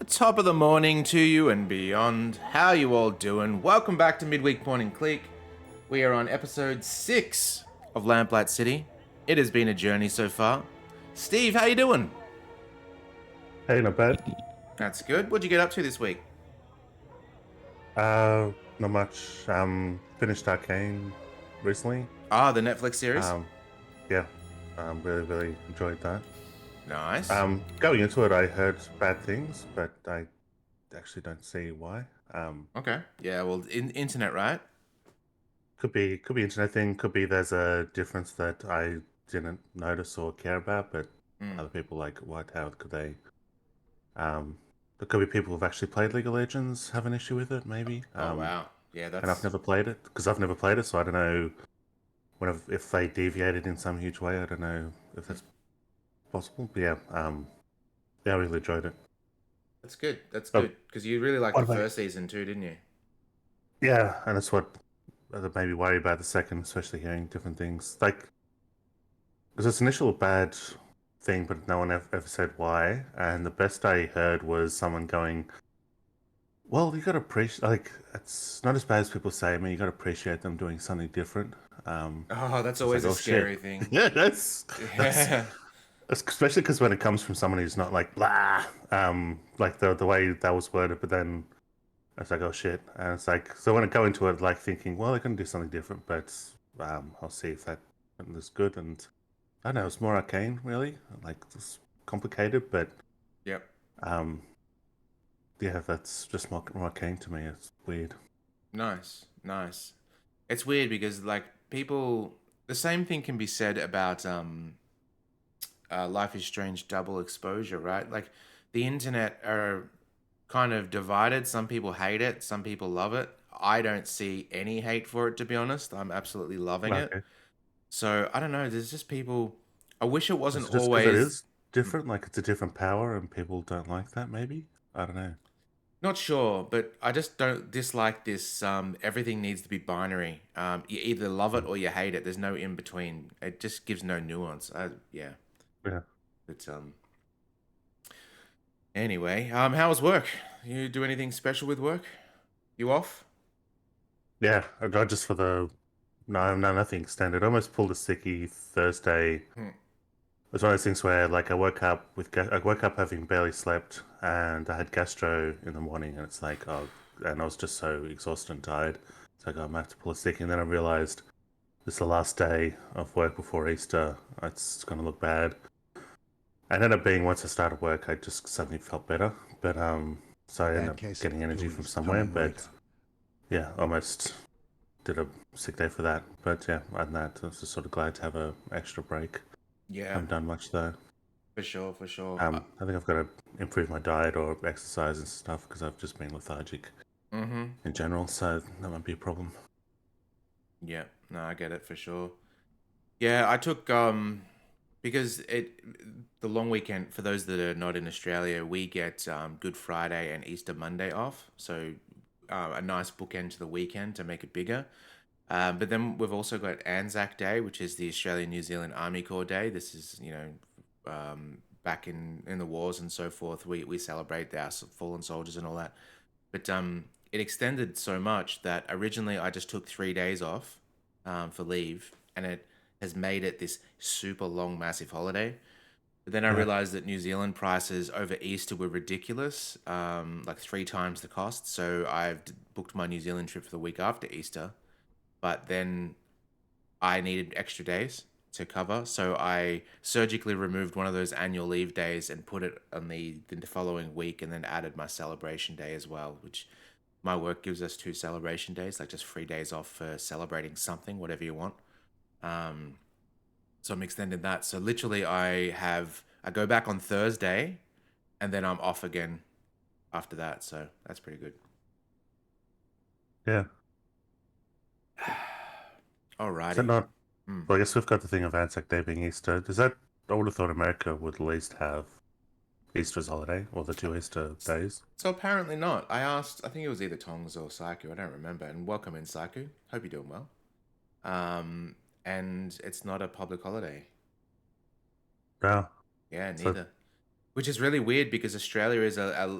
Top of the morning to you and beyond. How you all doing? Welcome back to Midweek Morning Click. We are on episode 6 of Lamplight City. It has been a journey so far. Steve, how you doing? Hey, not bad. That's good. What'd you get up to this week? Not much. Finished Arcane recently. Ah, the Netflix series. Um, yeah, really enjoyed that. Nice. Going into it, I heard bad things, but I actually don't see why. Okay. Yeah, well, internet, right? Could be internet thing. Could be there's a difference that I didn't notice or care about, but Mm. other people like, what? How could they? Um, there could be people who've actually played League of Legends have an issue with it, maybe. Oh, wow. Yeah, And I've that's... never played it because I've never played it, so I don't know if they deviated in some huge way. I don't know if mm, that's possible. But yeah, I really enjoyed it. That's good. That's Oh, good. Because you really liked what the about first season too, didn't you? yeah, and that's what made me worry about the second, especially hearing different things. Like, because it's initial bad thing, but no one ever said why. And the best I heard was someone going, "Well, you got to appreciate it's not as bad as people say. I mean, you got to appreciate them doing something different." Oh, that's It's always like, a oh shit, scary thing. yeah, that's Yeah. especially because when it comes from someone who's not like blah, like the way that was worded, but then it's like, oh shit, and it's like, so when I go into it like thinking, well, they're gonna do something different, but I'll see if that is good. And I don't know, it's more arcane, really, like it's complicated, but Yep. um, yeah, that's just more arcane to me. It's weird. Nice. Nice. It's weird because like people, the same thing can be said about Life is Strange double exposure, right? Like the internet are kind of divided. Some people hate it, some people love it. I don't see any hate for it, to be honest. I'm absolutely loving it. Okay, So I don't know. There's just people. I wish it is wasn't it just because it always. is different? Like it's a different power, and people don't like that? Maybe I don't know. Not sure, but I just don't dislike this. Everything needs to be binary. You either love it Hmm. or you hate it. There's no in between. It just gives no nuance. Yeah, Yeah. but anyway, how was work? You do anything special with work? You off? Yeah, I just for the no, nothing extended. I almost pulled a sickie Thursday. Hmm. It's one of those things where like I woke up having barely slept and I had gastro in the morning and it's like oh and I was just so exhausted and tired. It's like oh, I might have to pull a sickie and then I realized this is the last day of work before Easter. It's gonna look bad. And ended up being once I started work, I just suddenly felt better. But so I In ended that up case, getting energy from please come somewhere. in But later. yeah, almost did a sick day for that. But yeah, other than that, I was just sort of glad to have a extra break. Yeah, Haven't done much though. for sure, for sure. I think I've got to improve my diet or exercise and stuff because I've just been lethargic Mm-hmm. in general. So that might be a problem. Yeah, no, I get it for sure. Yeah, I took because it the long weekend for those that are not in Australia, we get Good Friday and Easter Monday off, so a nice bookend to the weekend to make it bigger. But then we've also got Anzac Day, which is the Australian New Zealand Army Corps Day. This is back in the wars and so forth. We celebrate our fallen soldiers and all that. But it extended so much that originally I just took 3 days off for leave, and it has made it this super long, massive holiday. But then I Yeah, realized that New Zealand prices over Easter were ridiculous, like three times the cost. So I've booked my New Zealand trip for the week after Easter, but then I needed extra days to cover. So I surgically removed one of those annual leave days and put it on the following week, and then added my celebration day as well, which my work gives us two celebration days, like just 3 days off for celebrating something, whatever you want. Um, so I'm extending that. So literally, I go back on Thursday, and then I'm off again after that. So that's pretty good. yeah. Is that Alrighty. not? Hmm. Well, I guess we've got the thing of Anzac Day being Easter. Does that? I would have thought America would at least have Easter as a holiday or the two Easter days. So apparently not. I asked. I think it was either Tongs or Saiku. I don't remember. And welcome in, Saiku. Hope you're doing well. Um, and it's not a public holiday. No. Yeah, So neither. Which is really weird because Australia is a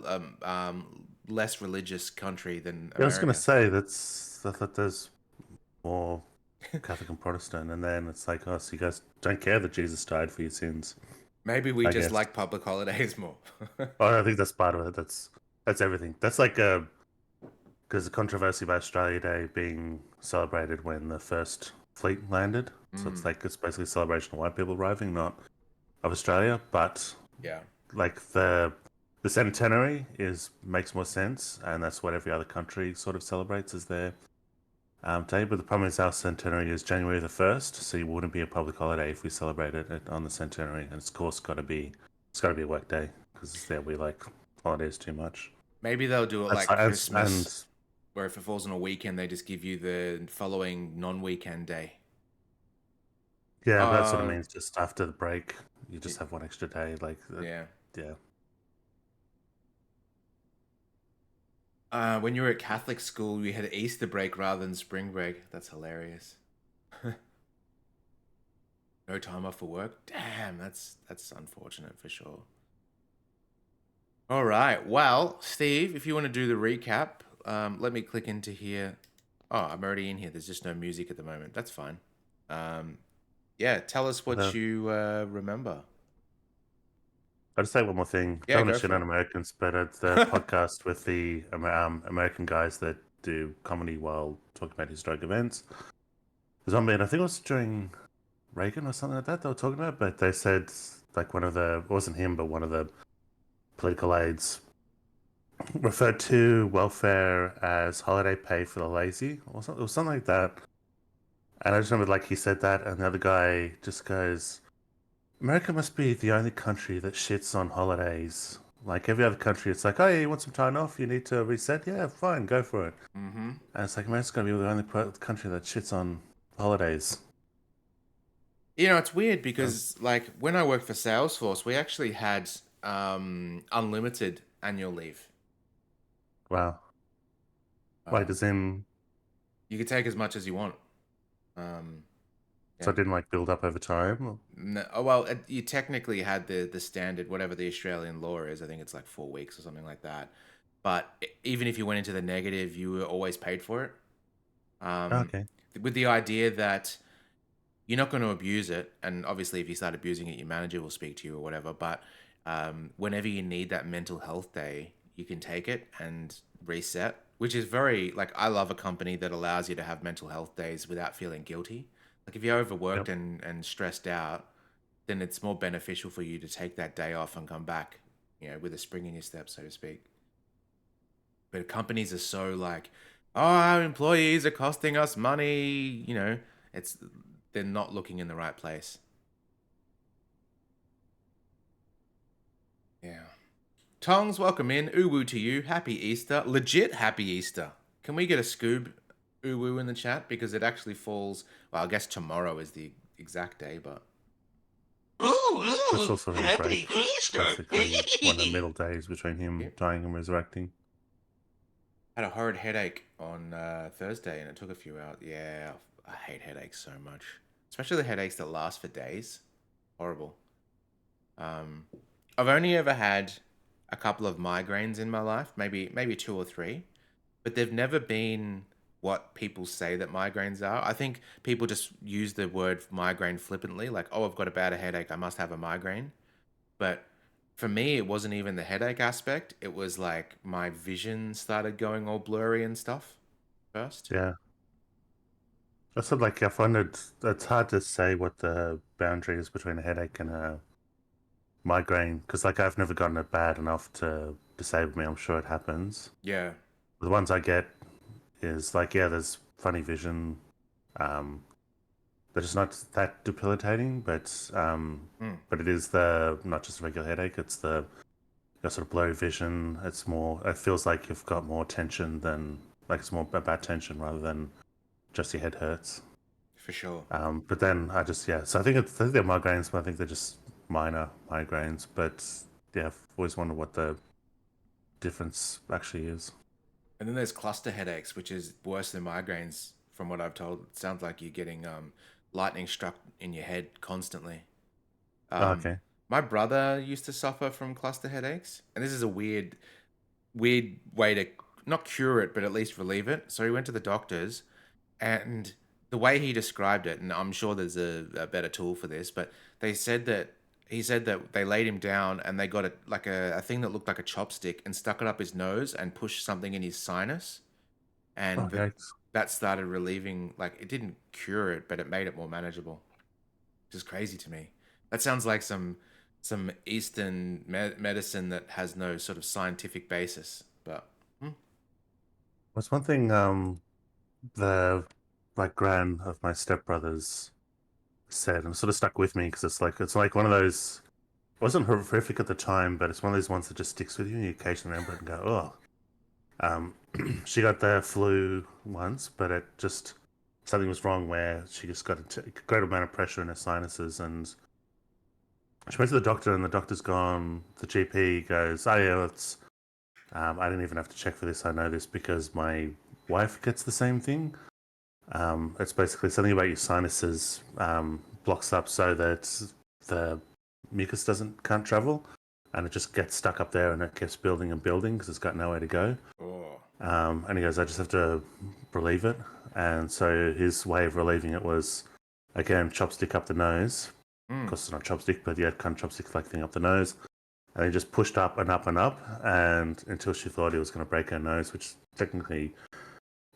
less religious country than Yeah, I was gonna America. say I thought there's more Catholic and Protestant, and then it's like, oh, so you guys don't care that Jesus died for your sins, Maybe we I just guess. like public holidays more. Oh, I think that's part of it. That's everything. That's like because the controversy about Australia Day being celebrated when the first fleet landed. So Mm, it's basically a celebration of white people arriving, not of Australia. But yeah. like the centenary is makes more sense, and that's what every other country sort of celebrates as their day. But the problem is our centenary is January the 1st, so it wouldn't be a public holiday if we celebrated it on the centenary, and it's of course got to be a work day because there we like holidays too much. Maybe they'll do it like And Christmas, where if it falls on a weekend, they just give you the following non-weekend day. yeah, that sort of Uh, means just after the break, you just y- have one extra day. yeah. Yeah. When you were at Catholic school, we had Easter break rather than spring break. That's hilarious. No time off for work. Damn, that's unfortunate for sure. All right. Well, Steve, if you want to do the recap, let me click into here. Oh, I'm already in here. There's just no music at the moment. That's fine. Um, yeah, tell us what The, you remember. I'll just say one more thing. Yeah, Don't want go to shit for on Americans, but it's the it. podcast with the American guys that do comedy while talking about historic events. There's one bit, I think it was during Reagan or something like that they were talking about, but they said like one of the, it wasn't him, but one of the political aides referred to welfare as holiday pay for the lazy, or something, it was something like that. And I just remember like he said that, and the other guy just goes, America must be the only country that shits on holidays. Like every other country, it's like, oh, yeah, you want some time off? You need to reset? Yeah, fine, go for it. Mm-hmm. And it's like, America's going to be the only country that shits on holidays. You know, it's weird Uh, because like when I worked for Salesforce, we actually had unlimited annual leave. wow. Wait, as Um, in, you could take as much as you want. Um, so yeah. it didn't like build up over time? No, oh, well, you technically had the standard, whatever the Australian law is. I think it's like 4 weeks or something like that. But even if you went into the negative, you were always paid for it. Um, Okay. with the idea that you're not going to abuse it, and obviously, if you start abusing it, your manager will speak to you or whatever. But whenever you need that mental health day, you can take it and reset, which is very like I love a company that allows you to have mental health days without feeling guilty. Like if you're overworked Yep. and stressed out, then it's more beneficial for you to take that day off and come back, with a spring in your step, so to speak. But companies are so like, oh, our employees are costing us money. It's they're not looking in the right place. Yeah. Tongs, welcome in. Uwu to you. Happy Easter. Legit happy Easter. Can we get a Scoob Uwu in the chat? Because it actually falls, well, I guess tomorrow is the exact day, but Ooh, That's ooh, also his break. happy Easter. Basically, one of the middle days between yeah. him dying and resurrecting. Had a horrid headache on Thursday and it took a few hours. Yeah, I hate headaches so much. Especially the headaches that last for days. Horrible. Um, I've only ever had a couple of migraines in my life, maybe two or three, but they've never been what people say that migraines are. I think people just use the word migraine flippantly, like, "Oh, I've got a bad headache, I must have a migraine." But for me, it wasn't even the headache aspect. It was like my vision started going all blurry and stuff first. Yeah. I said, like, I find it's hard to say what the boundary is between a headache and a migraine because, like, I've never gotten it bad enough to disable me. I'm sure it happens. Yeah. The ones I get is like, yeah, there's funny vision. Um, they're just not that debilitating, Hmm. but it is the not just a regular headache. It's the sort of blurry vision. It's more. It feels like you've got more tension than like it's more about tension rather than just your head hurts. For sure. But then I just yeah. So I think they're migraines, but I think they're just minor migraines. But yeah, I've always wondered what the difference actually is. And then there's cluster headaches, which is worse than migraines, from what I've told. It sounds like you're getting lightning struck in your head constantly. Oh, Um, okay. My brother used to suffer from cluster headaches, and this is a weird way to not cure it, but at least relieve it. So he went to the doctors, and the way he described it, and I'm sure there's a better tool for this, but they said that he said that they laid him down and they got a thing that looked like a chopstick and stuck it up his nose and pushed something in his sinus, and Okay. that started relieving. Like it didn't cure it, but it made it more manageable. Which is crazy to me. That sounds like some Eastern medicine that has no sort of scientific basis. But hmm. Was one thing the like gran of my stepbrothers said, and sort of stuck with me because it's like one of those. It wasn't horrific at the time, but it's one of those ones that just sticks with you. And you occasionally remember it and go, "Oh." She got the flu once, but it just something was wrong where she just got a great amount of pressure in her sinuses, and she went to the doctor, and the doctor's gone. The GP goes, "Oh yeah, it's I didn't even have to check for this. I know this because my wife gets the same thing. It's basically something about your sinuses blocks up so that the mucus can't travel, and it just gets stuck up there, and it keeps building and building because it's got nowhere to go. Oh. And he goes, I just have to relieve it. And so his way of relieving it was, again, chopstick up the nose. Of Mm. course, it's not chopstick, but yeah, kind of chopstick-like thing up the nose. And he just pushed up and up and up, and until she thought he was going to break her nose, which technically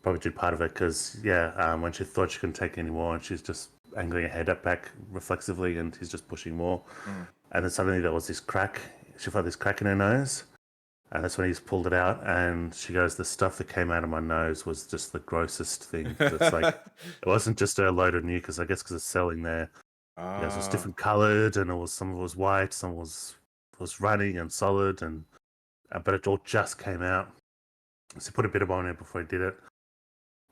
probably did part of it because, yeah, when she thought she couldn't take it anymore, and she's just angling her head up back reflexively, and he's just pushing more. Mm. And then suddenly there was this crack. She felt this crack in her nose, and that's when he's pulled it out. And she goes, the stuff that came out of my nose was just the grossest thing. Because it's like, it wasn't just a load of mucus, I guess, because it's selling there. He goes, it was Ah. different colored, and some of it was white, some was running and solid, and but it all just came out. So he put a bit of on it before he did it.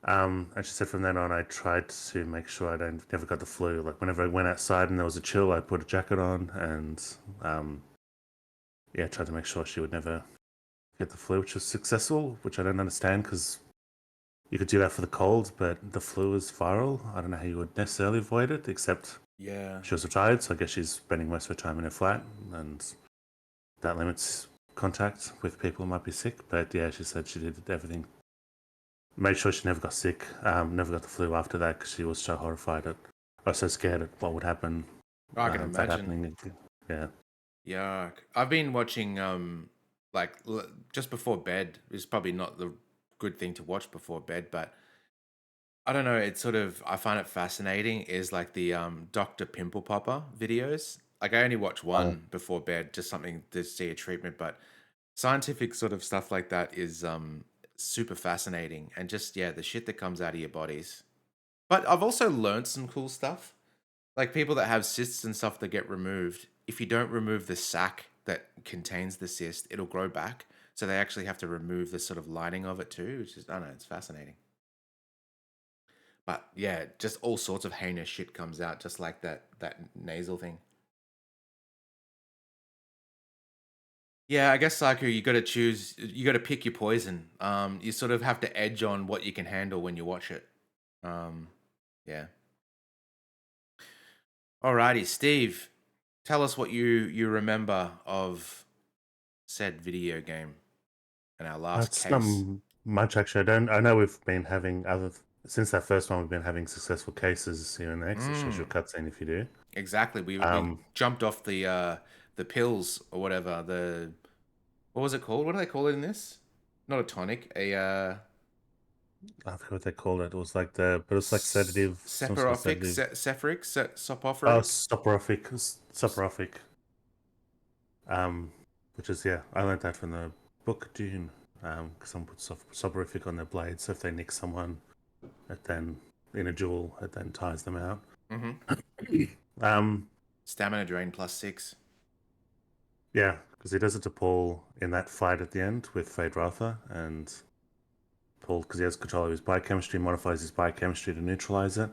And she said from then on, I tried to make sure never got the flu. Like whenever I went outside and there was a chill, I put a jacket on, and yeah, tried to make sure she would never get the flu, which was successful, which I don't understand because you could do that for the cold, but the flu is viral. I don't know how you would necessarily avoid it, except Yeah. she was retired, so I guess she's spending most of her time in her flat, and that limits contact with people who might be sick. But yeah, she said she did everything, made sure she never got sick, never got the flu after that because she was so horrified at, or so scared at what would happen, I can that imagine. happening. Yeah. Yuck. I've been watching like just before bed is probably not the good thing to watch before bed, but I don't know, it's sort of I find it fascinating is like the Dr. Pimple Popper videos. Like I only watch Oh, one before bed, just something to see a treatment, but scientific sort of stuff like that is super fascinating and just yeah, the shit that comes out of your bodies. But I've also learned some cool stuff. Like people that have cysts and stuff that get removed, if you don't remove the sac that contains the cyst, it'll grow back. So they actually have to remove the sort of lining of it too, which is I don't know, it's fascinating. But yeah, just all sorts of heinous shit comes out, just like that nasal thing. Yeah, I guess Psycho, you got to choose. You got to pick your poison. You sort of have to edge on what you can handle when you watch it. Um, yeah. Alrighty, Steve. Tell us what you remember of said video game and our last that's not case. much actually. I don't. I know we've been having since that first one. We've been having successful cases here and there. 'Cause it shows your Mm, cutscene if you do. exactly. We Um, jumped off the pills or whatever. The what was it called? What do they call it in this? Not a tonic. A I forget what they called it. It was like but it was like sedative, some sort of Sephirotic, sedative. Sephiric, Oh, Soporific. soporific. Um, which is yeah, I learned that from the book Dune. Because someone put soporific on their blade, so if they nick someone, it then in a duel, it then ties them out. Mm-hmm. Um, Stamina drain +6. yeah, because he does it to Paul in that fight at the end with Fade Ratha, and Paul, because he has control of his biochemistry, modifies his biochemistry to neutralize it,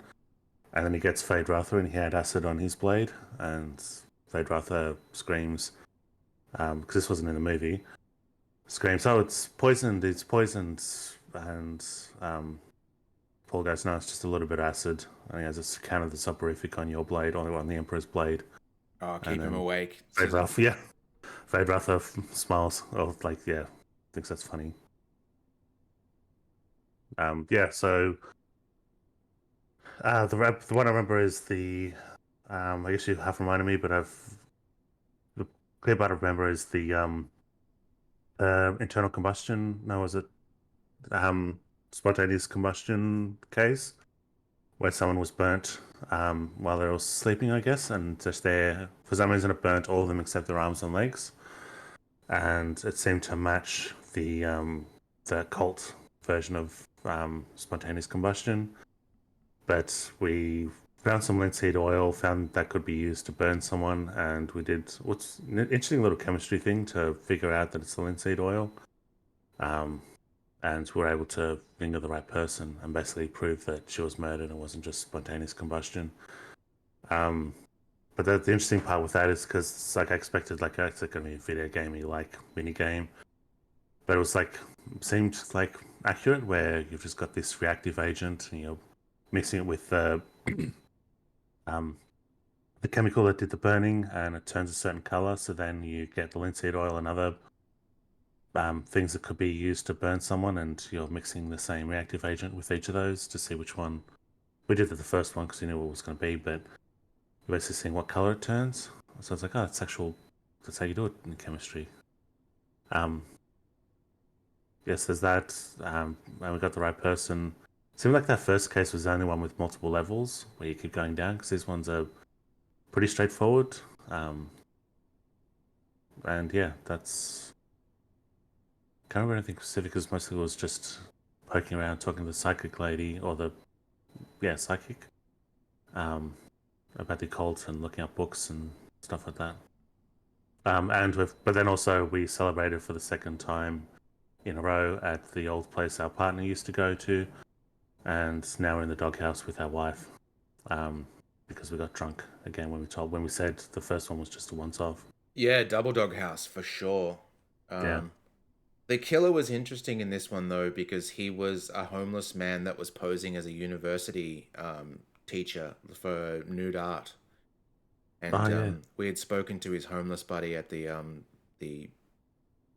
and then he gets Fade Ratha, and he had acid on his blade, and Fade Ratha screams, because this wasn't in the movie, screams, "Oh, it's poisoned," and Paul goes, "No, it's just a little bit of acid." And he has a count of the soporific on your blade, on the Emperor's blade, Oh, and keep him then awake. Fade Rough, yeah, Fade Rough smiles, or like, yeah, thinks that's funny. Yeah, so the one I remember is the I guess you have reminded me, but the clear part I remember is the internal combustion. No, was it um spontaneous combustion case where someone was burnt while they were sleeping, I guess, and just there for some reason it burnt all of them except their arms and legs, and it seemed to match the cult version of spontaneous combustion. But we found some linseed oil, found that could be used to burn someone, and we did what's an interesting little chemistry thing to figure out that it's the linseed oil. Um, and we were able to finger the right person and basically prove that she was murdered and wasn't just spontaneous combustion. Um, but the interesting part with that is because it's like I expected, like it's like going to be a video gamey like mini game, but it was like seemed like accurate where you've just got this reactive agent, and you're mixing it with um, the chemical that did the burning, and it turns a certain color. So then you get the linseed oil and other things that could be used to burn someone, and you're mixing the same reactive agent with each of those to see which one. We did the first one because we knew what it was going to be, but you're basically seeing what color it turns. So it's like, oh, it's actual. That's how you do it in chemistry. Um, yes, there's that, and we got the right person. It seemed like that first case was the only one with multiple levels where you keep going down because these ones are pretty straightforward. Um, and yeah, that's can't remember anything specific because mostly it was just poking around, talking to the psychic lady or the psychic, um, about the occult and looking up books and stuff like that. But then also we celebrated for the second time in a row at the old place our partner used to go to, and now we're in the doghouse with our wife, because we got drunk again when we said the first one was just a once off. Yeah, Double Dog House for sure. Yeah. Um, the killer was interesting in this one though because he was a homeless man that was posing as a university teacher for nude art, Oh and yeah. we had spoken to his homeless buddy at the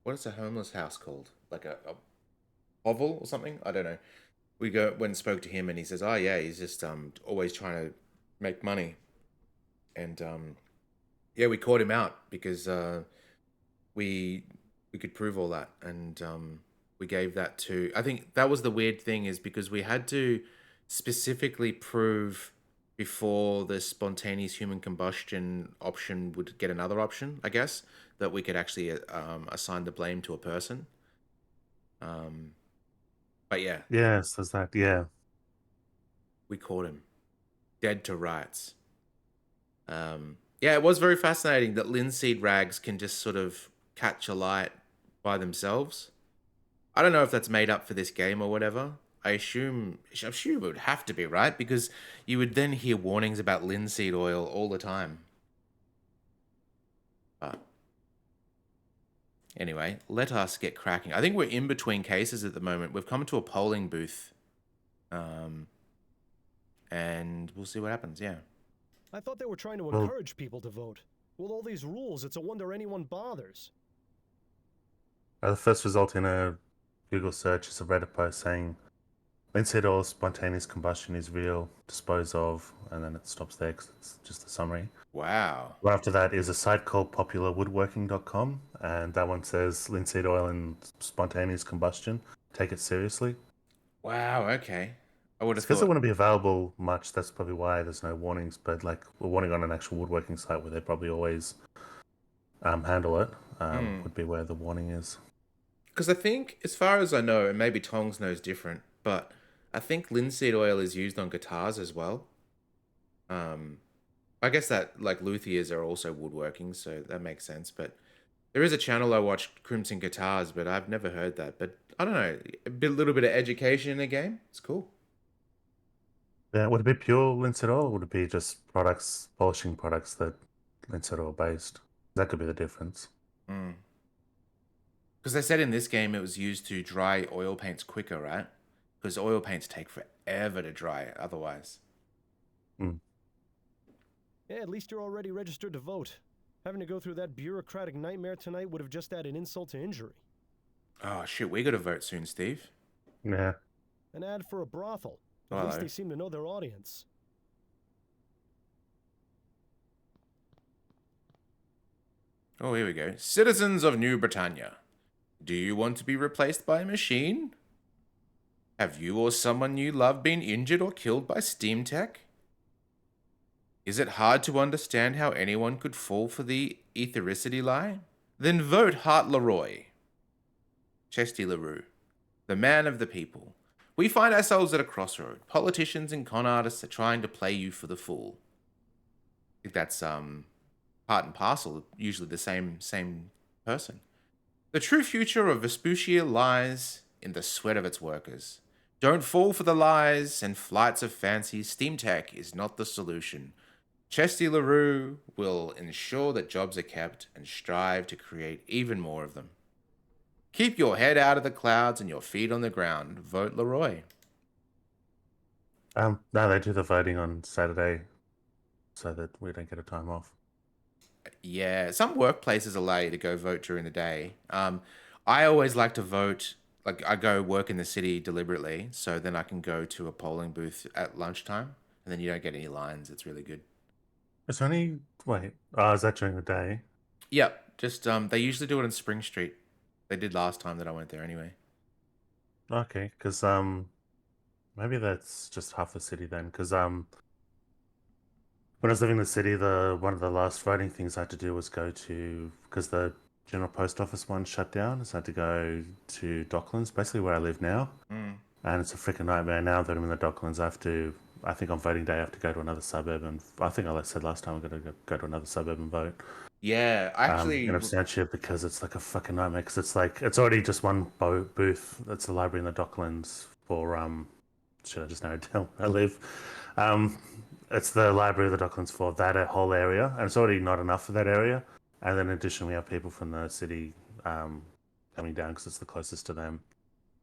what is a homeless house called? Like a hovel or something? I don't know. We went and spoke to him, and he says, "Oh yeah, he's just always trying to make money." And yeah, we caught him out because we we could prove all that, and we gave that to. I think that was the weird thing is because we had to specifically prove before the spontaneous human combustion option would get another option. I guess that we could actually assign the blame to a person. Um, but yeah, Yes, there's that. Yeah. we caught him dead to rights. Yeah, it was very fascinating that linseed rags can just sort of catch a light by themselves. I don't know if that's made up for this game or whatever. I assume it would have to be right because you would then hear warnings about linseed oil all the time. But anyway, let us get cracking. I think we're in between cases at the moment. We've come to a polling booth, um, and we'll see what happens. Yeah. I thought they were trying to Well, encourage people to vote. With all these rules, it's a wonder anyone bothers. the first result in a Google search is a Reddit post saying linseed oil spontaneous combustion is real, dispose of, and then it stops there because it's just a summary. Wow. Right after that is a site called popularwoodworking.com, and that one says linseed oil and spontaneous combustion. Take it seriously. Wow. Okay. I would It's have because it thought. wouldn't be available much. That's probably why there's no warnings. But like a warning on an actual woodworking site where they probably always handle it Hmm. would be where the warning is. Because I think, as far as I know, and maybe Tongs knows different, but I think linseed oil is used on guitars as well. Um, I guess that like luthiers are also woodworking, so that makes sense. But there is a channel I watch, Crimson Guitars, but I've never heard that. But I don't know, little bit of education in a game. It's cool. Yeah, would it be pure linseed oil, or would it be just products, polishing products that linseed oil based? That could be the difference. Because they said in this game it was used to dry oil paints quicker, right? Because oil paints take forever to dry otherwise. Mm. Yeah, at least you're already registered to vote. Having to go through that bureaucratic nightmare tonight would have just added insult to injury. Oh, shit, we gotta vote soon, Steve. Yeah. An ad for a brothel. At Hello. least they seem to know their audience. Oh, here we go. Citizens of New Britannia. Do you want to be replaced by a machine? Have you or someone you love been injured or killed by steam tech? Is it hard to understand how anyone could fall for the ethericity lie? Then vote Hart Leroy. Chesty LaRue, the man of the people. We find ourselves at a crossroad. Politicians and con artists are trying to play you for the fool. I think that's part and parcel, usually the same person. The true future of Vespuccia lies in the sweat of its workers. Don't fall for the lies and flights of fancy. Steam tech is not the solution. Chesty LaRue will ensure that jobs are kept and strive to create even more of them. Keep your head out of the clouds and your feet on the ground. Vote Leroy. No, they do the voting on Saturday so that we don't get a time off. Yeah, some workplaces allow you to go vote during the day. I always like to vote, like I go work in the city deliberately, so then I can go to a polling booth at lunchtime, and then you don't get any lines. It's really good. Is there any... Wait. Oh, is that during the day? Yep, just they usually do it on Spring Street. They did last time that I went there anyway. Okay, because maybe that's just half the city then. Because when I was living in the city, one of the last voting things I had to do was go to, because the general post office one shut down, so I had to go to Docklands, basically where I live now. Mm. And it's a freaking nightmare. Now that I'm in the Docklands, I think on voting day I have to go to another suburb, and I think I said last time I'm going to go to another suburb and vote. Yeah, actually, in Absentia, because it's like a fucking nightmare. Because it's already just one booth. That's the library in the Docklands for Should I just narrow it down? I live. It's the library of the Docklands for that whole area, and it's already not enough for that area. And then in addition, we have people from the city coming down because it's the closest to them.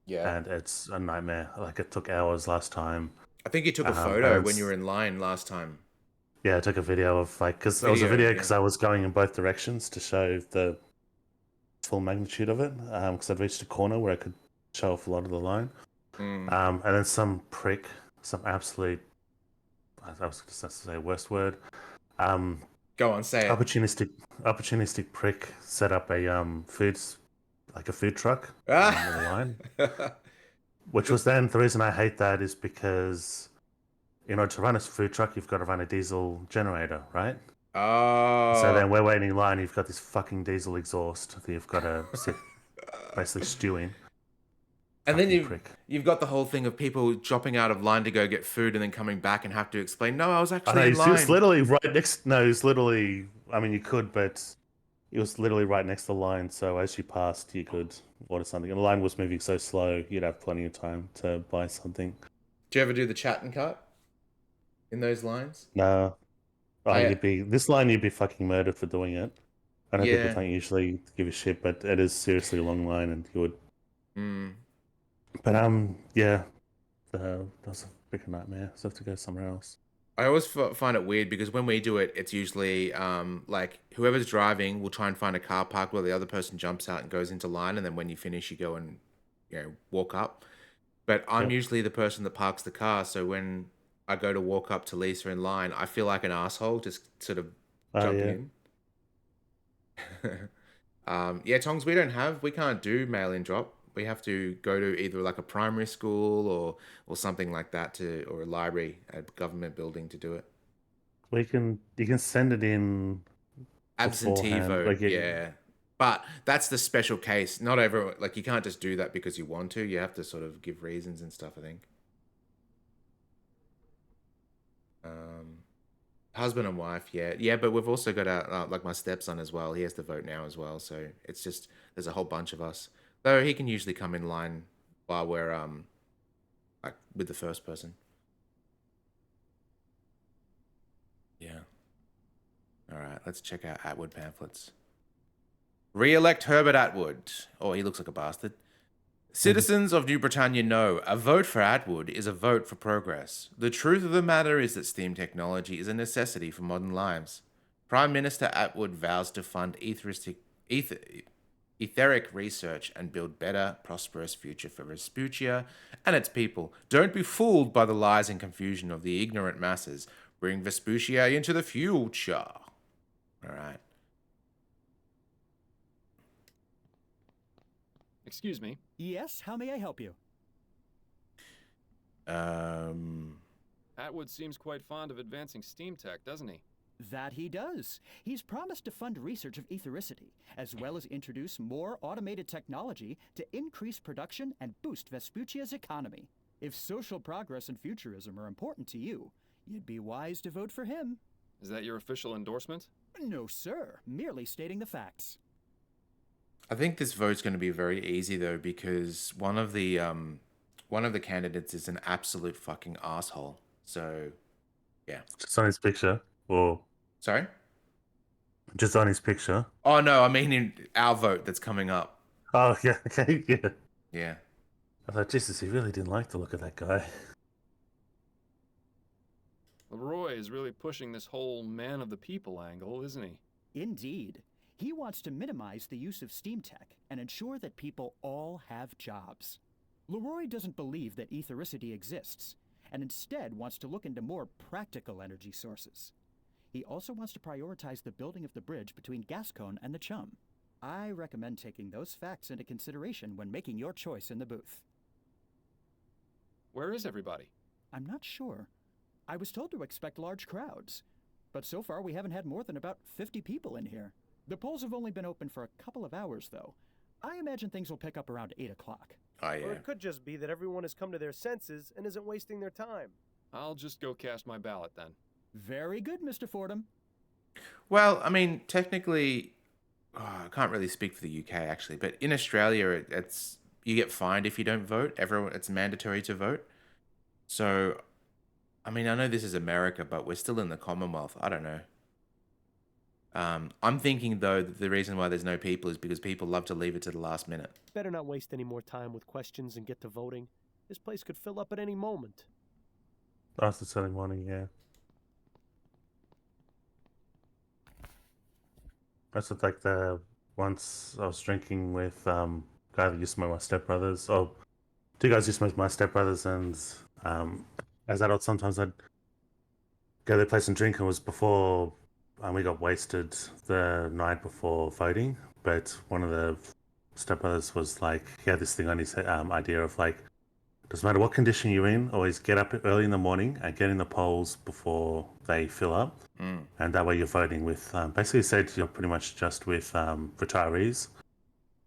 yeah. And it's a nightmare. Like, it took hours last time. I think you took a and photo when it's- you were in line last time. Yeah, I took a video of, like, because it was a Video, video yeah. because I was going in both directions to show the full magnitude of it. Because I'd reached a corner where I could show off a lot of the line. Mm. And then some prick, some absolute, I was just going to say worst word, Go on, say it. opportunistic prick set up a food truck in the Ah! line. Which was then, the reason I hate that is because in order to run a food truck, you've got to run a diesel generator, right? Oh. So then we're waiting in line, you've got this fucking diesel exhaust that you've got to sit basically stewing. And then Fucking you've got the whole thing of people dropping out of line to go get food and then coming back and have to explain, no, I was I actually know, in it's line. literally right next. No, it's literally. I mean, you could, but it was literally right next to the line. So as you passed, you could order something. And the line was moving so slow, you'd have plenty of time to buy something. Do you ever do the chat and cut in those lines? No, I- this line. You'd be fucking murdered for doing it. I know people Yeah. don't usually give a shit, but it is seriously a long line, and you would. Mm. But yeah, that's a freaking nightmare. So I have to go somewhere else. I always find it weird because when we do it, it's usually like whoever's driving will try and find a car park where the other person jumps out and goes into line, and then when you finish, you go and walk up. But I'm Yep. usually the person that parks the car, so when I go to walk up to Lisa in line, I feel like an asshole just sort of jumping in. Yeah, Tongs, we can't do mail-in drop. We have to go to either like a primary school or something like that or a library, a government building to do it. You can send it in Absentee beforehand, vote, like yeah. But that's the special case. Not everyone, like you can't just do that because you want to. You have to sort of give reasons and stuff, I think. Husband and wife, yeah. Yeah, but we've also got like my stepson as well. He has to vote now as well. So it's just, there's a whole bunch of us. Though he can usually come in line while we're like with the first person. Yeah. All right, let's check out Atwood pamphlets. Re-elect Herbert Atwood. Oh, he looks like a bastard. Citizens of New Britannia know a vote for Atwood is a vote for progress. The truth of the matter is that steam technology is a necessity for modern lives. Prime Minister Atwood vows to fund etheric research and build better, prosperous future for Vespuccia and its people. Don't be fooled by the lies and confusion of the ignorant masses. Bring Vespuccia into the future. All right. Excuse me. Yes, how may I help you? Atwood seems quite fond of advancing steam tech, doesn't he? That he does. He's promised to fund research of ethericity, as well as introduce more automated technology to increase production and boost Vespuccia's economy. If social progress and futurism are important to you, you'd be wise to vote for him. Is that your official endorsement? No, sir. Merely stating the facts. I think this vote's going to be very easy though, because one of the candidates is an absolute fucking asshole. So, yeah. Just on his picture, or Sorry? just on his picture. Oh no, I mean in our vote that's coming up. Oh yeah, okay, yeah. Yeah. I thought, Jesus, he really didn't like the look of that guy. Leroy is really pushing this whole man of the people angle, isn't he? Indeed. He wants to minimize the use of steam tech and ensure that people all have jobs. Leroy doesn't believe that ethericity exists, and instead wants to look into more practical energy sources. He also wants to prioritize the building of the bridge between Gascon and the Chum. I recommend taking those facts into consideration when making your choice in the booth. Where is everybody? I'm not sure. I was told to expect large crowds, but so far we haven't had more than about 50 people in here. The polls have only been open for a couple of hours, though. I imagine things will pick up around 8 o'clock. Oh Or yeah. it could just be that everyone has come to their senses and isn't wasting their time. I'll just go cast my ballot then. Very good, Mr. Fordham. Well, I mean, technically, I can't really speak for the UK actually, but in Australia, it's you get fined if you don't vote. Everyone, it's mandatory to vote. So, I mean, I know this is America, but we're still in the Commonwealth. I don't know. I'm thinking though that the reason why there's no people is because people love to leave it to the last minute. Better not waste any more time with questions and get to voting. This place could fill up at any moment. After Sunday morning, yeah. That's what, like the once I was drinking with guy that used to smoke my stepbrothers. Oh, two guys used to smoke my stepbrothers, and as adults sometimes I'd go to their place and drink. And it was before we got wasted the night before voting. But one of the stepbrothers was like, he had this thing on his idea of like, doesn't matter what condition you're in, always get up early in the morning and get in the polls before they fill up. And that way you're voting with, basically said you're pretty much just with retirees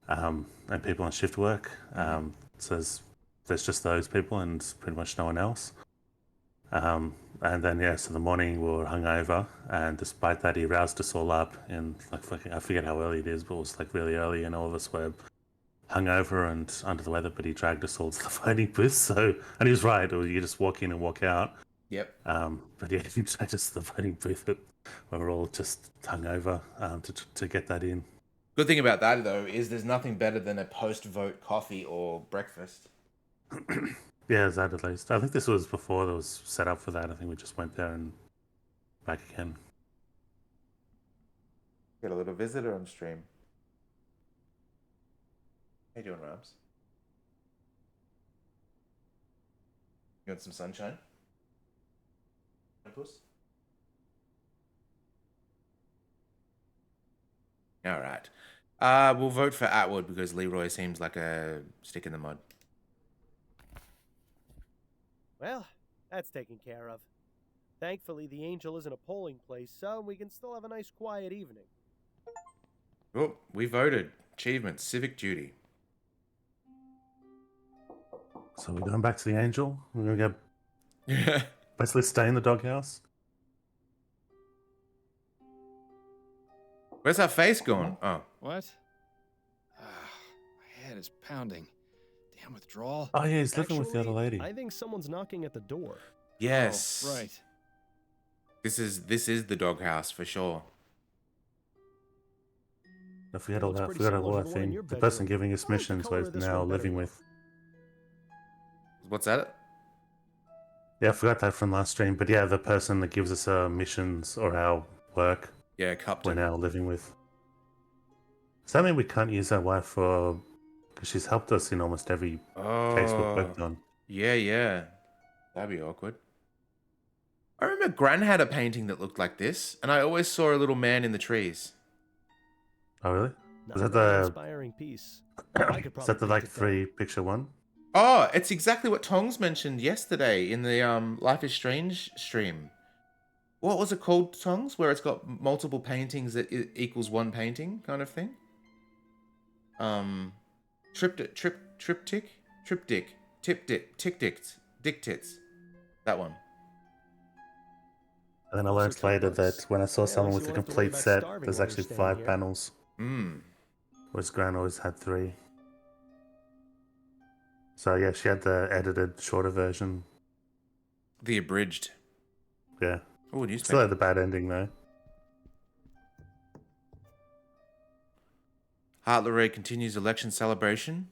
and people on shift work. So there's just those people and pretty much no one else. And then, yeah, so the morning we were hungover, and despite that, he roused us all up in, like, fucking, I forget how early it is, but it was, like, really early, and all of us were hungover and under the weather, but he dragged us all to the voting booth, so, and he was right, you just walk in and walk out. Yep. But yeah, he dragged us to the voting booth when we were all just hungover to get that in. Good thing about that though is there's nothing better than a post-vote coffee or breakfast. Yeah, that at least. I think this was before there was set up for that. I think we just went there and back again. Got a little visitor on stream. How you doing, Rams? You want some sunshine? Puss? All right. We'll vote for Atwood because Leroy seems like a stick in the mud. Well, that's taken care of. Thankfully, the Angel isn't a polling place, so we can still have a nice quiet evening. Oh, we voted. Achievements, civic duty. So we're going back to the Angel. We're going to Yeah. go basically stay in the doghouse. Where's that face going? Oh. What? My head is pounding. Damn withdrawal. Oh yeah, he's living with the other Actually, lady. I think someone's knocking at the door. Yes. Oh, right. This is the doghouse for sure. I forgot all Looks that. pretty Forgot similar all to that the one in thing. your The person bedroom. giving us I like the missions color was of this now one better, living though. with What's that? Yeah, I forgot that from last stream. But yeah, the person that gives us our missions or our work Yeah, we're Cupton. now living with. Does that mean we can't use our wife for... Because she's helped us in almost every case we've Oh, worked on. yeah. That'd be awkward. I remember Gran had a painting that looked like this, and I always saw a little man in the trees. Oh, really? Not Is a that very the... inspiring piece. I could Is probably that the, paint like, it free down. picture one? Oh, it's exactly what Tongs mentioned yesterday in the Life is Strange stream. What was it called, Tongs? Where it's got multiple paintings that equals one painting, kind of thing. Triptych, dictits. That one. And then I Also learned took later books. that when I saw Yeah, someone looks with you a won't have to worry complete about set, starving there's while you're actually staying 5 here. panels, Hmm. whereas Gran always had 3. So yeah, she had the edited, shorter version. The abridged. Yeah. Oh, Still newspaper. had the bad ending though. Hart Leray continues election celebration.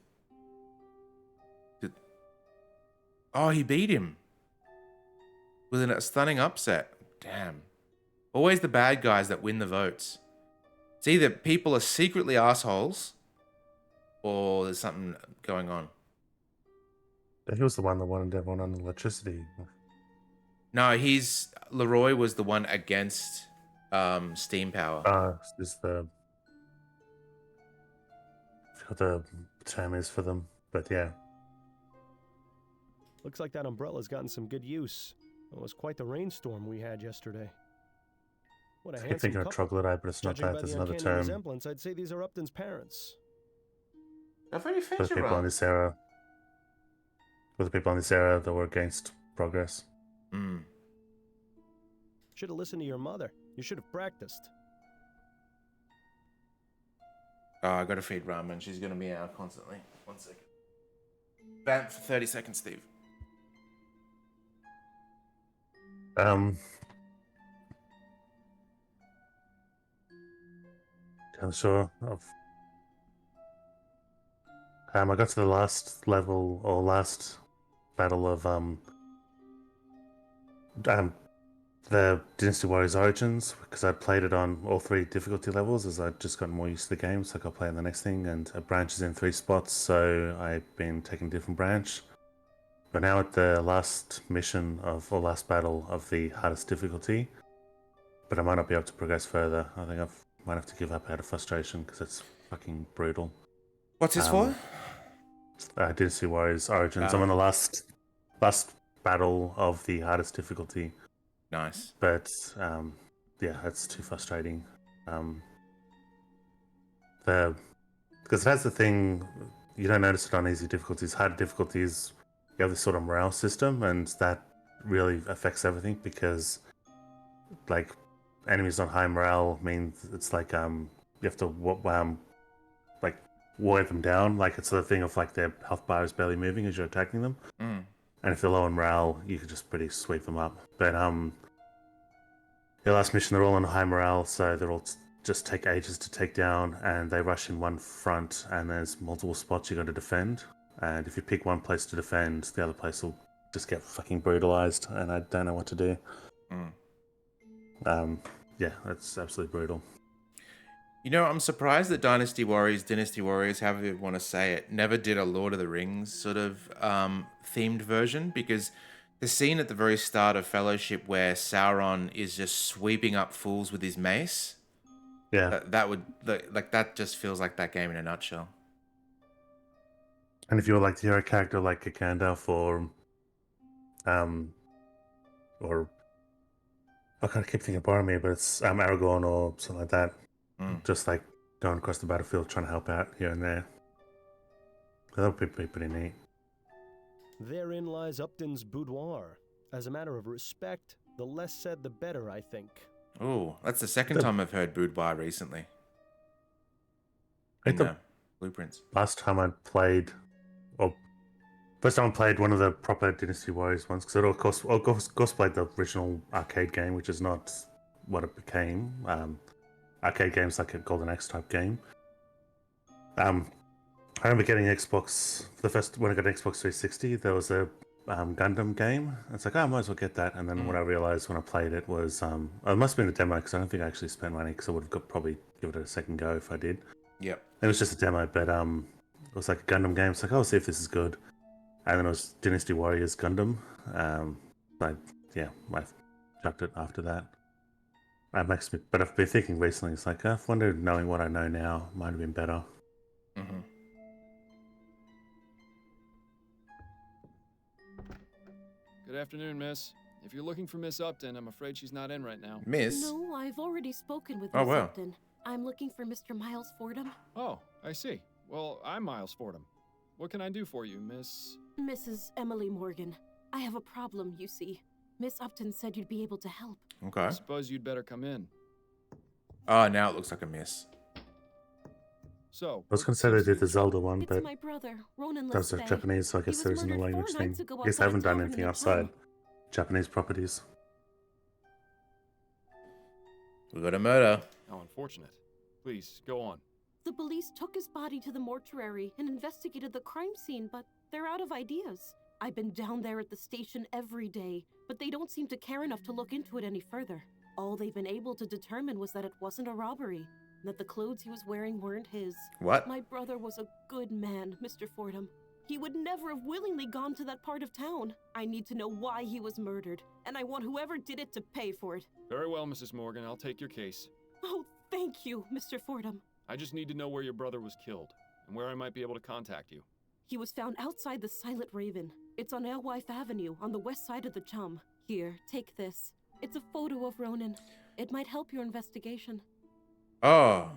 Oh, he beat him with a stunning upset. Damn. Always the bad guys that win the votes. It's either people are secretly assholes or there's something going on. He was the one that wanted everyone on electricity. No, Leroy was the one against steam power. Is the... I forgot the term is for them, but yeah. Looks like that umbrella's gotten some good use. It was quite the rainstorm we had yesterday. What a I keep handsome thinking of couple. troglodyte, but it's not Judging that. by There's the another uncanny term resemblance, I'd say these are Upton's parents. I've already for fed the you, people in Rob. this era. For the people in this era that were against progress. Mm. Should have listened to your mother. You should have practiced. Oh, I gotta feed Ramen. She's gonna be out constantly. 1 second. Bam for 30 seconds, Steve. I'm sure of... I got to the last level, or last battle of the Dynasty Warriors Origins, because I played it on all 3 difficulty levels as I just got more used to the game, so I got playing the next thing, and a branch is in 3 spots, so I've been taking a different branch. But now at the last mission of, or last battle of the hardest difficulty, but I might not be able to progress further. I think I might have to give up out of frustration, because it's fucking brutal. What's this for? Dynasty Warriors Origins. I'm on the last battle of the hardest difficulty. Nice. But yeah, it's too frustrating. Because that's the thing, you don't notice it on easy difficulties. Hard difficulties, you have this sort of morale system, and that really affects everything, because like enemies on high morale means it's like you have to like wear them down. Like it's the thing of like their health bar is barely moving as you're attacking them. Mm. And if they're low in morale, you can just pretty sweep them up. But the last mission, they're all on high morale, so they're all just take ages to take down, and they rush in one front, and there's multiple spots you got to defend. And if you pick one place to defend, the other place will just get fucking brutalized, and I don't know what to do. Mm. Yeah, it's absolutely brutal. You know, I'm surprised that Dynasty Warriors, however you want to say it, never did a Lord of the Rings sort of themed version, because the scene at the very start of Fellowship where Sauron is just sweeping up fools with his mace, Yeah. that just feels like that game in a nutshell. And if you were like the hero character like a Gandalf or I can't keep thinking of Boromir, but it's Aragorn or something like that. Mm. Just like going across the battlefield trying to help out here and there. That would be pretty neat. Therein lies Upton's boudoir. As a matter of respect, the less said the better, I think. Oh, that's the second time I've heard Boudoir recently. I think the Blueprints. last time I played, or first time I played one of the proper Dynasty Warriors ones, because I of course played the original arcade game, which is not what it became. Arcade games like a Golden Axe type game. I remember getting Xbox when I got an Xbox 360. There was a Gundam game. It's like, oh, I might as well get that. And then what I realized when I played it was, it must have been a demo because I don't think I actually spent money because I would have probably give it a second go if I did. Yep. It was just a demo, but it was like a Gundam game. It's like, I'll see if this is good. And then it was Dynasty Warriors Gundam. I chucked it after that. That makes me, but I've been thinking recently, it's like, I wonder, knowing what I know now, might have been better. Mm-hmm. Good afternoon, miss. If you're looking for Miss Upton, I'm afraid she's not in right now. Miss? No, I've already spoken with Oh, Miss wow. Upton. I'm looking for Mr. Miles Fordham. Oh, I see. Well, I'm Miles Fordham. What can I do for you, Miss... Mrs. Emily Morgan. I have a problem, you see. Miss Upton said you'd be able to help. Okay. I suppose you'd better come in. Oh, now it looks like a miss. So, I was going to say they did the Zelda one, It's but my brother, Ronan that was Lespay. Japanese, so I He guess was there isn't a murdered 4 language thing. nights ago I guess I outside a haven't done tavern anything in the outside town. Japanese properties. We got a murder. how unfortunate. Please, go on. The police took his body to the mortuary and investigated the crime scene, but they're out of ideas. I've been down there at the station every day, but they don't seem to care enough to look into it any further. All they've been able to determine was that it wasn't a robbery, and that the clothes he was wearing weren't his. What? My brother was a good man, Mr. Fordham. He would never have willingly gone to that part of town. I need to know why he was murdered, and I want whoever did it to pay for it. Very well, Mrs. Morgan. I'll take your case. Oh, thank you, Mr. Fordham. I just need to know where your brother was killed, and where I might be able to contact you. He was found outside the Silent Raven. It's on Alewife Avenue, on the west side of the Chum. Here, take this. It's a photo of Ronan. It might help your investigation. Oh.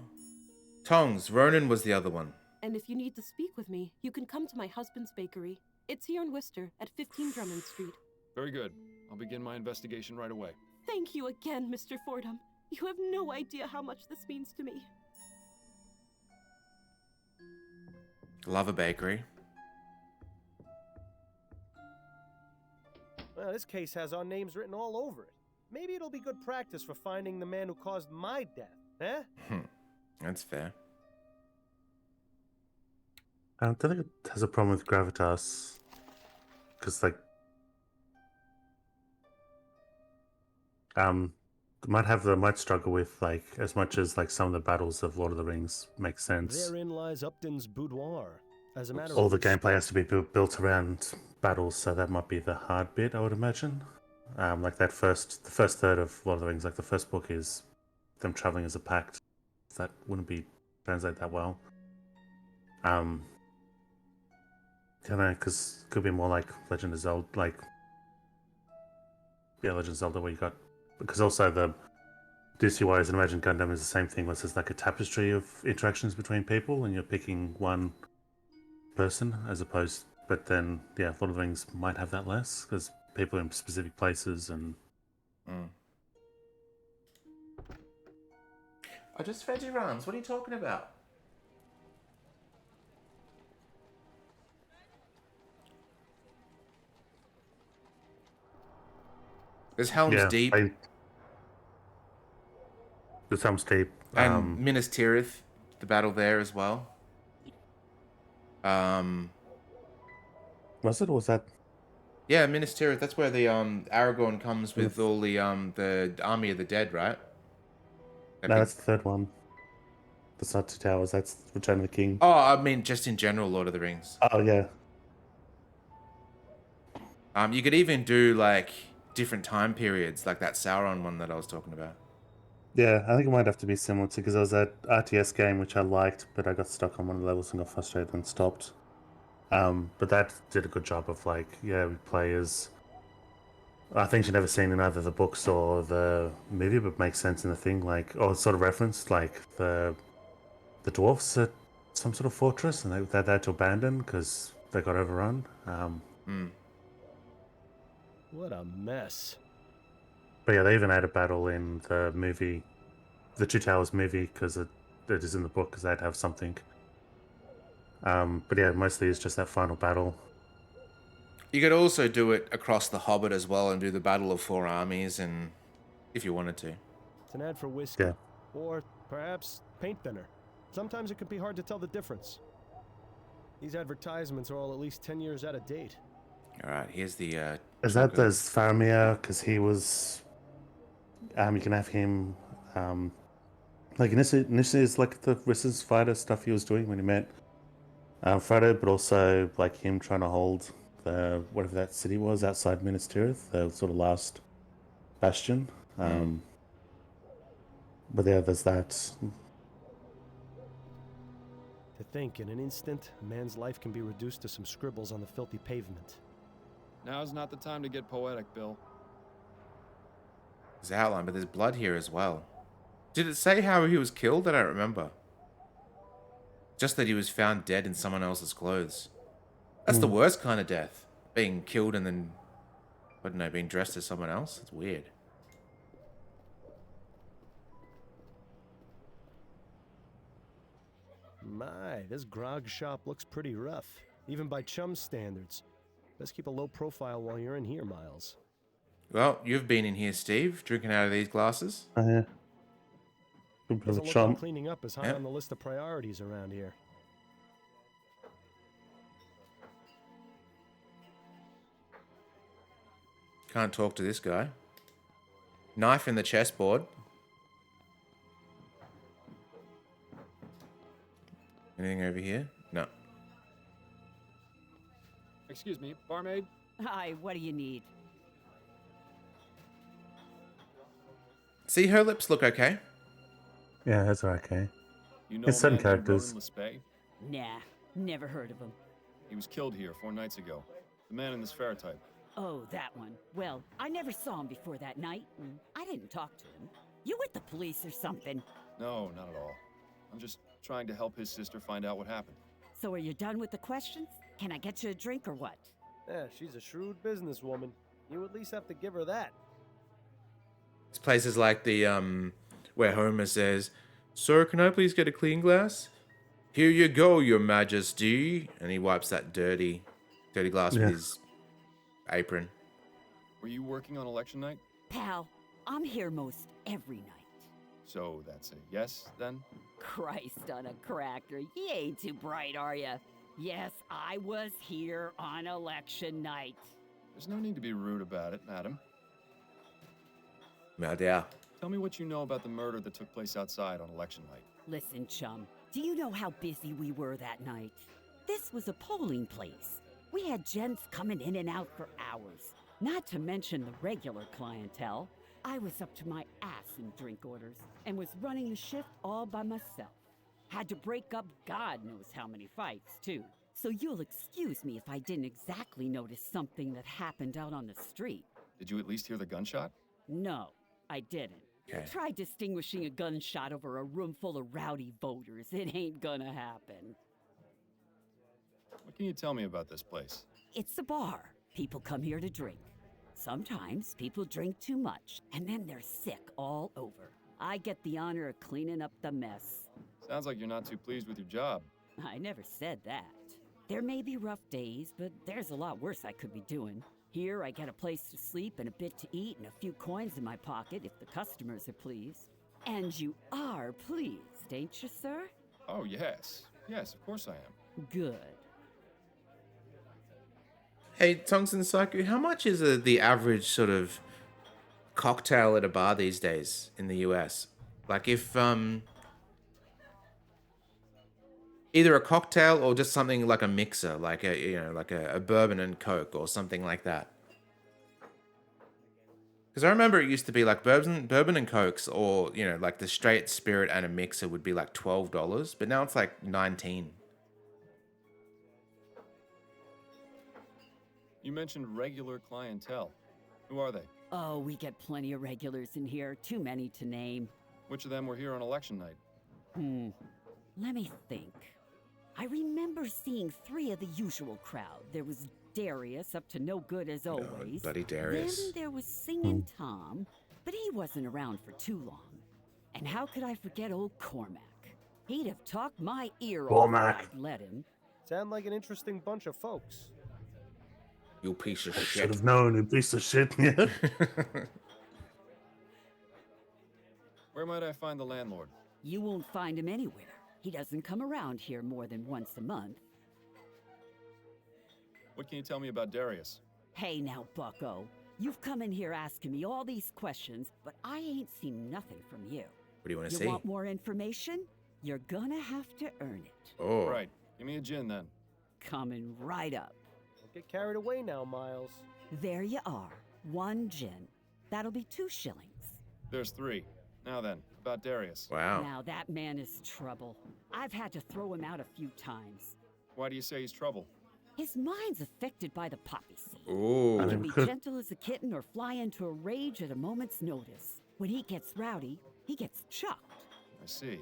Tongs. Ronan was the other one. And if you need to speak with me, you can come to my husband's bakery. It's here in Worcester, at 15 Drummond Street. Very good. I'll begin my investigation right away. Thank you again, Mr. Fordham. You have no idea how much this means to me. Love a bakery. Well, this case has our names written all over it. Maybe it'll be good practice for finding the man who caused my death, eh? That's fair. I don't think it has a problem with gravitas, because like, might struggle with like as much as like some of the battles of Lord of the Rings make sense. Therein lies Upton's boudoir. As a matter All of the gameplay has respect- to be built around battles, so that might be the hard bit, I would imagine. Like the first third of Lord of the Rings, like the first book is them traveling as a pact. That wouldn't be translate that well. I don't know, because it could be more like Legend of Zelda, like Legend of Zelda, where you got, because also the DC Warriors and Imagine Gundam is the same thing, where there's like a tapestry of interactions between people, and you're picking one person as opposed. But then, yeah, Lord of the Rings might have that less because people in specific places and. Oh, just veggie runs. What are you talking about? There's Helm's Deep There's Helm's Deep. and Minas Tirith, the battle there as well. Was it or was that? Yeah, Minas Tirith. That's where the Aragorn comes with all the army of the dead, right? No, that's the third one. That's not Two Towers. That's Return of the King. Oh, I mean, just in general, Lord of the Rings. Oh yeah. You could even do like different time periods, like that Sauron one that I was talking about. Yeah, I think it might have to be similar to, because there was that RTS game which I liked, but I got stuck on one of the levels and got frustrated and stopped. But that did a good job of like, yeah, we play as things you've never seen in either the books or the movie, but makes sense in the thing, like, or sort of referenced, like the dwarfs at some sort of fortress, and they had to abandon because they got overrun. What a mess. But yeah, they even had a battle in the movie, the Two Towers movie, because it is in the book, because they'd have something. But yeah, mostly it's just that final battle. You could also do it across the Hobbit as well and do the Battle of Four Armies, and if you wanted to. It's an ad for whiskey. Yeah. Or perhaps paint thinner. Sometimes it can be hard to tell the difference. These advertisements are all at least 10 years out of date. All right, here's the Is that chocolate. the Faramir? Because he was. You can have him. Like initially, it's like the resistance fighter stuff he was doing when he met Frodo, but also like him trying to hold the whatever that city was outside Minas Tirith, the sort of last bastion. But yeah, there's that. To think, in an instant, a man's life can be reduced to some scribbles on the filthy pavement. Now's not the time to get poetic, Bill. His outline, but there's blood here as well. Did it say how he was killed? I don't remember. Just that he was found dead in someone else's clothes. That's the worst kind of death. Being killed and then, I don't know, being dressed as someone else. It's weird. My, this grog shop looks pretty rough, even by chum standards. Best keep a low profile while you're in here, Miles. Well, you've been in here, Steve, drinking out of these glasses. Yeah. Good bit of Doesn't a look like chomp. cleaning up is high Yeah. on the list of priorities around here. Can't talk to this guy. Knife in the chessboard. Anything over here? No. Excuse me, barmaid? Hi, what do you need? See, her lips look okay. Yeah, that's okay. You know It's a certain man named characters. Ronan Lespay? Nah, never heard of him. He was killed here 4 nights ago. The man in this ferrotype. Oh, that one. Well, I never saw him before that night, and I didn't talk to him. You with the police or something? No, not at all. I'm just trying to help his sister find out what happened. So are you done with the questions? Can I get you a drink or what? Yeah, she's a shrewd businesswoman. You at least have to give her that. It's places like the, where Homer says, "Sir, can I please get a clean glass?" "Here you go, your majesty." And he wipes that dirty glass Yeah. with his apron. Were you working on election night? Pal, I'm here most every night. So that's a yes, then? Christ on a cracker, you ain't too bright, are ya? Yes, I was here on election night. There's no need to be rude about it, madam. Yeah. Tell me what you know about the murder that took place outside on election night. Listen, chum, do you know how busy we were that night? This was a polling place. We had gents coming in and out for hours, not to mention the regular clientele. I was up to my ass in drink orders and was running the shift all by myself. Had to break up God knows how many fights, too. So you'll excuse me if I didn't exactly notice something that happened out on the street. Did you at least hear the gunshot? No, I didn't. Okay. Try distinguishing a gunshot over a room full of rowdy voters. It ain't gonna happen. What can you tell me about this place? It's a bar. People come here to drink. Sometimes people drink too much, and then they're sick all over. I get the honor of cleaning up the mess. Sounds like you're not too pleased with your job. I never said that. There may be rough days, but there's a lot worse I could be doing. Here, I get a place to sleep and a bit to eat and a few coins in my pocket if the customers are pleased. And you are pleased, ain't you, sir? Oh, yes. Yes, of course I am. Good. Hey, Tungsten Psycho, how much is the average sort of cocktail at a bar these days in the US? Like if either a cocktail or just something like a mixer, like a bourbon and Coke or something like that. Because I remember it used to be like bourbon and Cokes, or like the straight spirit and a mixer would be like $12, but now it's like $19. You mentioned regular clientele. Who are they? Oh, we get plenty of regulars in here, too many to name. Which of them were here on election night? Let me think. I remember seeing 3 of the usual crowd. There was Darius, up to no good as always. Buddy Darius. Then there was Singing Tom, but he wasn't around for too long. And how could I forget old Cormac? He'd have talked my ear off if Cormac. I'd let him. Sound like an interesting bunch of folks. You piece of I should shit. have known, you piece of shit. Yeah. Where might I find the landlord? You won't find him anywhere. He doesn't come around here more than once a month. What can you tell me about Darius? Hey now, bucko. You've come in here asking me all these questions, but I ain't seen nothing from you. What do you want to You see? want more information? You're gonna have to earn it. Oh. Right. Give me a gin then. Coming right up. Don't get carried away now, Miles. There you are. 1 gin. That'll be 2 shillings. There's 3. Now then, about Darius. Wow. Now that man is trouble. I've had to throw him out a few times. Why do you say he's trouble? His mind's affected by the poppy seed. Ooh. He I can mean, be could've- gentle as a kitten or fly into a rage at a moment's notice. When he gets rowdy, he gets chucked. I see.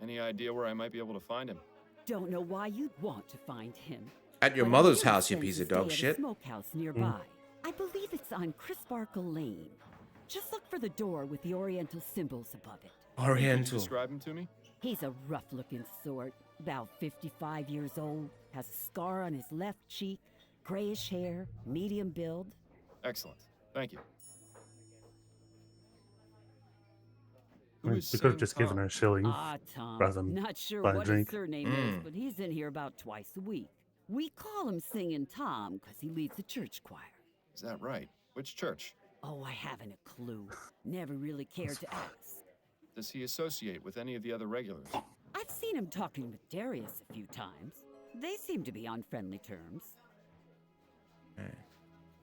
Any idea where I might be able to find him? Don't know why you'd want to find him. At your but I mother's hear he house, you spends piece his of dog day at a shit. smokehouse nearby. I believe it's on Crisparkle Lane. Just look for the door with the Oriental symbols above it. Could you Oriental. describe him to me? He's a rough-looking sort, about 55 years old, has a scar on his left cheek, grayish hair, medium build. Excellent. Thank you. I Who mean, is we could have Saint just given Tom? her a shilling. Ah, Tom. Rather than Not sure buy a what drink. his surname is, but he's in here about twice a week. We call him Singing Tom because he leads a church choir. Is that right? Which church? Oh, I haven't a clue. Never really cared to ask. Does he associate with any of the other regulars? I've seen him talking with Darius a few times. They seem to be on friendly terms.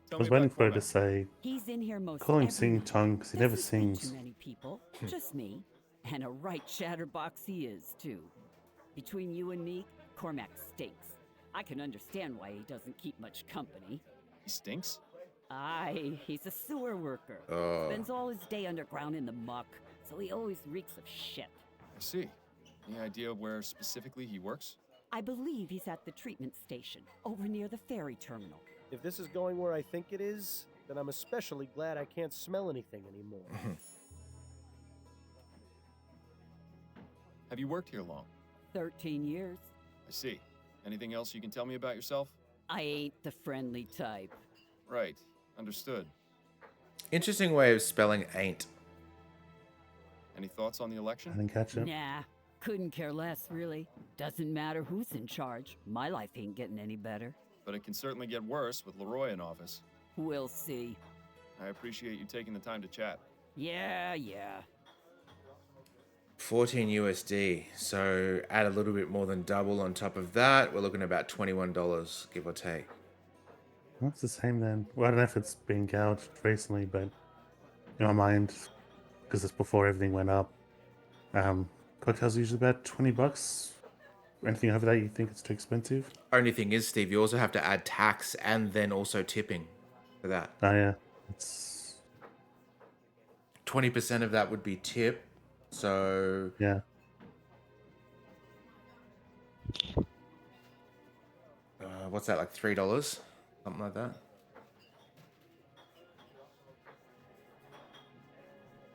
Tell I was me waiting about for her to Cormac. say, He's in here most call him every Sing night. Tongue, because he never Doesn't speak sings. Too many people, just me, and a right chatterbox he is too. Between you and me, Cormac stinks. I can understand why he doesn't keep much company. He stinks? Aye, he's a sewer worker. Oh. Spends all his day underground in the muck, so he always reeks of shit. I see. Any idea where specifically he works? I believe he's at the treatment station, over near the ferry terminal. If this is going where I think it is, then I'm especially glad I can't smell anything anymore. Have you worked here long? 13 years. I see. Anything else you can tell me about yourself? I ain't the friendly type. Right. Understood. Interesting way of spelling ain't. Any thoughts on the I election? didn't catch it. Nah, couldn't care less, really. Doesn't matter who's in charge. My life ain't getting any better. But it can certainly get worse with Leroy in office. We'll see. I appreciate you taking the time to chat. Yeah. 14 USD. So add a little bit more than double on top of that. We're looking at about $21, give or take. What's the same then? Well, I don't know if it's been gouged recently, but in my mind, because it's before everything went up, cocktails are usually about $20. Anything over that you think it's too expensive? Only thing is, Steve, you also have to add tax and then also tipping for that. Oh yeah, it's 20% of that would be tip. So yeah. what's that, like $3? Something like that.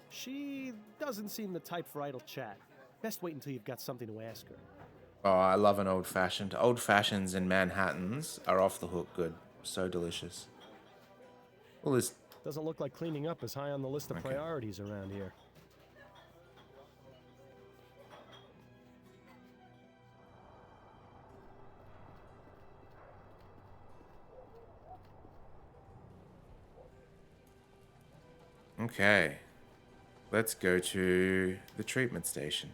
She doesn't seem the type for idle chat. Best wait until you've got something to ask her. Oh, I love an old fashioned. Old fashions and Manhattans are off the hook good. So delicious. Well, this Doesn't look like cleaning up is high on the list of Okay. priorities around here. okay. Let's go to the treatment station.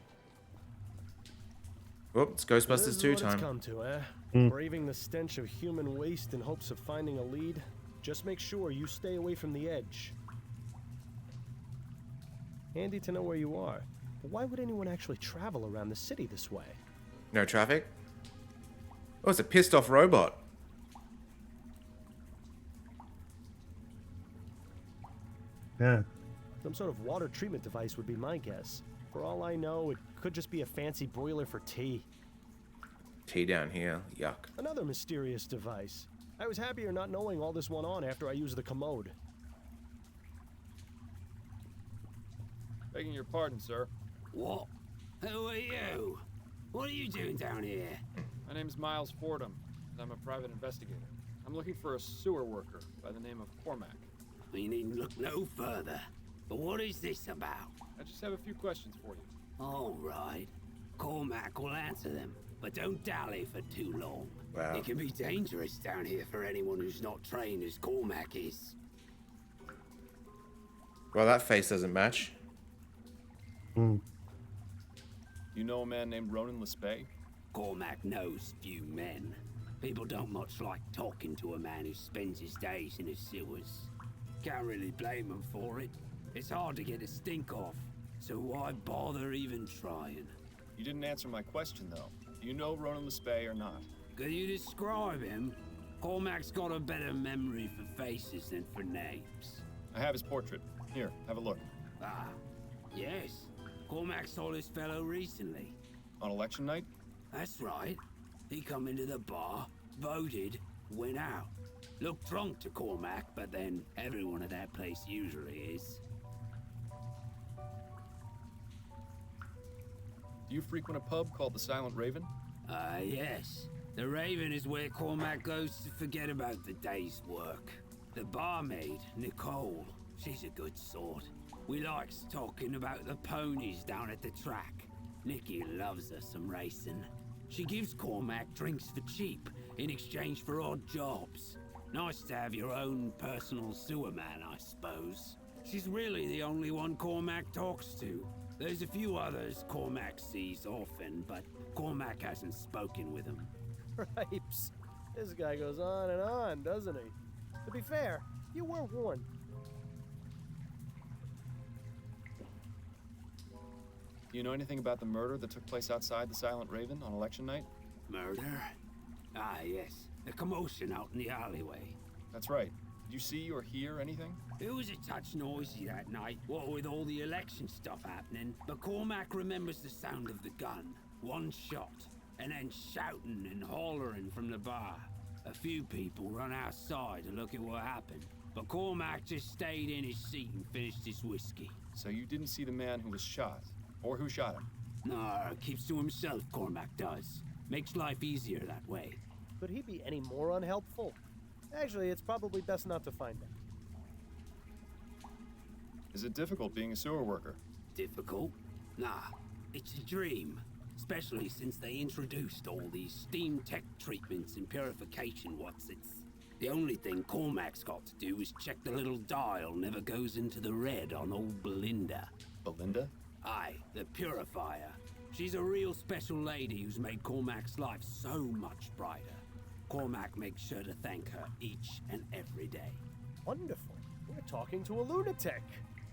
Oh, it's This Ghostbusters is 2 what it's time. come to, eh? Hmm. Braving the stench of human waste in hopes of finding a lead. Just make sure you stay away from the edge. Handy to know where you are. But why would anyone actually travel around the city this way? No traffic? Oh, it's a pissed off robot. Yeah. Some sort of water treatment device would be my guess. For all I know, it could just be a fancy boiler for tea. Tea down here. Yuck. Another mysterious device. I was happier not knowing all this went on after I used the commode. Begging your pardon, sir. What? Who are you? What are you doing down here? My name's Miles Fordham, and I'm a private investigator. I'm looking for a sewer worker by the name of Cormac. You needn't look no further. But what is this about? I just have a few questions for you. All right. Cormac will answer them. but don't dally for too long. Wow. It can be dangerous down here for anyone who's not trained as Cormac is. Well, that face doesn't match. Mm. You know a man named Ronan Lespay? Cormac knows few men. People don't much like talking to a man who spends his days in the sewers. Can't really blame him for it. It's hard to get a stink off, so why bother even trying? You didn't answer my question, though. Do you know Ronan Lespay or not? Could you describe him? Cormac's got a better memory for faces than for names. I have his portrait. Here, have a look. Ah, yes. Cormac saw this fellow recently. On election night? That's right. He come into the bar, voted, went out. Looked drunk to Cormac, but then everyone at that place usually is. Do you frequent a pub called the Silent Raven? Yes. The Raven is where Cormac goes to forget about the day's work. The barmaid, Nicole, she's a good sort. We likes talking about the ponies down at the track. Nikki loves her some racing. She gives Cormac drinks for cheap in exchange for odd jobs. Nice to have your own personal sewer man, I suppose. She's really the only one Cormac talks to. There's a few others Cormac sees often, but Cormac hasn't spoken with them. Cripes. This guy goes on and on, doesn't he? To be fair, you were warned. Do you know anything about the murder that took place outside the Silent Raven on election night? Murder? Ah, yes. The commotion out in the alleyway. That's right. Did you see or hear anything? It was a touch noisy that night, what with all the election stuff happening, but Cormac remembers the sound of the gun. One shot, and then shouting and hollering from the bar. A few people run outside to look at what happened, but Cormac just stayed in his seat and finished his whiskey. So you didn't see the man who was shot, or who shot him? No, keeps to himself, Cormac does. Makes life easier that way. Could he be any more unhelpful? Actually, it's probably best not to find out. Is it difficult being a sewer worker? Difficult? Nah, it's a dream. Especially since they introduced all these steam tech treatments and purification whatsits. The only thing Cormac's got to do is check the little dial never goes into the red on old Belinda. Belinda? Aye, the purifier. She's a real special lady who's made Cormac's life so much brighter. Cormac makes sure to thank her each and every day. Wonderful. We're talking to a lunatic.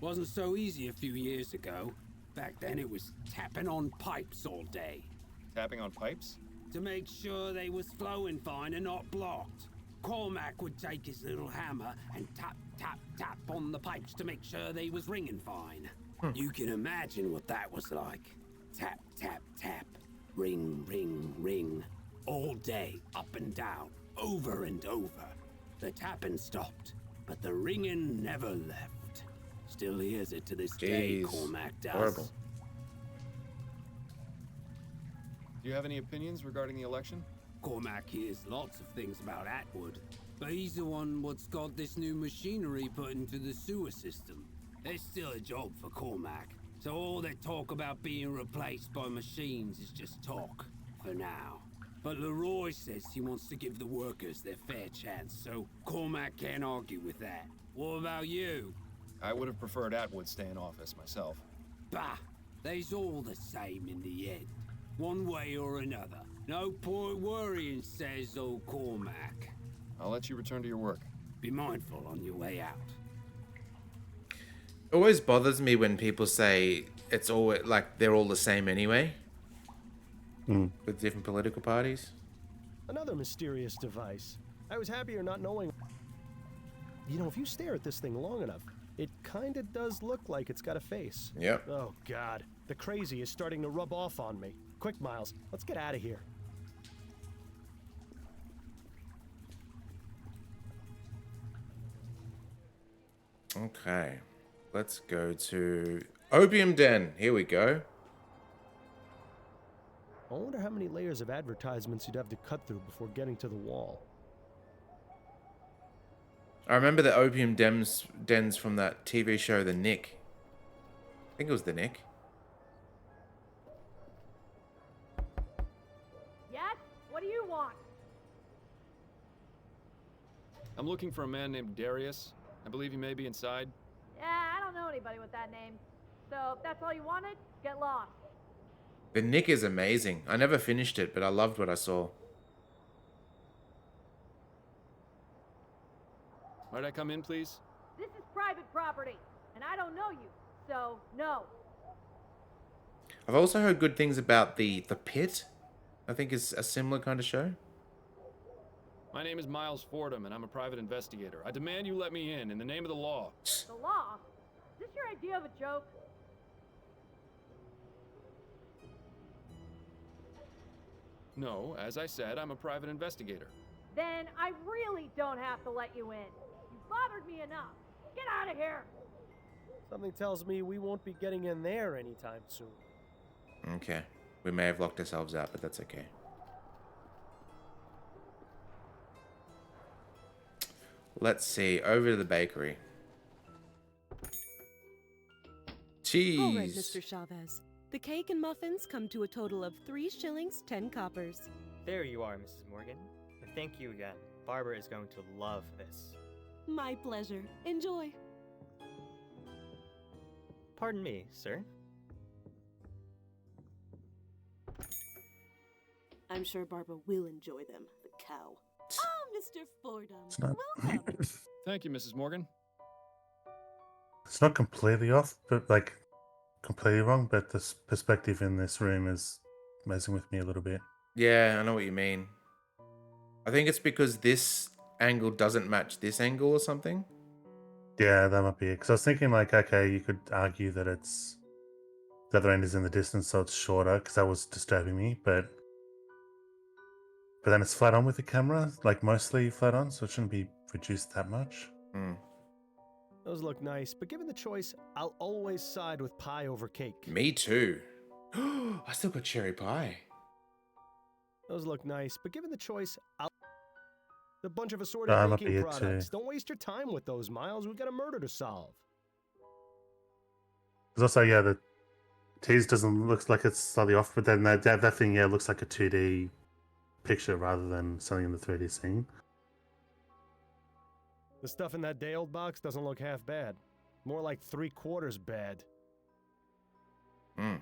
Wasn't so easy a few years ago. Back then it was tapping on pipes all day. Tapping on pipes? To make sure they was flowing fine and not blocked. Cormac would take his little hammer and tap, tap, tap on the pipes to make sure they was ringing fine. You can imagine what that was like. Tap, tap, tap. Ring, ring, ring. All day, up and down, over and over. The tapping stopped, but the ringing never left. Still hears it to this day, Jeez. Cormac does. Horrible. Do you have any opinions regarding the election? Cormac hears lots of things about Atwood, but he's the one what's got this new machinery put into the sewer system. There's still a job for Cormac, so all that talk about being replaced by machines is just talk, for now. But Leroy says he wants to give the workers their fair chance, so Cormac can't argue with that. What about you? I would have preferred Atwood stay in office myself. Bah, they's all the same in the end. One way or another. No point worrying, says old Cormac. I'll let you return to your work. Be mindful on your way out. It always bothers me when people say it's all like they're all the same anyway. With different political parties. Another mysterious device. I was happier not knowing. You know, if you stare at this thing long enough, it kinda does look like it's got a face. Yep. Oh, God. The crazy is starting to rub off on me. Quick, Miles, let's get out of here. Okay. Let's go to Opium Den. Here we go. I wonder how many layers of advertisements you'd have to cut through before getting to the wall. I remember the opium dens from that TV show, The Nick. I think it was The Nick. I'm looking for a man named Darius. I believe he may be inside. Yeah, I don't know anybody with that name. So if that's all you wanted, get lost. The Nick is amazing. I never finished it, but I loved what I saw. Might I come in, please? This is private property, and I don't know you, so no. I've also heard good things about the Pit. I think is a similar kind of show. My name is Miles Fordham, and I'm a private investigator. I demand you let me in the name of the law. The law? Is this your idea of a joke? No, as I said, I'm a private investigator. Then I really don't have to let you in. You bothered me enough. Get out of here! Something tells me we won't be getting in there anytime soon. Okay. We may have locked ourselves out, but that's okay. Let's see. Over to the bakery. Cheese. All right, Mr. Chavez. The cake and muffins come to a total of 3 shillings, 10 coppers. There you are, Mrs. Morgan. And thank you again. Barbara is going to love this. My pleasure. Enjoy. Pardon me, sir. I'm sure Barbara will enjoy them, the cow. Oh, Mr. Fordham. It's not. Welcome. Thank you, Mrs. Morgan. It's not completely off, but like completely wrong. But this perspective in this room is messing with me a little bit. Yeah, I know what you mean. I think it's because this angle doesn't match this angle or something. Yeah, that might be it. Because I was thinking, like, okay, you could argue that it's the other end is in the distance, so it's shorter. Because that was disturbing me, but then it's flat on with the camera, like mostly flat on, so it shouldn't be reduced that much. Hmm. Those look nice, but given the choice, I'll always side with pie over cake. Me too. I still got cherry pie. Those look nice, but given the choice, I'll... A bunch of assorted I'm up baking here products. too. Don't waste your time with those, Miles. We've got a murder to solve. There's also, yeah, the tease doesn't look like it's slightly off, but then that thing, yeah, looks like a 2D picture rather than something in the 3D scene. The stuff in that day-old box doesn't look half bad. More like 3/4 bad. Hmm.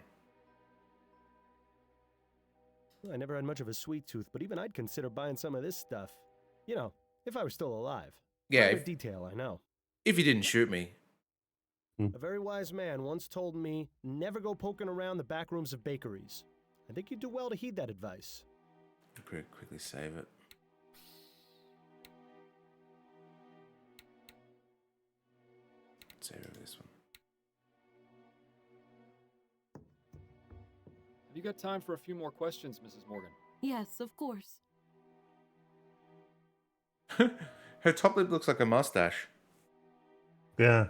I never had much of a sweet tooth, but even I'd consider buying some of this stuff. You know, if I were still alive. Yeah, Private detail, I know. if you didn't shoot me. A very wise man once told me, never go poking around the back rooms of bakeries. I think you'd do well to heed that advice. Quickly save it. Save over this one. Have you got time for a few more questions, Mrs. Morgan? Yes, of course. Her top lip looks like a mustache. Yeah.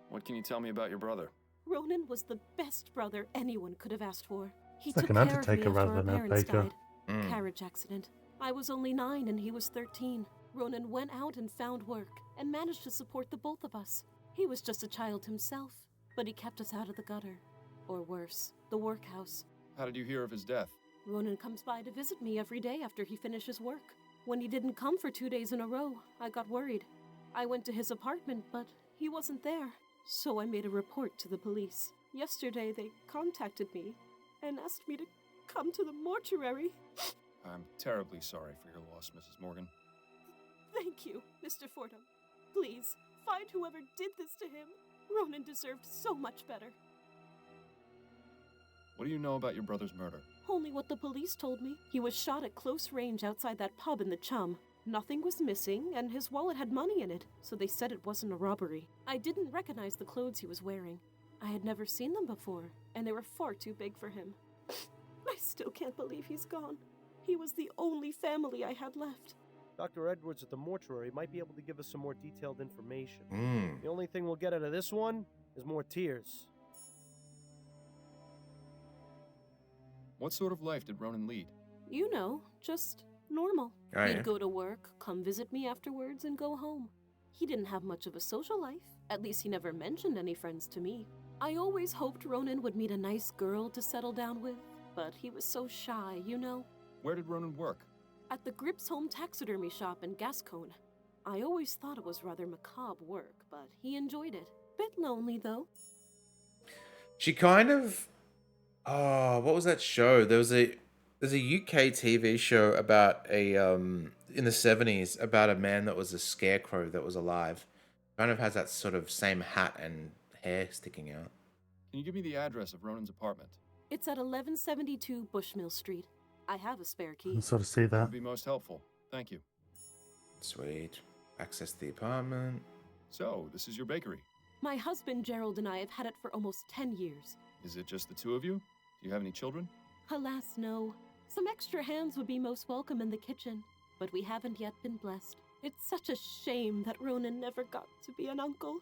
What can you tell me about your brother? Ronan was the best brother anyone could have asked for. He It's like took an care of me undertaker after rather our than a parents baker. died. Mm. Carriage accident. I was only 9 and he was 13. Ronan went out and found work and managed to support the both of us. He was just a child himself, but he kept us out of the gutter. Or worse, the workhouse. How did you hear of his death? Ronan comes by to visit me every day after he finishes work. When he didn't come for 2 days in a row, I got worried. I went to his apartment, but he wasn't there. So I made a report to the police. Yesterday, they contacted me and asked me to come to the mortuary. I'm terribly sorry for your loss, Mrs. Morgan. Thank you, Mr. Fordham. Please, find whoever did this to him. Ronan deserved so much better. What do you know about your brother's murder? Only what the police told me. He was shot at close range outside that pub in the Chum. Nothing was missing, and his wallet had money in it, so they said it wasn't a robbery. I didn't recognize the clothes he was wearing. I had never seen them before, and they were far too big for him. I still can't believe he's gone. He was the only family I had left. Dr. Edwards at the mortuary might be able to give us some more detailed information. Mm. The only thing we'll get out of this one is more tears. What sort of life did Ronan lead? You know, just normal. Oh, He'd yeah. go to work, come visit me afterwards, and go home. He didn't have much of a social life. At least he never mentioned any friends to me. I always hoped Ronan would meet a nice girl to settle down with, but he was so shy, you know. Where did Ronan work? At the Grips Home Taxidermy Shop in Gascon. I always thought it was rather macabre work, but he enjoyed it. Bit lonely, though. She kind of... Oh, what was that show? There's a UK TV show about a in the 70s about a man that was a scarecrow that was alive. Kind of has that sort of same hat and hair sticking out. Can you give me the address of Ronan's apartment? It's at 1172 Bushmill Street. I have a spare I key. can sort of see That that. would be most helpful. Thank you. Sweet. Access the apartment. So, this is your bakery. My husband Gerald and I have had it for almost 10 years. Is it just the two of you? Do you have any children? Alas, no. Some extra hands would be most welcome in the kitchen, but we haven't yet been blessed. It's such a shame that Ronan never got to be an uncle.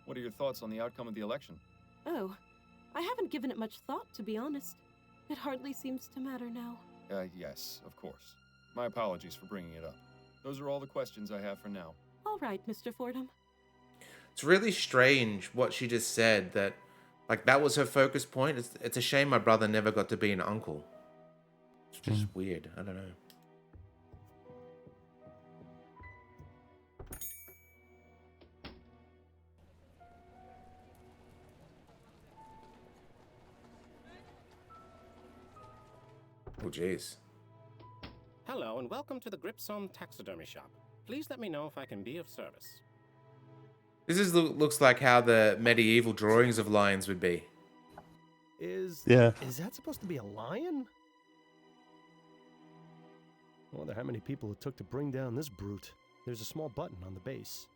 What are your thoughts on the outcome of the election? Oh, I haven't given it much thought, to be honest. It hardly seems to matter now. Yes, of course. My apologies for bringing it up. Those are all the questions I have for now. All right, Mr. Fordham. It's really strange what she just said, that like that was her focus point. It's a shame my brother never got to be an uncle. It's just weird. I don't know. Oh, jeez. Hello, and welcome to the Gripsome Taxidermy Shop. Please let me know if I can be of service. Looks like how the medieval drawings of lions would be. Is that supposed to be a lion? I wonder how many people it took to bring down this brute. There's a small button on the base.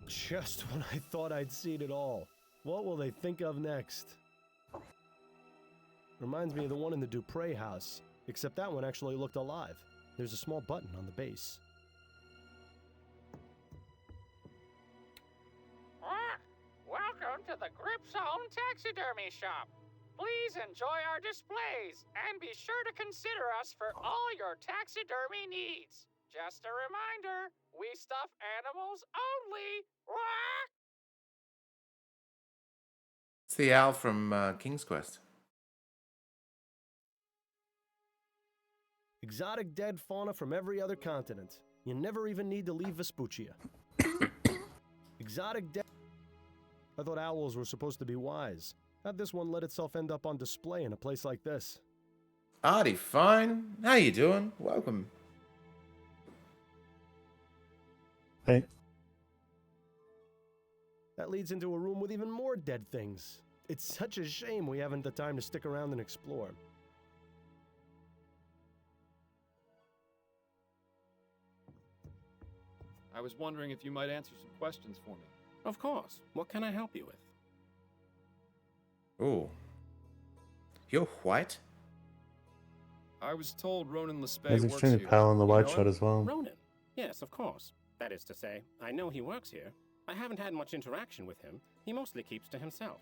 Just when I thought I'd seen it all. What will they think of next? Reminds me of the one in the Dupre house, except that one actually looked alive. There's a small button on the base. Welcome to the Gripsome Taxidermy Shop. Please enjoy our displays and be sure to consider us for all your taxidermy needs. Just a reminder, we stuff animals only. It's the owl from King's Quest. Exotic dead fauna from every other continent. You never even need to leave Vespuccia. Exotic dead... I thought owls were supposed to be wise. How'd this one let itself end up on display in a place like this? Artie, fine. How you doing? Welcome. Hey. That leads into a room with even more dead things. It's such a shame we haven't the time to stick around and explore. I was wondering if you might answer some questions for me. Of course. What can I help you with? Oh. You're white? I was told Ronan Lespay There's works extremely here. pale on the You white know shot him? as well. Ronan? Yes, of course. That is to say, I know he works here. I haven't had much interaction with him. He mostly keeps to himself.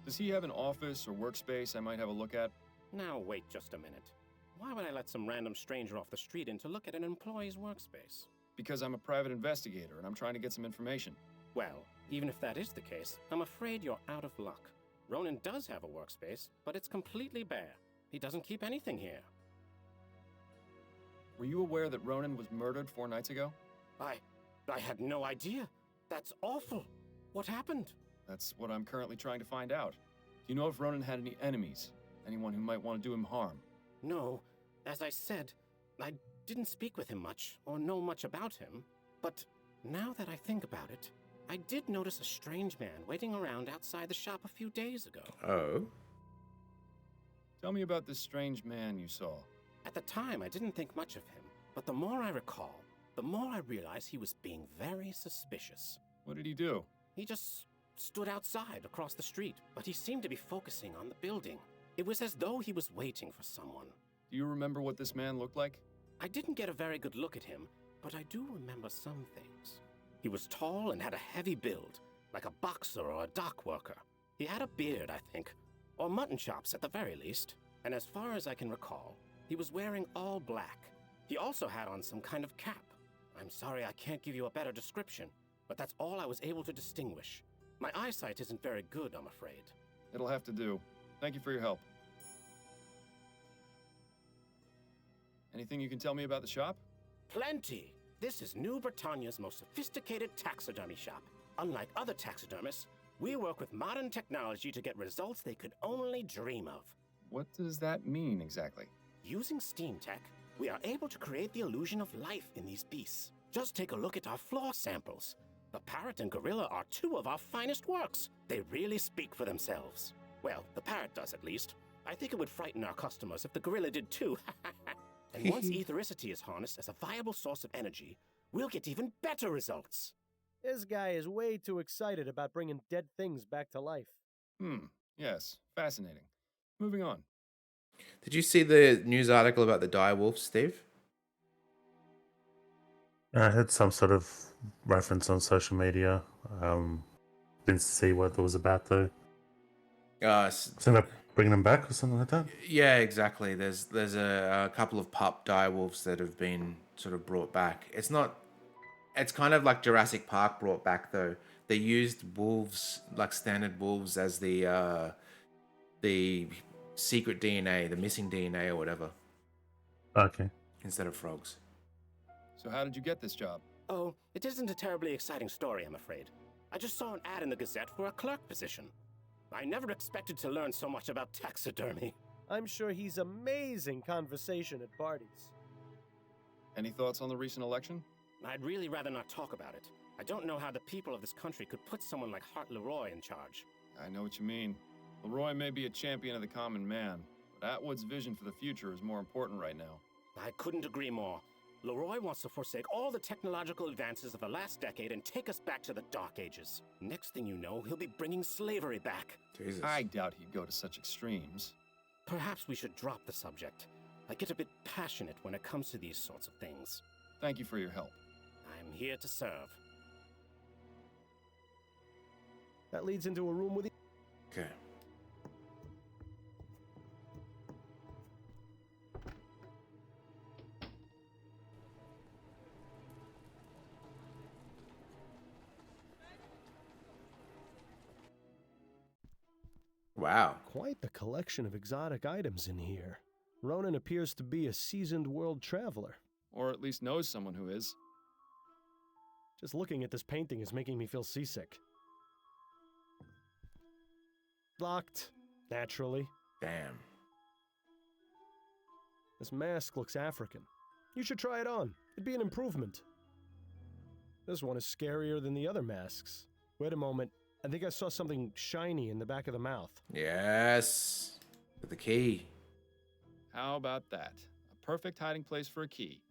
Does he have an office or workspace I might have a look at? Now, wait just a minute. Why would I let some random stranger off the street in to look at an employee's workspace? Because I'm a private investigator and I'm trying to get some information. Well, even if that is the case, I'm afraid you're out of luck. Ronan does have a workspace, but it's completely bare. He doesn't keep anything here. Were you aware that Ronan was murdered 4 nights ago? I had no idea. That's awful. What happened? That's what I'm currently trying to find out. Do you know if Ronan had any enemies? Anyone who might want to do him harm? No. As I said, I didn't speak with him much, or know much about him. But now that I think about it, I did notice a strange man waiting around outside the shop a few days ago. Oh? Tell me about this strange man you saw. At the time, I didn't think much of him. But the more I recall, the more I realize he was being very suspicious. What did he do? He just stood outside across the street, but he seemed to be focusing on the building. It was as though he was waiting for someone. Do you remember what this man looked like? I didn't get a very good look at him, but I do remember some things. He was tall and had a heavy build, like a boxer or a dock worker. He had a beard, I think, or mutton chops at the very least. And as far as I can recall, he was wearing all black. He also had on some kind of cap, I'm sorry I can't give you a better description, but that's all I was able to distinguish. My eyesight isn't very good, I'm afraid. It'll have to do. Thank you for your help. Anything you can tell me about the shop? Plenty! This is New Britannia's most sophisticated taxidermy shop. Unlike other taxidermists, we work with modern technology to get results they could only dream of. What does that mean exactly? Using steam tech, we are able to create the illusion of life in these beasts. Just take a look at our floor samples. The parrot and gorilla are two of our finest works. They really speak for themselves. Well, the parrot does at least. I think it would frighten our customers if the gorilla did too. And once ethericity is harnessed as a viable source of energy, we'll get even better results. This guy is way too excited about bringing dead things back to life. Yes. Fascinating. Moving on. Did you see the news article about the dire wolves, Steve? I had some sort of reference on social media. Didn't see what it was about though. Isn't it bringing them back or something like that? Yeah, exactly. There's a couple of pup dire wolves that have been sort of brought back. It's kind of like Jurassic Park brought back though. They used wolves, like standard wolves, as the secret DNA, the missing DNA or whatever. Okay. Instead of frogs. So how did you get this job? Oh, it isn't a terribly exciting story, I'm afraid. I just saw an ad in the Gazette for a clerk position. I never expected to learn so much about taxidermy. I'm sure he's amazing conversation at parties. Any thoughts on the recent election? I'd really rather not talk about it. I don't know how the people of this country could put someone like Hart Leroy in charge. I know what you mean. Leroy may be a champion of the common man, but Atwood's vision for the future is more important right now. I couldn't agree more. Leroy wants to forsake all the technological advances of the last decade and take us back to the Dark Ages. Next thing you know, he'll be bringing slavery back. Jesus. I doubt he'd go to such extremes. Perhaps we should drop the subject. I get a bit passionate when it comes to these sorts of things. Thank you for your help. I'm here to serve. That leads into a room with... Okay. Wow. Quite the collection of exotic items in here. Ronan appears to be a seasoned world traveler. Or at least knows someone who is. Just looking at this painting is making me feel seasick. Locked, naturally. Damn. This mask looks African. You should try it on. It'd be an improvement. This one is scarier than the other masks. Wait a moment. I think I saw something shiny in the back of the mouth. Yes. With the key. How about that? A perfect hiding place for a key.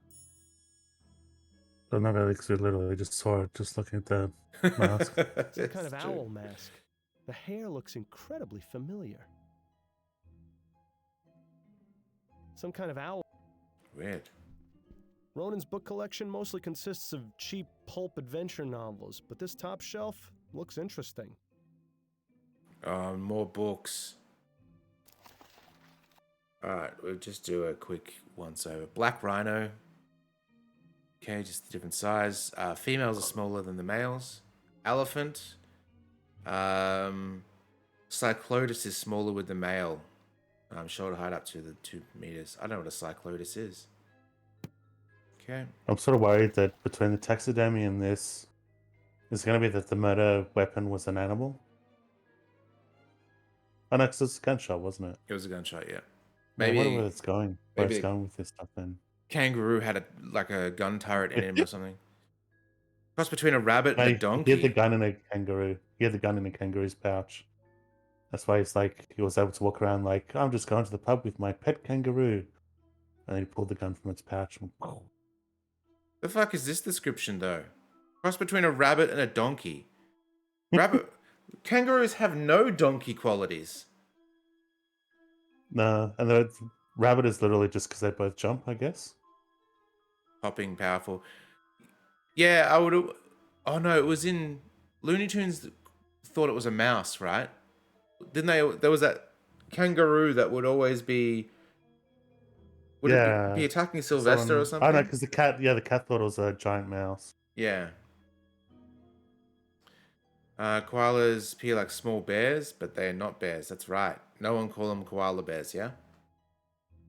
But not Alex, we literally just saw it just looking at the mask. It's a kind of owl mask. The hair looks incredibly familiar. Some kind of owl. Weird. Ronan's book collection mostly consists of cheap pulp adventure novels, but this top shelf looks interesting. More books. Alright, we'll just do a quick once over. Black Rhino. Okay, just a different size. Females are smaller than the males. Elephant. Cyclodus is smaller with the male. Shoulder height up to the 2 meters. I don't know what a cyclodus is. Okay. I'm sort of worried that between the taxidermy and this, it's going to be that the murder weapon was an animal. Oh no, 'cause it was a gunshot, wasn't it? It was a gunshot, yeah. Maybe. I Maybe wonder where it's going. Where it's going with this stuff then. Kangaroo had a gun turret in him or something. Cross between a rabbit and a He donkey. had the gun in a kangaroo. He had the gun in a kangaroo's pouch. That's why it's like he was able to walk around like, I'm just going to the pub with my pet kangaroo. And then he pulled the gun from its pouch. And... The fuck is this description though? Cross between a rabbit and a donkey. Rabbit kangaroos have no donkey qualities. No, and the rabbit is literally just because they both jump, I guess. Hopping, powerful. Yeah, I would. Oh no, it was in Looney Tunes. Thought it was a mouse, right? Didn't they? There was that kangaroo that would always be Would it be attacking Sylvester or something? Oh no, because the cat thought it was a giant mouse. Yeah. Koalas appear like small bears, but they are not bears. That's right. No one call them koala bears, yeah?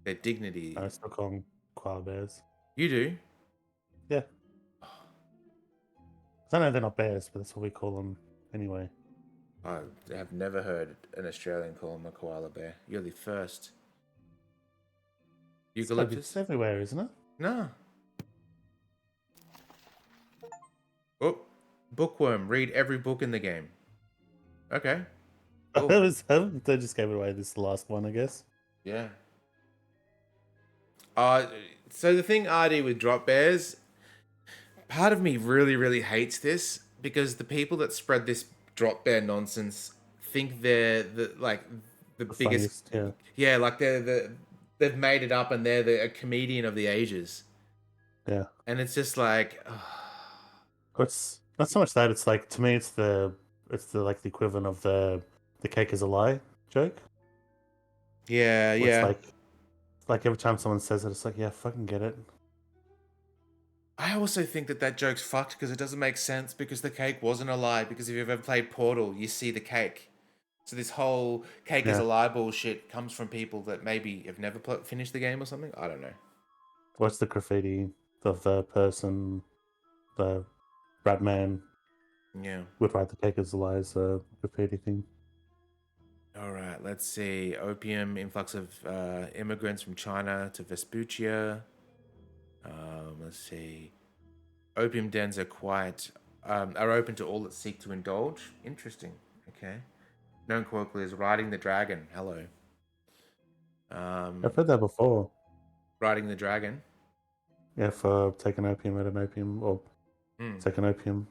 Their dignity. I still call them koala bears. You do? Yeah. I know they're not bears, but that's what we call them anyway. I have never heard an Australian call them a koala bear. You're the first. Eucalyptus? It's everywhere, isn't it? No. Oh, bookworm. Read every book in the game. Okay. Cool. They just gave it away. This is the last one, I guess. Yeah. So the thing, RD, with drop bears, part of me really, really hates this because the people that spread this drop bear nonsense think they're the biggest. Funniest, yeah, like they've made it up and they're a comedian of the ages. Yeah. And it's just like, It's not so much that. It's like, to me, it's the like the equivalent of the cake is a lie joke. Yeah, Where yeah. It's like every time someone says it, it's like, yeah, fucking get it. I also think that joke's fucked because it doesn't make sense because the cake wasn't a lie. Because if you've ever played Portal, you see the cake. So this whole cake is a lie bullshit comes from people that maybe have never finished the game or something. I don't know. What's the graffiti of the person, the rat man? Yeah. Would write the cake as a lie as a graffiti thing. All right, let's see. Opium influx of immigrants from China to Vespuccia. Let's see. Opium dens are are open to all that seek to indulge. Interesting. Okay. Known colloquially as riding the dragon. Hello. I've heard that before. Riding the dragon. Yeah, for taking opium at an opium, or taking opium,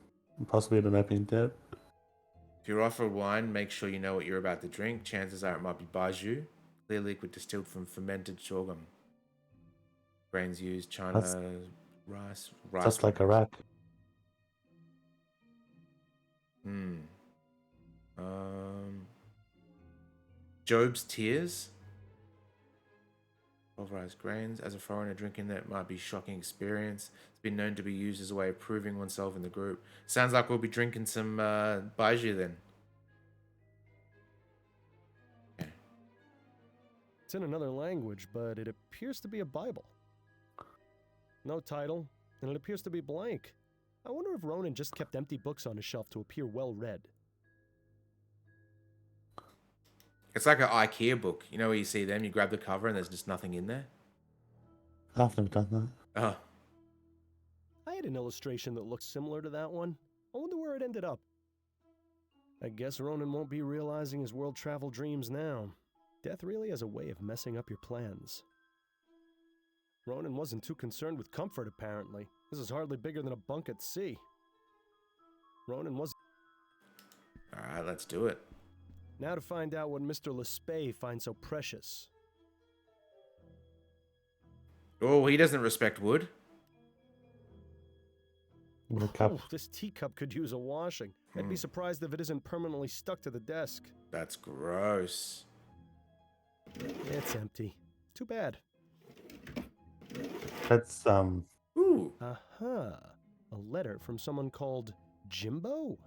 possibly at an opium den. If you're offered wine, make sure you know what you're about to drink. Chances are it might be baijiu, clear liquid distilled from fermented sorghum. Grains used, China, rice. Just like Iraq. Job's tears. Pulverized grains. As a foreigner drinking that might be a shocking experience. It's been known to be used as a way of proving oneself in the group. Sounds like we'll be drinking some baijiu then. Okay. It's in another language, but it appears to be a Bible. No title, and it appears to be blank. I wonder if Ronan just kept empty books on his shelf to appear well read. It's like an IKEA book. You know where you see them, you grab the cover and there's just nothing in there? I've never done that. Oh. I had an illustration that looked similar to that one. I wonder where it ended up. I guess Ronan won't be realizing his world travel dreams now. Death really has a way of messing up your plans. Ronan wasn't too concerned with comfort, apparently. This is hardly bigger than a bunk at sea. Ronan was... Alright, let's do it. Now to find out what Mr. Lespay finds so precious. Oh, he doesn't respect wood. Oh, this teacup could use a washing. I'd be surprised if it isn't permanently stuck to the desk. That's gross. It's empty. Too bad. That's Ooh. Aha. A letter from someone called Jimbo?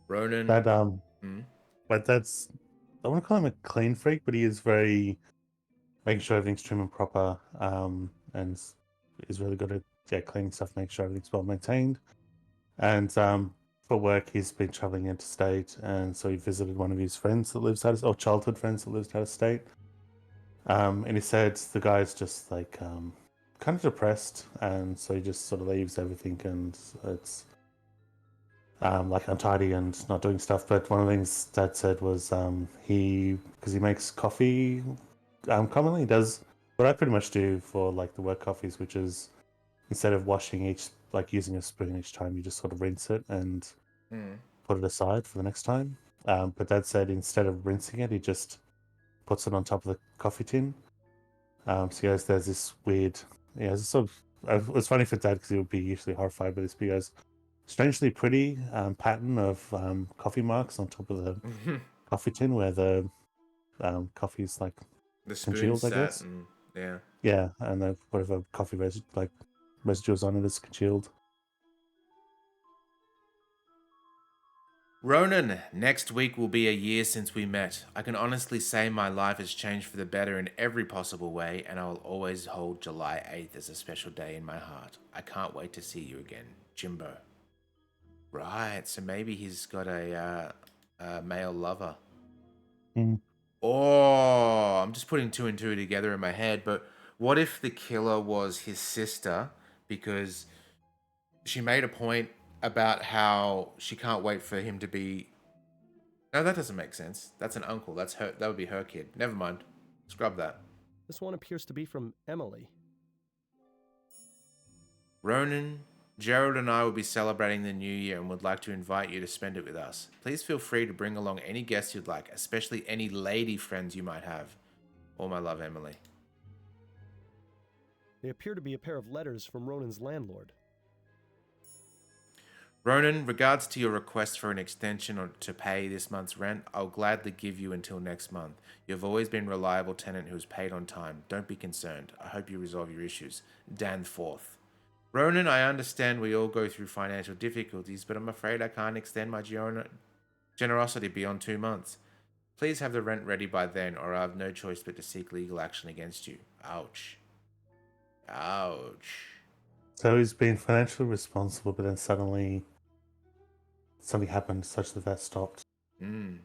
Ronan. That but that's, I want to call him a clean freak, but he is very making sure everything's trim and proper, and is really good at cleaning stuff, make sure everything's well maintained. And for work, he's been traveling interstate, and so he visited one of his friends that lives out, or childhood friends that lives out of state. And he said the guy's just like kind of depressed, and so he just sort of leaves everything, and it's like untidy and not doing stuff. But one of the things Dad said was because he makes coffee commonly, he does what I pretty much do for like the work coffees, which is instead of washing using a spoon each time, you just sort of rinse it and put it aside for the next time. But Dad said instead of rinsing it, he just puts it on top of the coffee tin. So he goes, there's this weird, it's sort of, it was funny for Dad because he would be usually horrified by this, but he goes, strangely pretty pattern of coffee marks on top of the coffee tin where the coffee's like The spoon congealed, I sat guess. and yeah. Yeah, and the whatever coffee residues on it is congealed. Ronan, next week will be a year since we met. I can honestly say my life has changed for the better in every possible way, and I will always hold July 8th as a special day in my heart. I can't wait to see you again, Jimbo. Right, so maybe he's got a male lover. Mm. Oh, I'm just putting two and two together in my head, but what if the killer was his sister because she made a point about how she can't wait for him to be. No, that doesn't make sense. That's an uncle. That's her. That would be her kid. Never mind. Scrub that. This one appears to be from Emily. Ronan, Gerald and I will be celebrating the new year and would like to invite you to spend it with us. Please feel free to bring along any guests you'd like, especially any lady friends you might have. All my love, Emily. They appear to be a pair of letters from Ronan's landlord. Ronan, regards to your request for an extension or to pay this month's rent, I'll gladly give you until next month. You've always been a reliable tenant who's paid on time. Don't be concerned. I hope you resolve your issues. Dan Forth. Ronan, I understand we all go through financial difficulties, but I'm afraid I can't extend my generosity beyond 2 months. Please have the rent ready by then, or I have no choice but to seek legal action against you. Ouch. Ouch. So he's been financially responsible, but then suddenly something happened such that stopped. Hmm.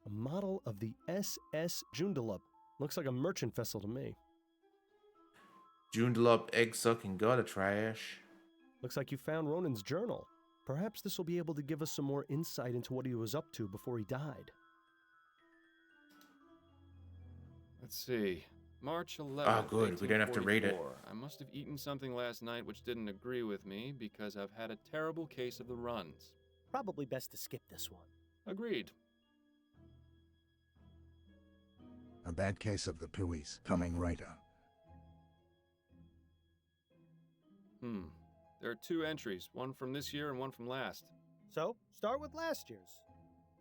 A model of the SS Joondalup. Looks like a merchant vessel to me. Joondalup egg-sucking gutter trash. Looks like you found Ronan's journal. Perhaps this will be able to give us some more insight into what he was up to before he died. Let's see. March 11th. Oh, good. We don't have to read it. 1844. I must have eaten something last night which didn't agree with me because I've had a terrible case of the runs. Probably best to skip this one. Agreed. A bad case of the Puies coming right up. There are 2 entries, one from this year and one from last. So, start with last year's.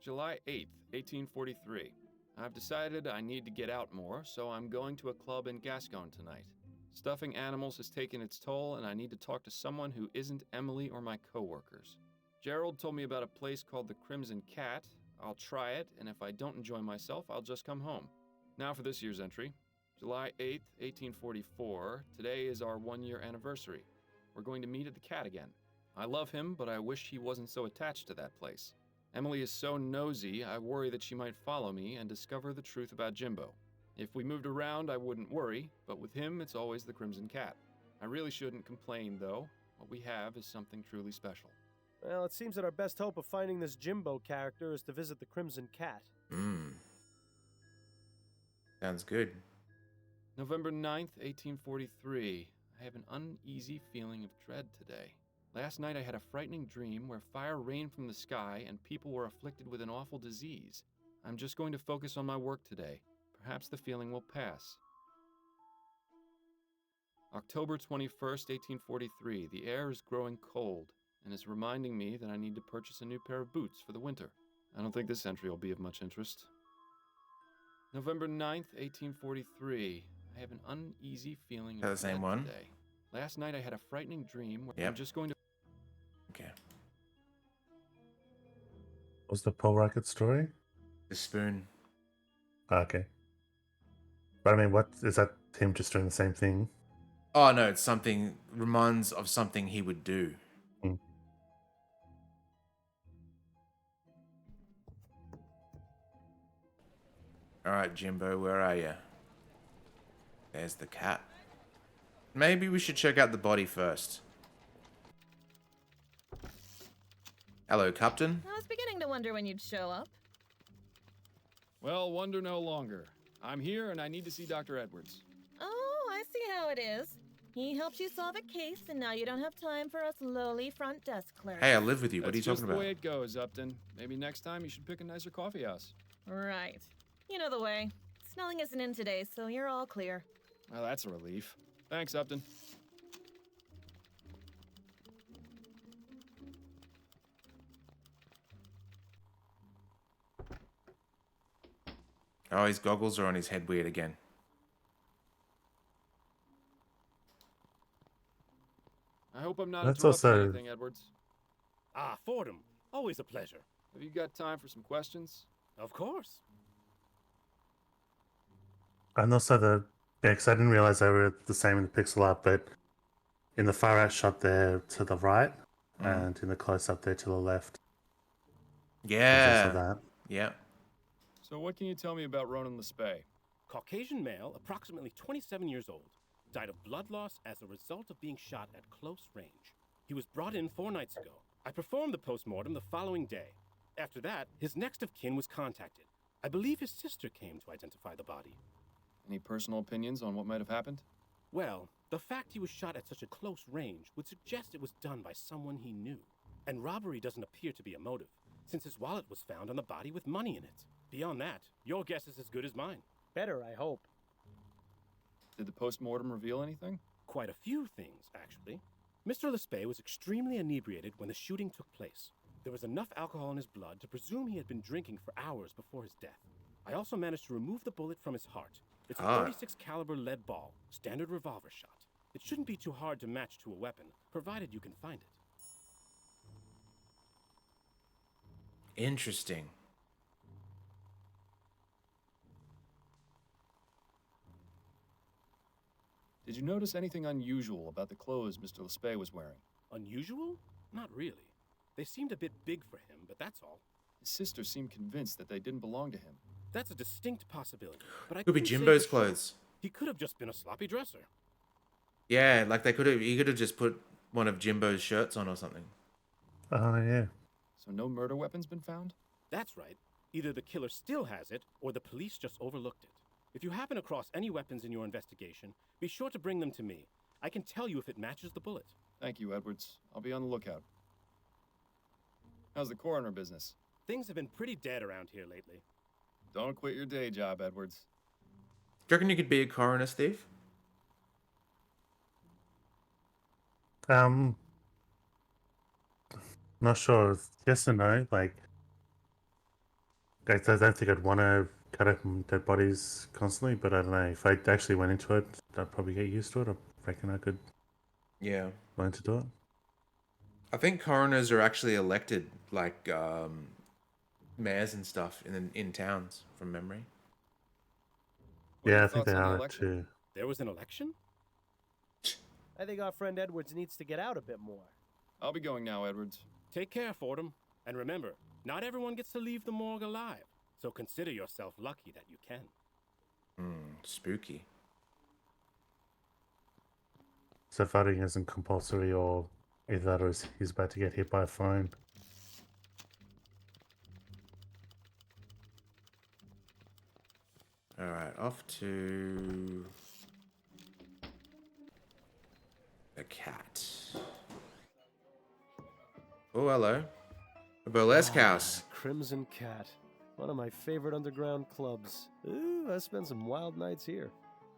July 8th, 1843. I've decided I need to get out more, so I'm going to a club in Gascon tonight. Stuffing animals has taken its toll, and I need to talk to someone who isn't Emily or my coworkers. Gerald told me about a place called the Crimson Cat. I'll try it, and if I don't enjoy myself, I'll just come home. Now for this year's entry. July 8th, 1844. Today is our 1-year anniversary. We're going to meet at the Cat again. I love him, but I wish he wasn't so attached to that place. Emily is so nosy, I worry that she might follow me and discover the truth about Jimbo. If we moved around, I wouldn't worry, but with him, it's always the Crimson Cat. I really shouldn't complain, though. What we have is something truly special. Well, it seems that our best hope of finding this Jimbo character is to visit the Crimson Cat. Sounds good. November 9th, 1843. I have an uneasy feeling of dread today. Last night I had a frightening dream where fire rained from the sky and people were afflicted with an awful disease. I'm just going to focus on my work today. Perhaps the feeling will pass. October 21st, 1843. The air is growing cold and is reminding me that I need to purchase a new pair of boots for the winter. I don't think this entry will be of much interest. November 9th, 1843. I have an uneasy feeling of the same dread one? today. Last night I had a frightening dream where Yep. I'm just going to... Okay. Was the Paul Racket story? The spoon. Okay. But I mean, what is that? Him just doing the same thing? Oh, no, it's something... Reminds of something he would do. Alright, Jimbo, where are you? There's the cat. Maybe we should check out the body first. Hello, Captain. I was beginning to wonder when you'd show up. Well, wonder no longer. I'm here and I need to see Dr. Edwards. Oh, I see how it is. He helps you solve a case, and now you don't have time for us lowly front desk clerks. Hey, I live with you. What are you That's talking just about? the way it goes, Upton. Maybe next time you should pick a nicer coffee house. Right. You know the way. Snelling isn't in today, so you're all clear. Well, that's a relief. Thanks, Upton. Oh, his goggles are on his head weird again. Hope I'm not That's interrupting also- anything, Edwards. Ah, Fordham. Always a pleasure. Have you got time for some questions? Of course. And also because I didn't realize they were the same in the pixel art, but in the far out shot there to the right, and in the close up there to the left. There's also Yeah. that. Yeah. So what can you tell me about Ronan Lespay? Caucasian male, approximately 27 years old, died of blood loss as a result of being shot at close range. He was brought in 4 nights ago. I performed the postmortem the following day. After that, his next of kin was contacted. I believe his sister came to identify the body. Any personal opinions on what might have happened? Well, the fact he was shot at such a close range would suggest it was done by someone he knew. And robbery doesn't appear to be a motive, since his wallet was found on the body with money in it. Beyond that, your guess is as good as mine. Better, I hope. Did the postmortem reveal anything? Quite a few things, actually. Mr. Lespay was extremely inebriated when the shooting took place. There was enough alcohol in his blood to presume he had been drinking for hours before his death. I also managed to remove the bullet from his heart. It's a 36 caliber lead ball, standard revolver shot. It shouldn't be too hard to match to a weapon, provided you can find it. Interesting. Did you notice anything unusual about the clothes Mr. Lespay was wearing? Unusual? Not really. They seemed a bit big for him, but that's all. His sister seemed convinced that they didn't belong to him. That's a distinct possibility, but I Could be couldn't say Jimbo's for sure. clothes. He could have just been a sloppy dresser. Yeah, like he could have just put one of Jimbo's shirts on or something. Oh, yeah. So no murder weapons been found? That's right. Either the killer still has it, or the police just overlooked it. If you happen across any weapons in your investigation, be sure to bring them to me. I can tell you if it matches the bullet. Thank you, Edwards. I'll be on the lookout. How's the coroner business? Things have been pretty dead around here lately. Don't quit your day job, Edwards. Do you reckon you could be a coroner, Steve? Not sure. Yes and no. Like, I don't think I'd want to cut open dead bodies constantly, but I don't know. If I actually went into it, I'd probably get used to it. I reckon I could Yeah. learn to do it. I think coroners are actually elected, like mayors and stuff in towns, from memory. Yeah, I think they are too. There was an election? I think our friend Edwards needs to get out a bit more. I'll be going now, Edwards. Take care, Fordham. And remember, not everyone gets to leave the morgue alive, so consider yourself lucky that you can. Spooky. So voting isn't compulsory, or either that or he's about to get hit by a phone. Alright, off to the cat. Oh, hello. A burlesque house. Crimson Cat. One of my favorite underground clubs. Ooh, I spent some wild nights here.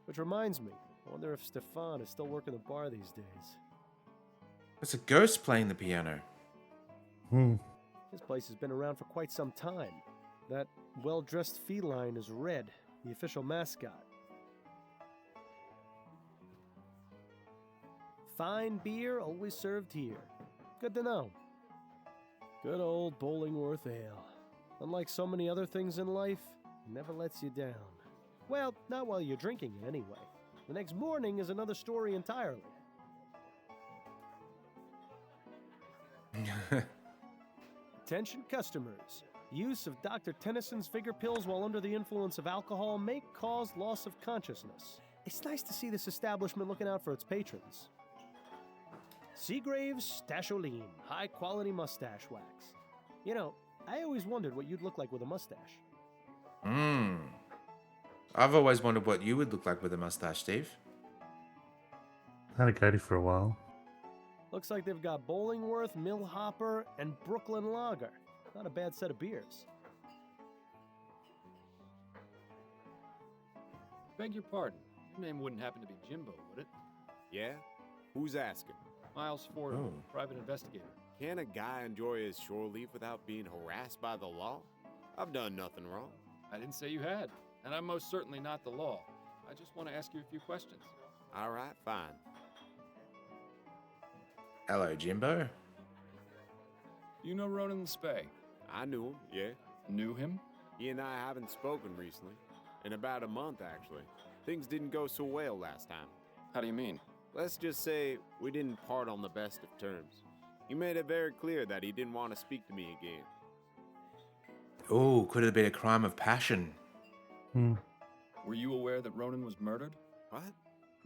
Which reminds me, I wonder if Stefan is still working the bar these days. It's a ghost playing the piano. This place has been around for quite some time. That well-dressed feline is Red, the official mascot. Fine beer always served here. Good to know. Good old Bollingworth Ale. Unlike so many other things in life, it never lets you down. Well, not while you're drinking it anyway. The next morning is another story entirely. Attention customers. Use of Dr. Tennyson's Vigor pills while under the influence of alcohol may cause loss of consciousness. It's nice to see this establishment looking out for its patrons. Seagrave's Stasholine, high-quality mustache wax. You know, I always wondered what you'd look like with a mustache. I've always wondered what you would look like with a mustache, Steve. I had a goatee for a while. Looks like they've got Bollingworth, Millhopper, and Brooklyn Lager. Not a bad set of beers. Beg your pardon. Your name wouldn't happen to be Jimbo, would it? Yeah? Who's asking? Miles Fordham, private investigator. Can a guy enjoy his shore leave without being harassed by the law? I've done nothing wrong. I didn't say you had, and I'm most certainly not the law. I just want to ask you a few questions. All right, fine. Hello, Jimbo. You know Ronan Spay? I knew him, yeah. Knew him? He and I haven't spoken recently. In about a month, actually. Things didn't go so well last time. How do you mean? Let's just say we didn't part on the best of terms. He made it very clear that he didn't want to speak to me again. Oh, could have been a crime of passion. Were you aware that Ronan was murdered? What?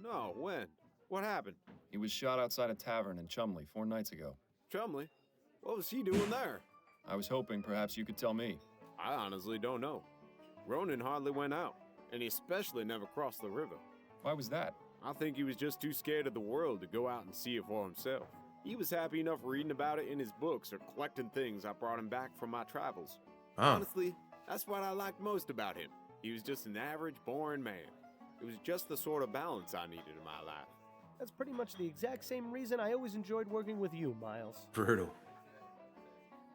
No, when? What happened? He was shot outside a tavern in Chumley 4 nights ago. Chumley? What was he doing there? I was hoping perhaps you could tell me. I honestly don't know. Ronan hardly went out, and he especially never crossed the river. Why was that? I think he was just too scared of the world to go out and see it for himself. He was happy enough reading about it in his books or collecting things I brought him back from my travels. Oh. Honestly, that's what I liked most about him. He was just an average, boring man. It was just the sort of balance I needed in my life. That's pretty much the exact same reason I always enjoyed working with you, Miles. Brutal.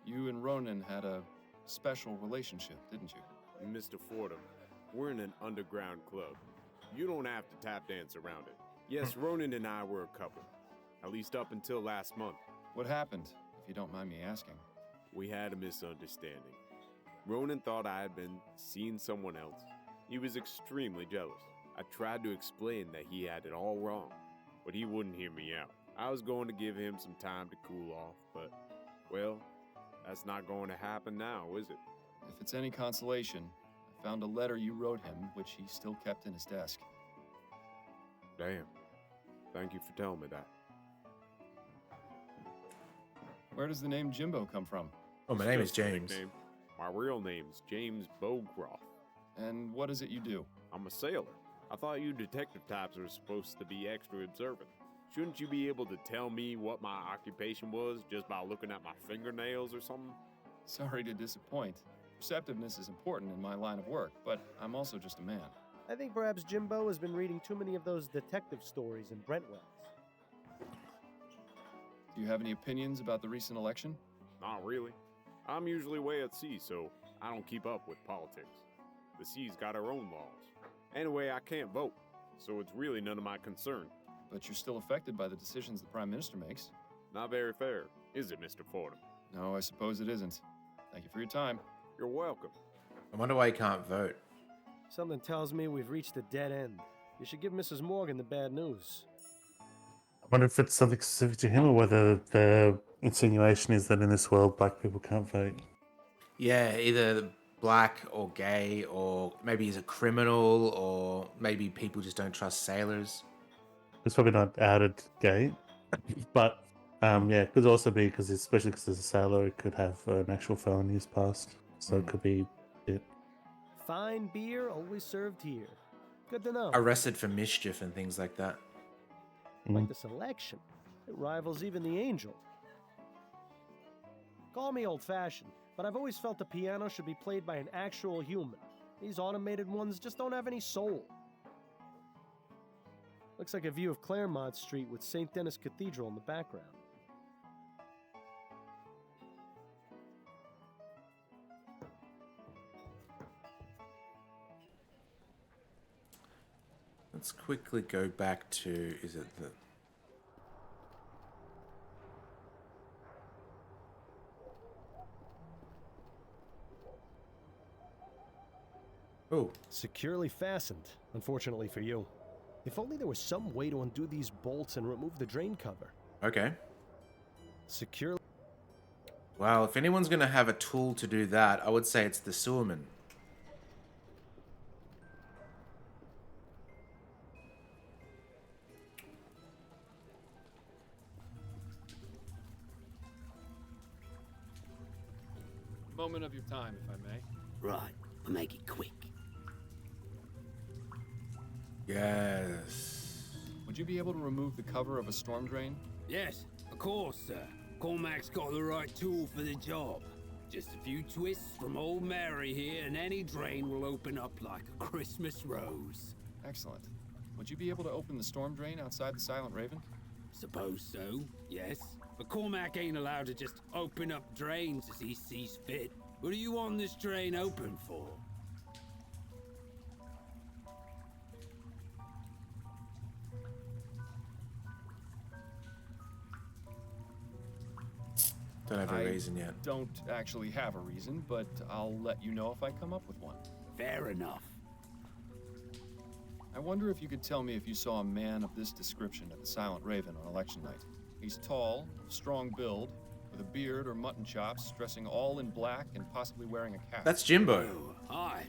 You and Ronan had a special relationship, didn't you? Mr. Fordham, we're in an underground club. You don't have to tap dance around it. Yes, Ronan and I were a couple. At least up until last month. What happened, if you don't mind me asking? We had a misunderstanding. Ronan thought I had been seeing someone else. He was extremely jealous. I tried to explain that he had it all wrong, but he wouldn't hear me out. I was going to give him some time to cool off, but, well, that's not going to happen now, is it? If it's any consolation, I found a letter you wrote him, which he still kept in his desk. Damn. Thank you for telling me that. Where does the name Jimbo come from? Oh, my It's name is just a James. nickname. My real name's James Bowcroft. And what is it you do? I'm a sailor. I thought you detective types were supposed to be extra observant. Shouldn't you be able to tell me what my occupation was just by looking at my fingernails or something? Sorry to disappoint. Perceptiveness is important in my line of work, but I'm also just a man. I think perhaps Jimbo has been reading too many of those detective stories in Brentwells. Do you have any opinions about the recent election? Not really. I'm usually way at sea, so I don't keep up with politics. The sea's got her own laws. Anyway, I can't vote, so it's really none of my concern. But you're still affected by the decisions the Prime Minister makes. Not very fair, is it, Mr. Fordham? No, I suppose it isn't. Thank you for your time. You're welcome. I wonder why he can't vote. Something tells me we've reached a dead end. You should give Mrs. Morgan the bad news. I wonder if it's something specific to him or whether the insinuation is that in this world black people can't vote. Yeah, either black or gay, or maybe he's a criminal, or maybe people just don't trust sailors. It's probably not outed gay, but yeah, it could also be because, especially because as a sailor, it could have an actual felonies past, so it could be it. Fine beer always served here. Good to know. Arrested for mischief and things like that. Like the selection. It rivals even the Angel. Call me old-fashioned, but I've always felt the piano should be played by an actual human. These automated ones just don't have any soul. Looks like a view of Claremont Street with St. Denis Cathedral in the background. Let's quickly go back to, is it the... Oh. Securely fastened, unfortunately for you. If only there was some way to undo these bolts and remove the drain cover. Okay. Securely... Well, if anyone's going to have a tool to do that, I would say it's the sewerman. Moment of your time, if I may. Right, I'll make it quick. Yes. Would you be able to remove the cover of a storm drain? Yes, of course, sir. Cormac's got the right tool for the job. Just a few twists from old Mary here, and any drain will open up like a Christmas rose. Excellent. Would you be able to open the storm drain outside the Silent Raven? Suppose so, yes. But Cormac ain't allowed to just open up drains as he sees fit. What do you want this drain open for? Don't have a I reason yet. don't actually have a reason, but I'll let you know if I come up with one. Fair enough. I wonder if you could tell me if you saw a man of this description at the Silent Raven on election night. He's tall, strong build, with a beard or mutton chops, dressing all in black and possibly wearing a cap. That's Jimbo. Oh, hi.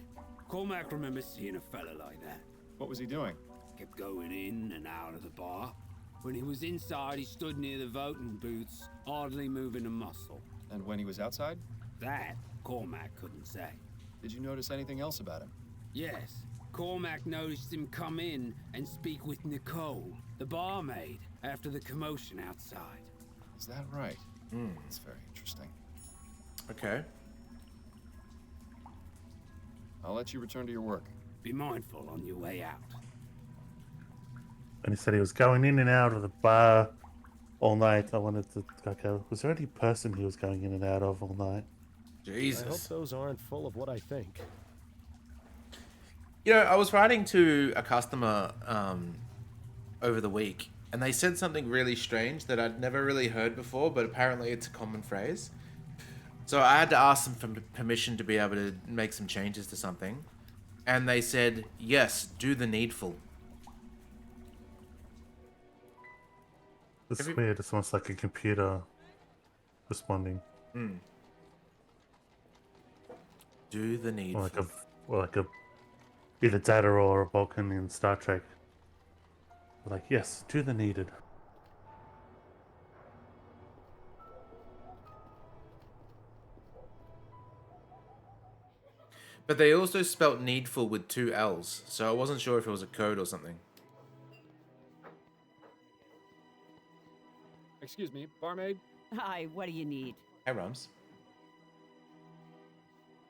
Cormac remembers seeing a fella like that. What was he doing? Kept going in and out of the bar. When he was inside, he stood near the voting booths, hardly moving a muscle. And when he was outside? That, Cormac couldn't say. Did you notice anything else about him? Yes. Cormac noticed him come in and speak with Nicole, the barmaid, after the commotion outside. Is that right? Hmm. That's very interesting. Okay. I'll let you return to your work. Be mindful on your way out. And he said he was going in and out of the bar all night. I wanted to, okay, was there any person he was going in and out of all night? Jesus. I hope those aren't full of what I think. You know, I was writing to a customer over the week, and they said something really strange that I'd never really heard before, but apparently it's a common phrase. So I had to ask them for permission to be able to make some changes to something. And they said, yes, do the needful. It's weird. It's almost like a computer responding. Hmm. Do the needful. Or like a either Data or a Vulcan in Star Trek. Like, yes, do the needed. But they also spelt needful with 2 L's, so I wasn't sure if it was a code or something. Excuse me, barmaid? Hi, what do you need? Hey, Rums.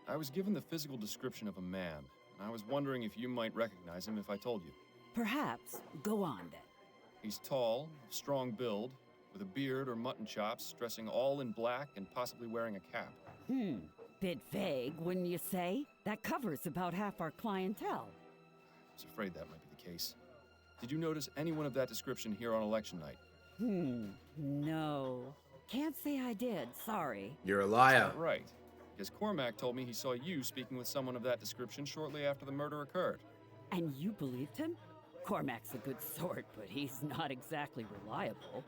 I was given the physical description of a man, and I was wondering if you might recognize him if I told you. Perhaps. Go on, then. He's tall, strong build, with a beard or mutton chops, dressing all in black and possibly wearing a cap. Bit vague, wouldn't you say? That covers about half our clientele. I was afraid that might be the case. Did you notice anyone of that description here on election night? No. Can't say I did, sorry. You're a liar. That's not right. Because Cormac told me he saw you speaking with someone of that description shortly after the murder occurred. And you believed him? Cormac's a good sort, but he's not exactly reliable.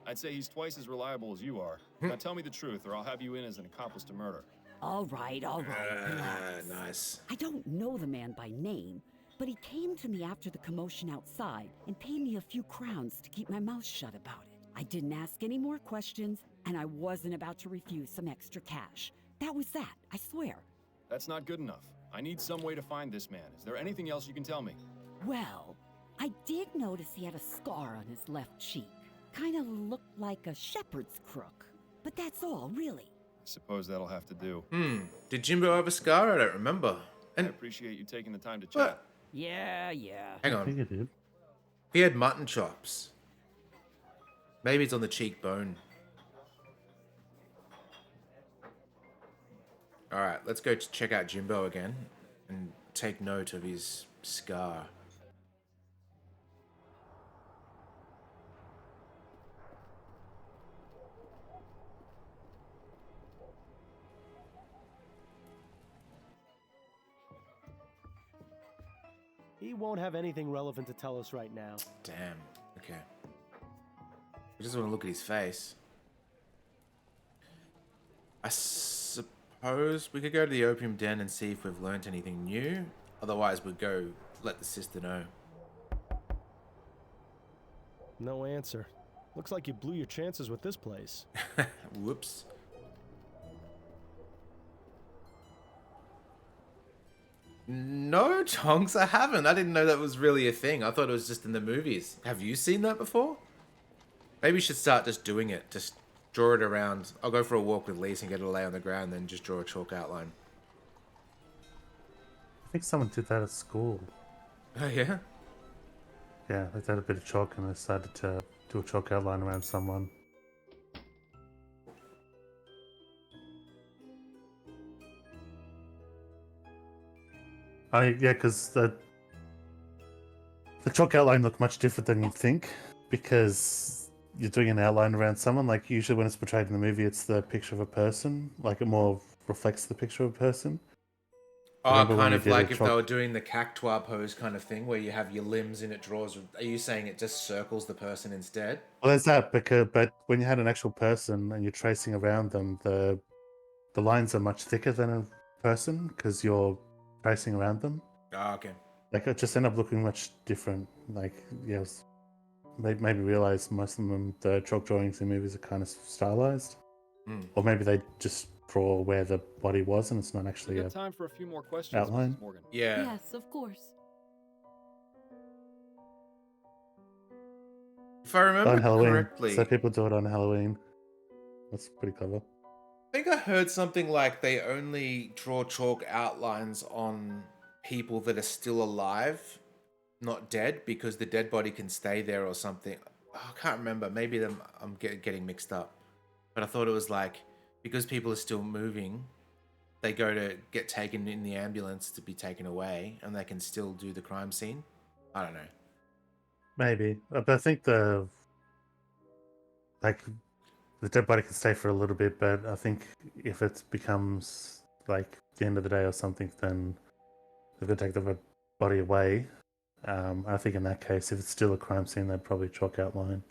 I'd say he's twice as reliable as you are. Now tell me the truth, or I'll have you in as an accomplice to murder. All right, relax. Nice. I don't know the man by name, but he came to me after the commotion outside and paid me a few crowns to keep my mouth shut about it. I didn't ask any more questions, and I wasn't about to refuse some extra cash. That was that, I swear. That's not good enough. I need some way to find this man. Is there anything else you can tell me? Well, I did notice he had a scar on his left cheek. Kind of looked like a shepherd's crook. But that's all, really. I suppose that'll have to do. Did Jimbo have a scar? I don't remember. I appreciate you taking the time to chat. Yeah. Hang I think on. it did. He had mutton chops. Maybe it's on the cheekbone. Alright, let's go check out Jimbo again and take note of his scar. He won't have anything relevant to tell us right now. Damn. Okay. I just want to look at his face. I suppose we could go to the opium den and see if we've learnt anything new. Otherwise, we'd go let the sister know. No answer. Looks like you blew your chances with this place. Whoops. No, Tonks, I haven't. I didn't know that was really a thing. I thought it was just in the movies. Have you seen that before? Maybe you should start just doing it. Just draw it around. I'll go for a walk with Lise and get it to lay on the ground, then just draw a chalk outline. I think someone did that at school. Oh, yeah? Yeah, they had a bit of chalk and they decided to do a chalk outline around someone. Yeah, because the chalk outline looked much different than you'd think, because you're doing an outline around someone, like usually when it's portrayed in the movie, it's the picture of a person. Like it more reflects the picture of a person. I Oh, remember when kind we of did a like if they chalk. were doing the cactua pose kind of thing, where you have your limbs and it draws. Are you saying it just circles the person instead? Well, there's that, but when you had an actual person and you're tracing around them, the lines are much thicker than a person because you're tracing around them. Oh, okay. Like it just end up looking much different. Like yes, made me realize most of them, the chalk drawings in movies are kind of stylized, or maybe they just draw where the body was and it's not We actually got a time for a few more questions, outline. Mrs. Morgan. Yeah. Yes, of course. If I remember On Halloween, correctly, so people do it on Halloween. That's pretty clever. I think I heard something like they only draw chalk outlines on people that are still alive, not dead, because the dead body can stay there or something. Oh, I can't remember. Maybe I'm getting mixed up. But I thought it was like, because people are still moving, they go to get taken in the ambulance to be taken away, and they can still do the crime scene. I don't know. Maybe, but I think the dead body can stay for a little bit. But I think if it becomes like the end of the day or something, then they're gonna take the body away. I think in that case, if it's still a crime scene, they'd probably chalk outline.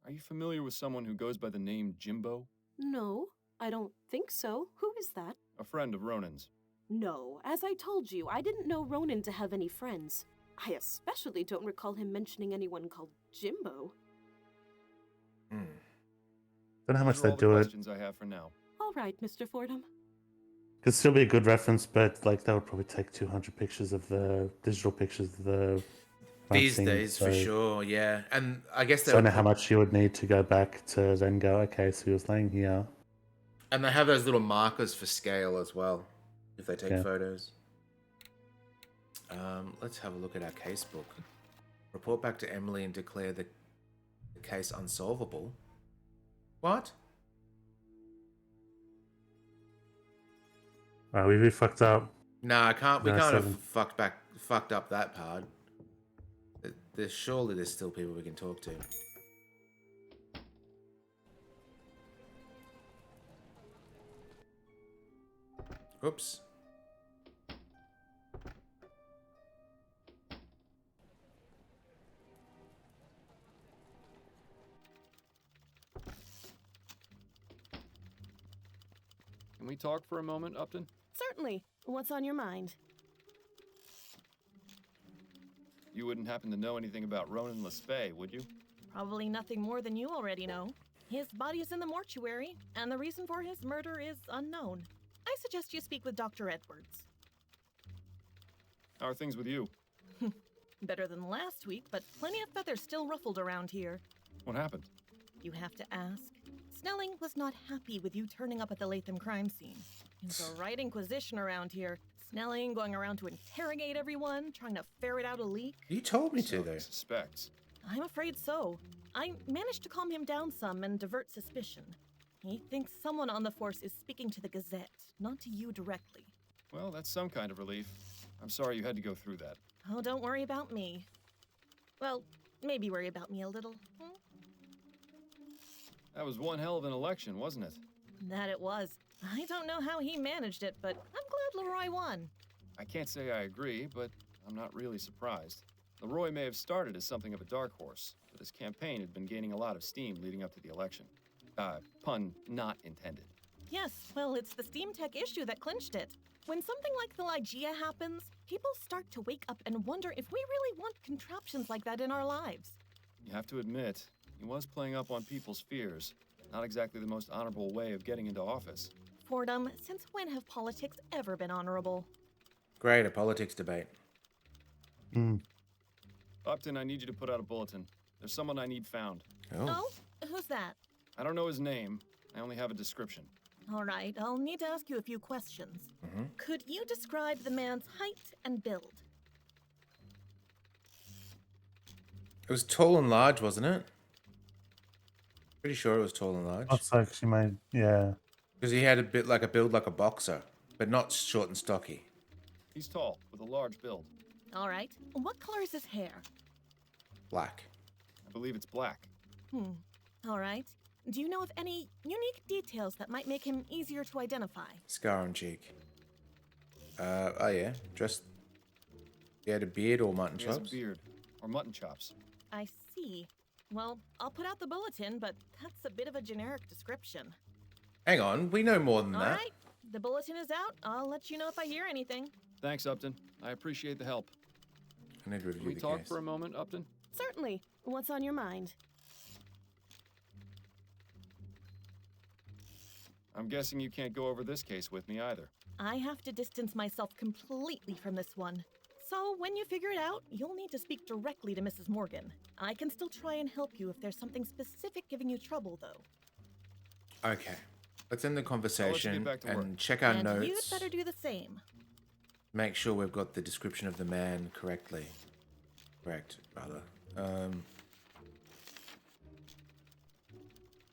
Are you familiar with someone who goes by the name Jimbo? No, I don't think so. Who is that? A friend of Ronan's. No, as I told you, I didn't know Ronan to have any friends. I especially don't recall him mentioning anyone called Jimbo. Don't know how much Those are they all the do it. questions I have for now. All right, Mr. Fordham. Could still be a good reference, but like that would probably take 200 pictures of the digital pictures of the crime These scene, days, for so- sure, yeah. And I guess they So I would know how put- much you would need to go back to then go, okay, so he was laying here. And they have those little markers for scale as well, if they take Yeah. photos. Let's have a look at our case book. Report back to Emily and declare the case unsolvable. What? Alright, we fucked up. Nah, I can't. We No, can't 7. have fucked up that part. Surely there's still people we can talk to. Oops. Can we talk for a moment, Upton? Certainly. What's on your mind? You wouldn't happen to know anything about Ronan Lespay, would you? Probably nothing more than you already know. His body is in the mortuary, and the reason for his murder is unknown. I suggest you speak with Dr. Edwards. How are things with you? Better than last week, but plenty of feathers still ruffled around here. What happened? You have to ask. Snelling was not happy with you turning up at the Latham crime scene. He was a right inquisition around here. Snelling going around to interrogate everyone, trying to ferret out a leak. You told me to, though. Suspects. I'm afraid so. I managed to calm him down some and divert suspicion. He thinks someone on the force is speaking to the Gazette, not to you directly. Well, that's some kind of relief. I'm sorry you had to go through that. Oh, don't worry about me. Well, maybe worry about me a little. That was one hell of an election, wasn't it? That it was. I don't know how he managed it, but I'm glad Leroy won. I can't say I agree, but I'm not really surprised. Leroy may have started as something of a dark horse, but his campaign had been gaining a lot of steam leading up to the election. Pun not intended. Yes, well, it's the Steam Tech issue that clinched it. When something like the Ligeia happens, people start to wake up and wonder if we really want contraptions like that in our lives. You have to admit, he was playing up on people's fears. Not exactly the most honorable way of getting into office. Fordham, since when have politics ever been honorable? Great, a politics debate. Upton, I need you to put out a bulletin. There's someone I need found. Oh, who's that? I don't know his name. I only have a description. All right, I'll need to ask you a few questions. Could you describe the man's height and build? It was tall and large, wasn't it? Pretty sure it was tall and large. Looks like she made, yeah. Because he had a bit like a build like a boxer, but not short and stocky. He's tall, with a large build. All right, what color is his hair? Black. I believe it's black. All right. Do you know of any unique details that might make him easier to identify? Scar on cheek. Oh yeah. Dressed. He had a beard or mutton He has a chops? beard. Or mutton chops. I see. Well, I'll put out the bulletin, but that's a bit of a generic description. Hang on, we know more than All that. right. The bulletin is out. I'll let you know if I hear anything. Thanks, Upton. I appreciate the help. I need to review Can we the talk case. for a moment, Upton? Certainly. What's on your mind? I'm guessing you can't go over this case with me either. I have to distance myself completely from this one. So when you figure it out, you'll need to speak directly to Mrs. Morgan. I can still try and help you if there's something specific giving you trouble, though. Okay. Let's end the conversation back to work. and check our And notes. you'd better do the same. Make sure we've got the description of the man correctly. Correct, rather.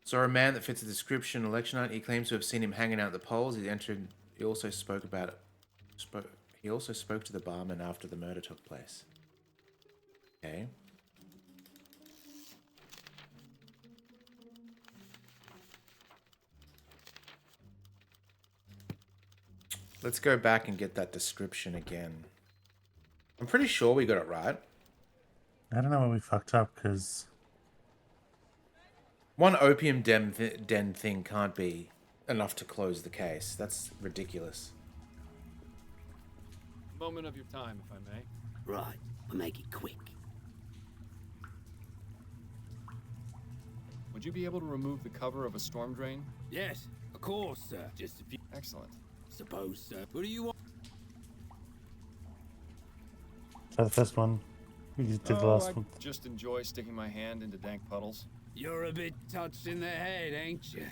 Saw a man that fits the description election night. He claims to have seen him hanging out at the polls. He entered. He also spoke about it. He also spoke to the barman after the murder took place. Okay. Let's go back and get that description again. I'm pretty sure we got it right. I don't know where we fucked up because One opium den thing can't be enough to close the case. That's ridiculous. Moment of your time, if I may. Right, we'll make it quick. Would you be able to remove the cover of a storm drain? Yes, of course, sir. Just a few. Excellent. Suppose, sir. What do you want? try the first one. You did the last I one. just enjoy sticking my hand into dank puddles. You're a bit touched in the head, ain't you?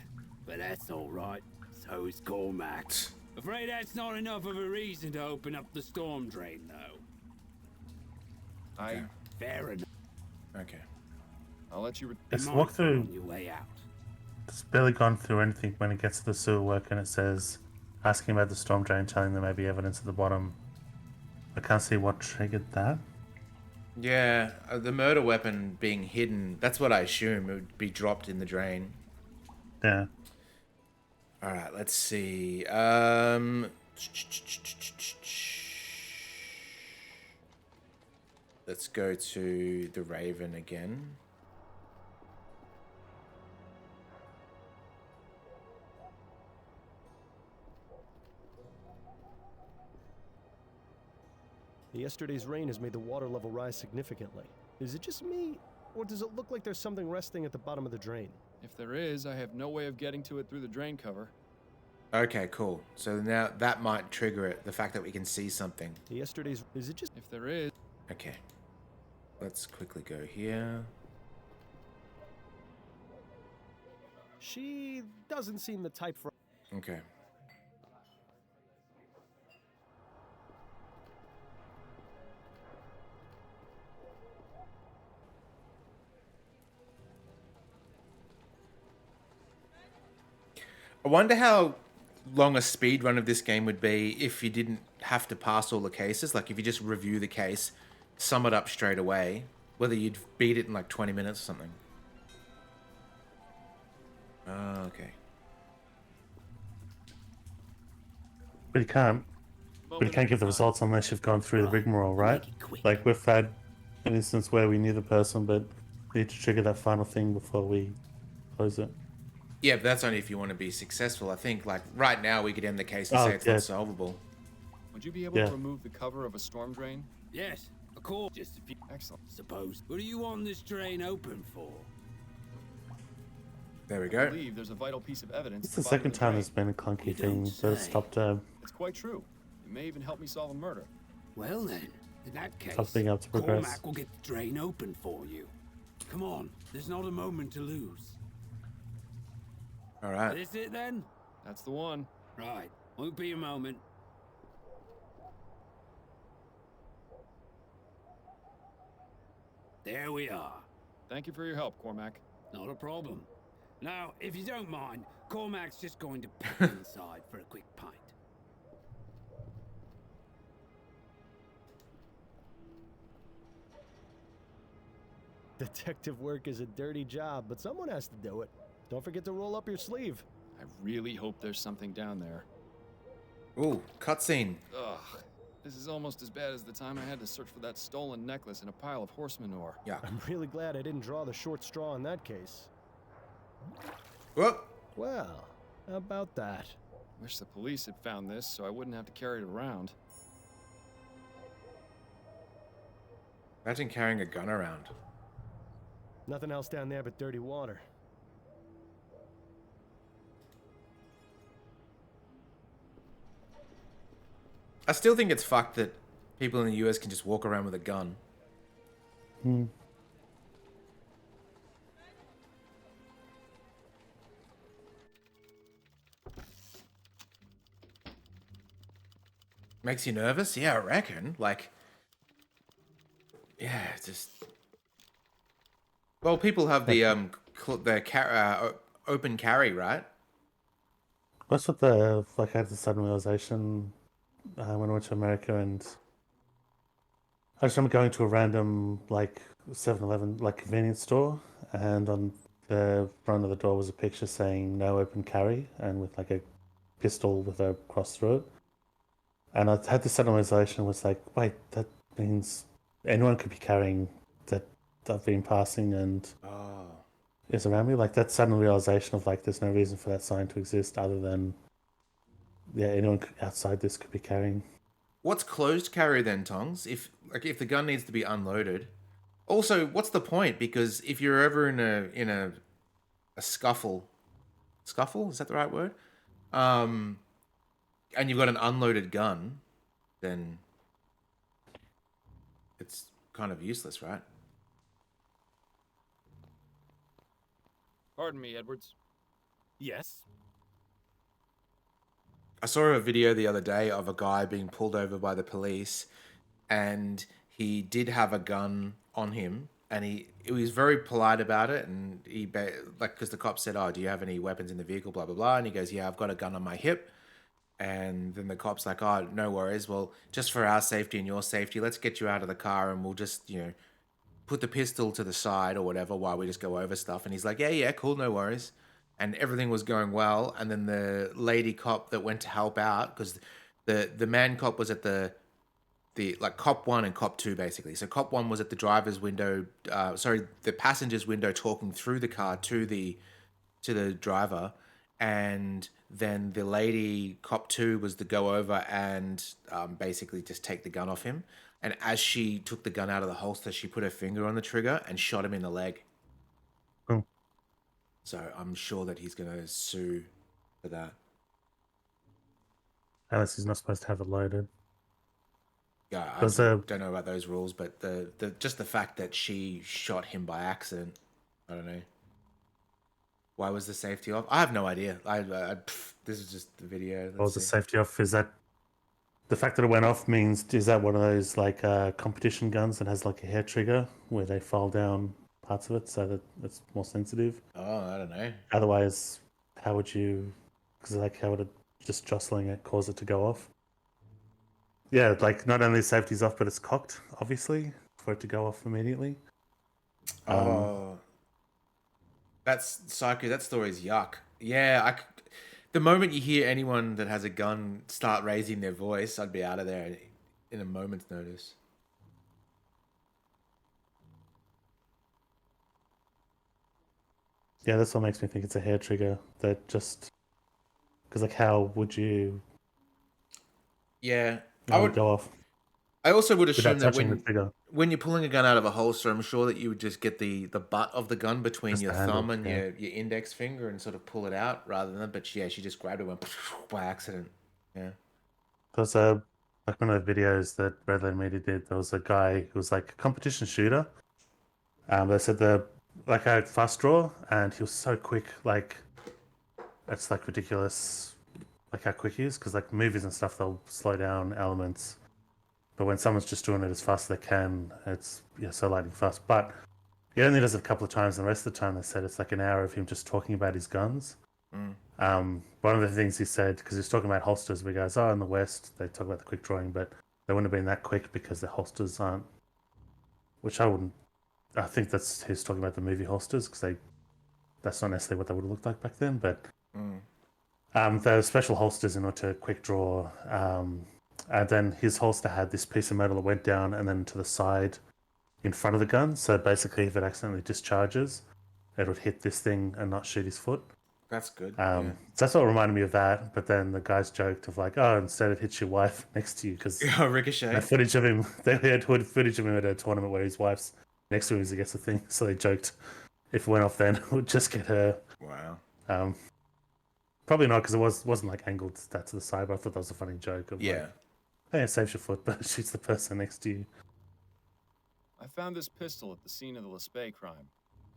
But that's all right. So is Cormac. Afraid that's not enough of a reason to open up the storm drain, though. Fair enough. Okay. I'll let you. Let's walk through. On your way out. It's barely gone through anything when it gets to the sewer work and it says, asking about the storm drain, telling them maybe evidence at the bottom. I can't see what triggered that. Yeah, the murder weapon being hidden, that's what I assume. It would be dropped in the drain. Yeah. Alright, let's see. Let's go to the Raven again. Yesterday's rain has made the water level rise significantly. Is it just me, or does it look like there's something resting at the bottom of the drain? If there is, I have no way of getting to it through the drain cover. Okay, cool. So now that might trigger it, the fact that we can see something. Yesterday's... Is it just... If there is... Okay. Let's quickly go here. She doesn't seem the type for... Okay. I wonder how long a speed run of this game would be if you didn't have to pass all the cases. Like if you just review the case, sum it up straight away, whether you'd beat it in like 20 minutes or something. Okay. But you can't. But you can't give the results unless you've gone through the rigmarole, right? Like we've had an instance where we knew the person, but we need to trigger that final thing before we close it. Yeah, but that's only if you want to be successful. I think, like, right now we could end the case and say it's not solvable. Would you be able to remove the cover of a storm drain? Yes, of course. Just a few. Excellent. Suppose. What do you want this drain open for? There we I go. believe there's a vital piece of evidence. It's the second time there's been a clunky thing that has stopped It's quite true. It may even help me solve a murder. Well then, in that case, Stop being able to progress. Cormac will get the drain open for you. Come on, there's not a moment to lose. All right. Is it then? That's the one. Right. Won't be a moment. There we are. Thank you for your help, Cormac. Not a problem. Now, if you don't mind, Cormac's just going to pop inside for a quick pint. Detective work is a dirty job, but someone has to do it. Don't forget to roll up your sleeve. I really hope there's something down there. Ooh, cutscene. Ugh. This is almost as bad as the time I had to search for that stolen necklace in a pile of horse manure. Yeah. I'm really glad I didn't draw the short straw in that case. Whoop. Well, how about that? Wish the police had found this so I wouldn't have to carry it around. Imagine carrying a gun around. Nothing else down there but dirty water. I still think it's fucked that people in the US can just walk around with a gun. Hmm. Makes you nervous? Yeah, I reckon. Like, yeah, just. Well, people have the open carry, right? That's what the like I had the sudden realization when I went to America, and I just remember going to a random like 7-Eleven like convenience store, and on the front of the door was a picture saying no open carry, and with like a pistol with a cross through it. And I had this sudden realization, was like, wait, that means anyone could be carrying that I've been passing and is around me. Like that sudden realization of like, there's no reason for that sign to exist other than, yeah, anyone outside this could be carrying. What's closed carry then, Tongs? If the gun needs to be unloaded. Also, what's the point? Because if you're ever in a scuffle, is that the right word? And you've got an unloaded gun, then it's kind of useless, right? Pardon me, Edwards. Yes? I saw a video the other day of a guy being pulled over by the police, and he did have a gun on him, and he was very polite about it, and because the cop said, "Oh, do you have any weapons in the vehicle?" Blah blah blah, and he goes, "Yeah, I've got a gun on my hip." And then the cop's like, "Oh, no worries. Well, just for our safety and your safety, let's get you out of the car, and we'll just put the pistol to the side or whatever while we just go over stuff." And he's like, "Yeah, cool, no worries." And everything was going well. And then the lady cop that went to help out, because the man cop was at the like cop 1 and cop 2 basically. So cop 1 was at the driver's window, the passenger's window, talking through the car to the driver, and then the lady cop 2 was to go over and basically just take the gun off him. And as she took the gun out of the holster, she put her finger on the trigger and shot him in the leg. Oh. So I'm sure that he's going to sue for that. Unless he's not supposed to have it loaded. Yeah, I don't know about those rules, but the just the fact that she shot him by accident, I don't know. Why was the safety off? I have no idea. This is just the video. What was the safety off? Is that the fact that it went off means, is that one of those like competition guns that has like a hair trigger where they file down parts of it so that it's more sensitive? Oh, I don't know. Otherwise, how would you? Because like, how would it just jostling it cause it to go off? Yeah, like not only safety's off, but it's cocked, obviously, for it to go off immediately. That's psycho. That story's yuck. Yeah, the moment you hear anyone that has a gun start raising their voice, I'd be out of there in a moment's notice. Yeah, that's what makes me think it's a hair trigger. That just because like, how would you? Yeah, I would go off. I also would assume that the when you're pulling a gun out of a holster, I'm sure that you would just get the butt of the gun between Just your the handle, thumb and yeah. your index finger and sort of pull it out rather than. But yeah, she just grabbed it and went by accident. Yeah. There's like one of the videos that Red Letter Media did. There was a guy who was like a competition shooter. They said like a fast draw, and he was so quick. Like it's like ridiculous, like how quick he is. Because like movies and stuff, they'll slow down elements. But when someone's just doing it as fast as they can, it's so lightning fast. But he only does it a couple of times, and the rest of the time they said it's like an hour of him just talking about his guns. One of the things he said, because he was talking about holsters, we goes, in the West they talk about the quick drawing, but they wouldn't have been that quick because the holsters aren't, which I wouldn't I think he's talking about the movie holsters because that's not necessarily what they would have looked like back then. But the special holsters in order to quick draw, and then his holster had this piece of metal that went down and then to the side in front of the gun. So basically, if it accidentally discharges, it would hit this thing and not shoot his foot. That's good. So that's what reminded me of that. But then the guys joked of like, oh, instead it hits your wife next to you because Ricochet. footage of him. They had footage of him at a tournament where his wife's next to him as he gets the thing. So they joked if it went off, then it would just get her. Wow. Probably not because it wasn't like angled that to the side. But I thought that was a funny joke of like, hey, it saves your foot, but it shoots the person next to you. I found this pistol at the scene of the Lespay crime.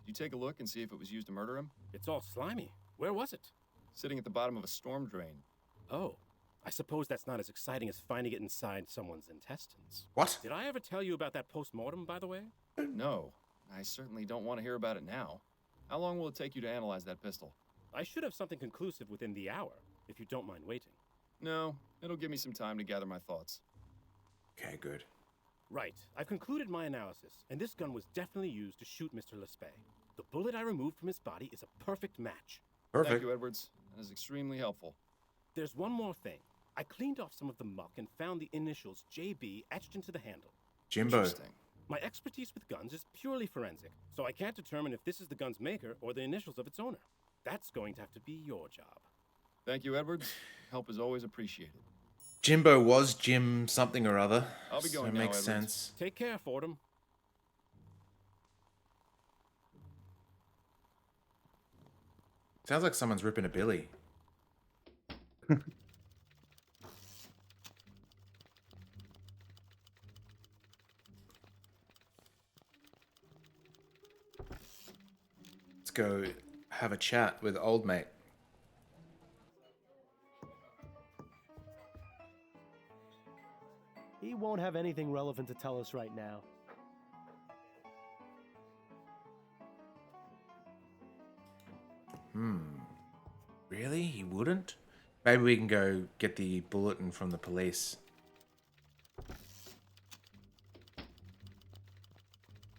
Did you take a look and see if it was used to murder him? It's all slimy. Where was it? Sitting at the bottom of a storm drain. Oh, I suppose that's not as exciting as finding it inside someone's intestines. What? Did I ever tell you about that post-mortem, by the way? No, I certainly don't want to hear about it now. How long will it take you to analyze that pistol? I should have something conclusive within the hour, if you don't mind waiting. No, it'll give me some time to gather my thoughts. Okay, good. Right. I've concluded my analysis, and this gun was definitely used to shoot Mr. Lespay. The bullet I removed from his body is a perfect match. Perfect. Thank you, Edwards. That is extremely helpful. There's one more thing. I cleaned off some of the muck and found the initials JB etched into the handle. Jimbo. Interesting. My expertise with guns is purely forensic, so I can't determine if this is the gun's maker or the initials of its owner. That's going to have to be your job. Thank you, Edwards. Help is always appreciated. Jimbo was Jim something or other. I'll be going so it now, makes Edwards. sense. Take care, Fordham. Sounds like someone's ripping a billy. Let's go have a chat with old mate. He won't have anything relevant to tell us right now. Really? He wouldn't? Maybe we can go get the bulletin from the police.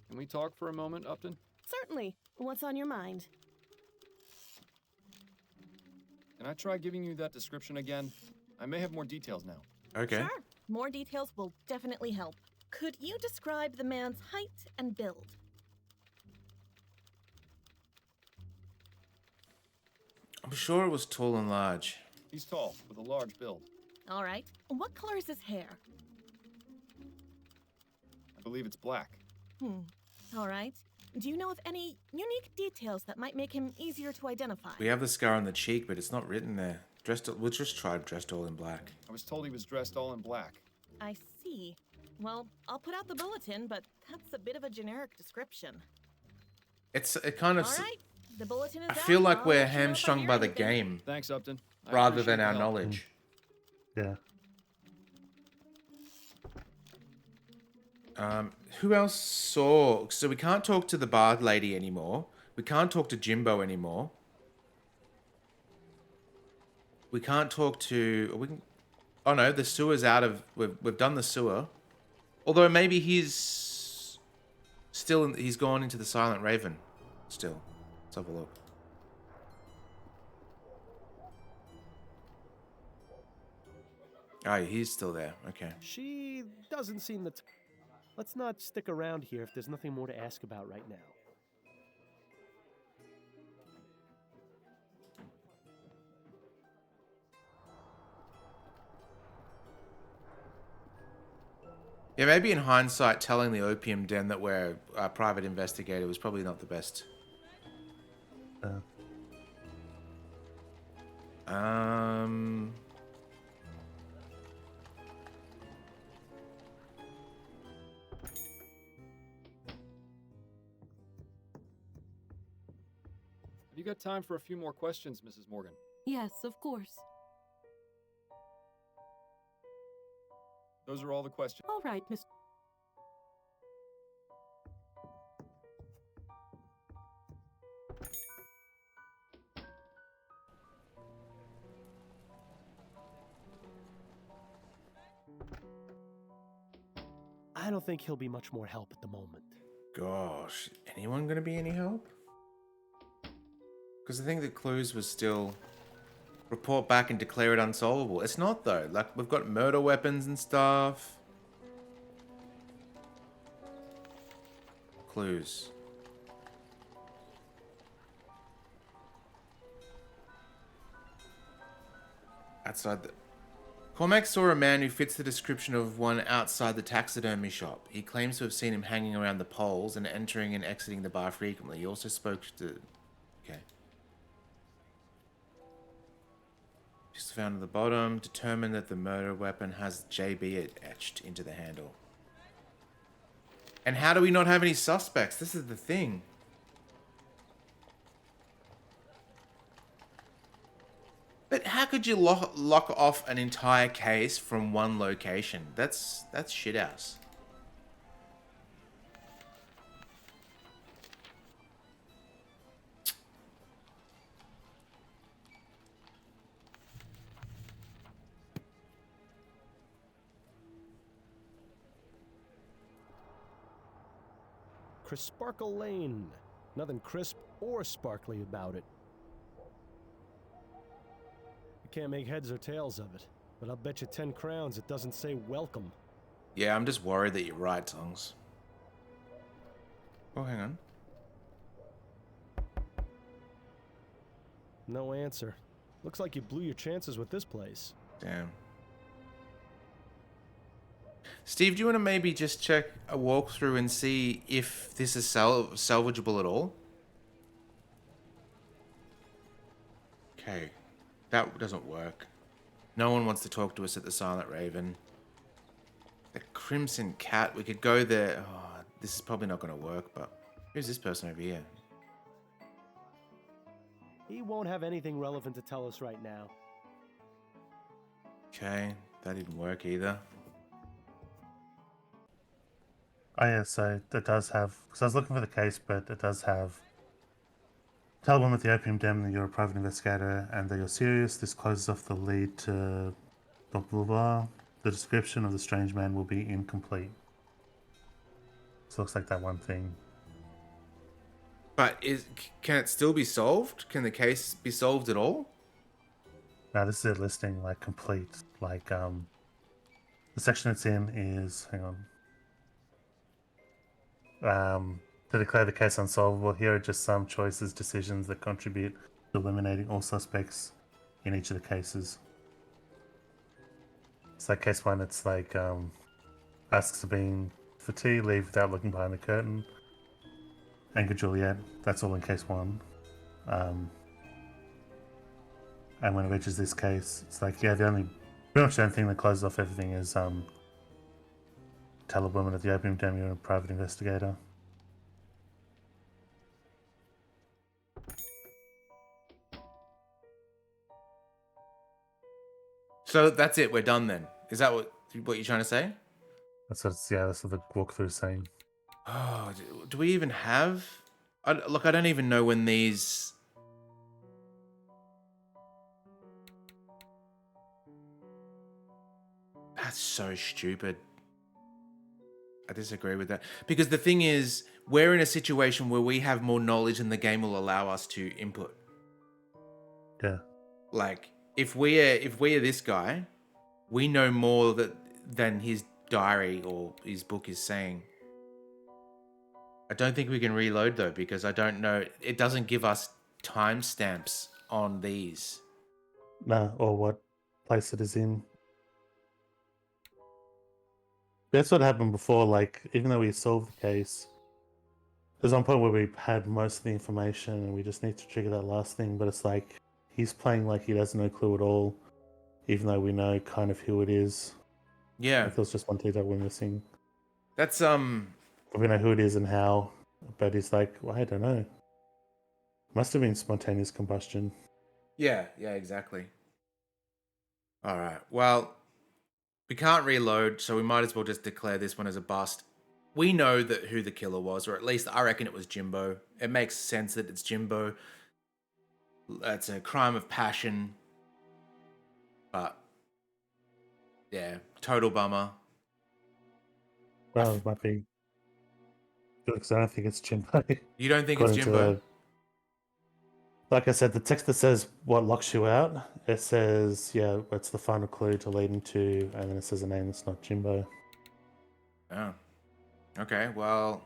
Can we talk for a moment, Upton? Certainly. What's on your mind? Can I try giving you that description again? I may have more details now. Okay. Sure. More details will definitely help. Could you describe the man's height and build? I'm sure it was tall and large. He's tall, with a large build. All right. What color is his hair? I believe it's black. All right. Do you know of any unique details that might make him easier to identify? We have the scar on the cheek, but it's not written there. We'll just try dressed all in black. I was told he was dressed all in black. I see. Well, I'll put out the bulletin, but that's a bit of a generic description. It kind of. All right. The bulletin is I out. feel like I'll we're let you know if I hamstrung hear by the anything. game. Thanks, Upton. I Rather appreciate than our the help. knowledge. Yeah. Who else saw? So we can't talk to the bar lady anymore. We can't talk to Jimbo anymore. We can't talk to. We can. Oh no, the sewer's out of. We've done the sewer. Although maybe he's still. He's gone into the Silent Raven. Still, let's have a look. Oh, he's still there. Okay. She doesn't seem the. Let's not stick around here if there's nothing more to ask about right now. Yeah, maybe in hindsight, telling the opium den that we're a private investigator was probably not the best. Have you got time for a few more questions, Mrs. Morgan? Yes, of course. Those are all the questions. All right, Miss. I don't think he'll be much more help at the moment. gosh. Anyone gonna be any help? Because I think the clues was still report back and declare it unsolvable. It's not though. Like, we've got murder weapons and stuff. Clues. Outside the... Cormac saw a man who fits the description of one outside the taxidermy shop. He claims to have seen him hanging around the poles and entering and exiting the bar frequently. He also spoke to... Okay. Just found at the bottom. Determined that the murder weapon has JB etched into the handle. And how do we not have any suspects? This is the thing. But how could you lock off an entire case from one location? That's shit house. Crisparkle Lane. Nothing crisp or sparkly about it. I can't make heads or tails of it, but I'll bet you 10 crowns it doesn't say welcome. Yeah, I'm just worried that you're right, Tongs. Oh, hang on. No answer. Looks like you blew your chances with this place. Damn. Steve, do you want to maybe just check a walkthrough and see if this is salvageable at all? Okay. That doesn't work. No one wants to talk to us at the Silent Raven. The Crimson Cat, we could go there. Oh, this is probably not going to work, but who's this person over here? He won't have anything relevant to tell us right now. Okay, that didn't work either. Oh yeah, so it does have... Because I was looking for the case, but it does have... Tell one with the opium den that you're a private investigator and that you're serious. This closes off the lead to... blah blah blah. The description of the strange man will be incomplete. So it looks like that one thing. But can it still be solved? Can the case be solved at all? Now this is it listing like complete. Like the section it's in is... Hang on. To declare the case unsolvable, here are just some choices, decisions that contribute to eliminating all suspects in each of the cases. It's like case 1, it's like asks Sabine for tea, leave without looking behind the curtain. Anchor Juliet, that's all in case 1. And when it reaches this case, it's like, yeah, pretty much the only thing that closes off everything is tell a woman at the opium den you're a private investigator. So that's it, we're done then. Is that what you're trying to say? That's what the walkthrough's saying. Oh, do we even have... Look, I don't even know when these... That's so stupid. I disagree with that. Because the thing is, we're in a situation where we have more knowledge than the game will allow us to input. Yeah. Like, if we're this guy, we know more than his diary or his book is saying. I don't think we can reload though, because I don't know. It doesn't give us timestamps on these. No, or what place it is in. That's what happened before. Like, even though we solved the case, there's one point where we had most of the information and we just need to trigger that last thing. But it's like he's playing like he has no clue at all, even though we know kind of who it is. Yeah, like there's just one thing that we're missing. That's We know who it is and how, but he's like, well, I don't know. Must have been spontaneous combustion. Yeah, exactly. All right. Well, we can't reload, so we might as well just declare this one as a bust. We know that who the killer was, or at least I reckon it was Jimbo. It makes sense that it's Jimbo. It's a crime of passion. But yeah, total bummer. Well, it might be. Because I don't think it's Jimbo. You don't think it's According to Jimbo? like I said, the text that says what locks you out, it says, yeah, it's the final clue to lead into, and then it says a name that's not Jimbo. Oh. Okay, well.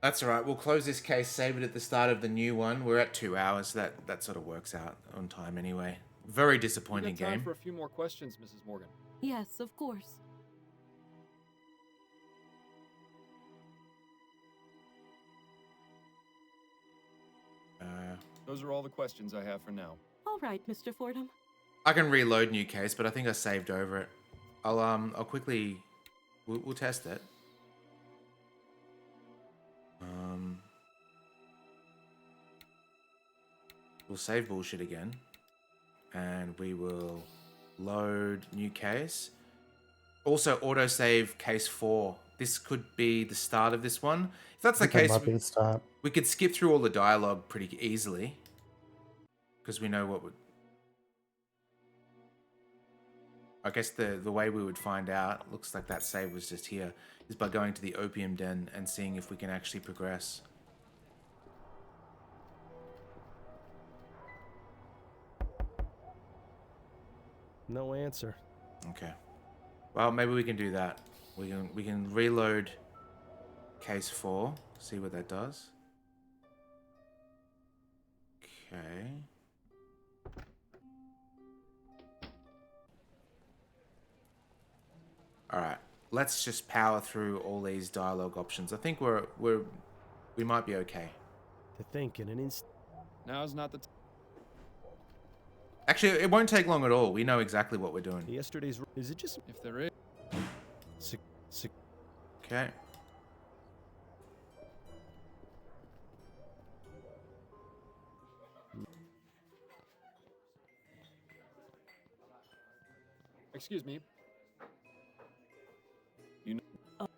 That's all right. We'll close this case, save it at the start of the new one. We're at 2 hours. That sort of works out on time anyway. Very disappointing We got time game. for a few more questions, Mrs. Morgan. Yes, of course. Those are all the questions I have for now. All right, Mr. Fordham. I can reload new case, but I think I saved over it. I'll quickly. We'll test it. We'll save bullshit again, and we will load new case. Also, autosave case 4. This could be the start of this one. If that's the case, Might be the start. we could skip through all the dialogue pretty easily, because we know what would. I guess the way we would find out, looks like that save was just here, is by going to the opium den and seeing if we can actually progress. No answer. Okay. Well, maybe we can do that. We can reload case 4, see what that does. Okay. All right. Let's just power through all these dialogue options. I think we might be okay. To think in an instant. Now's not the time. Actually, it won't take long at all. We know exactly what we're doing. Yesterday's. Is it just. If there is. Okay. Excuse me. You know.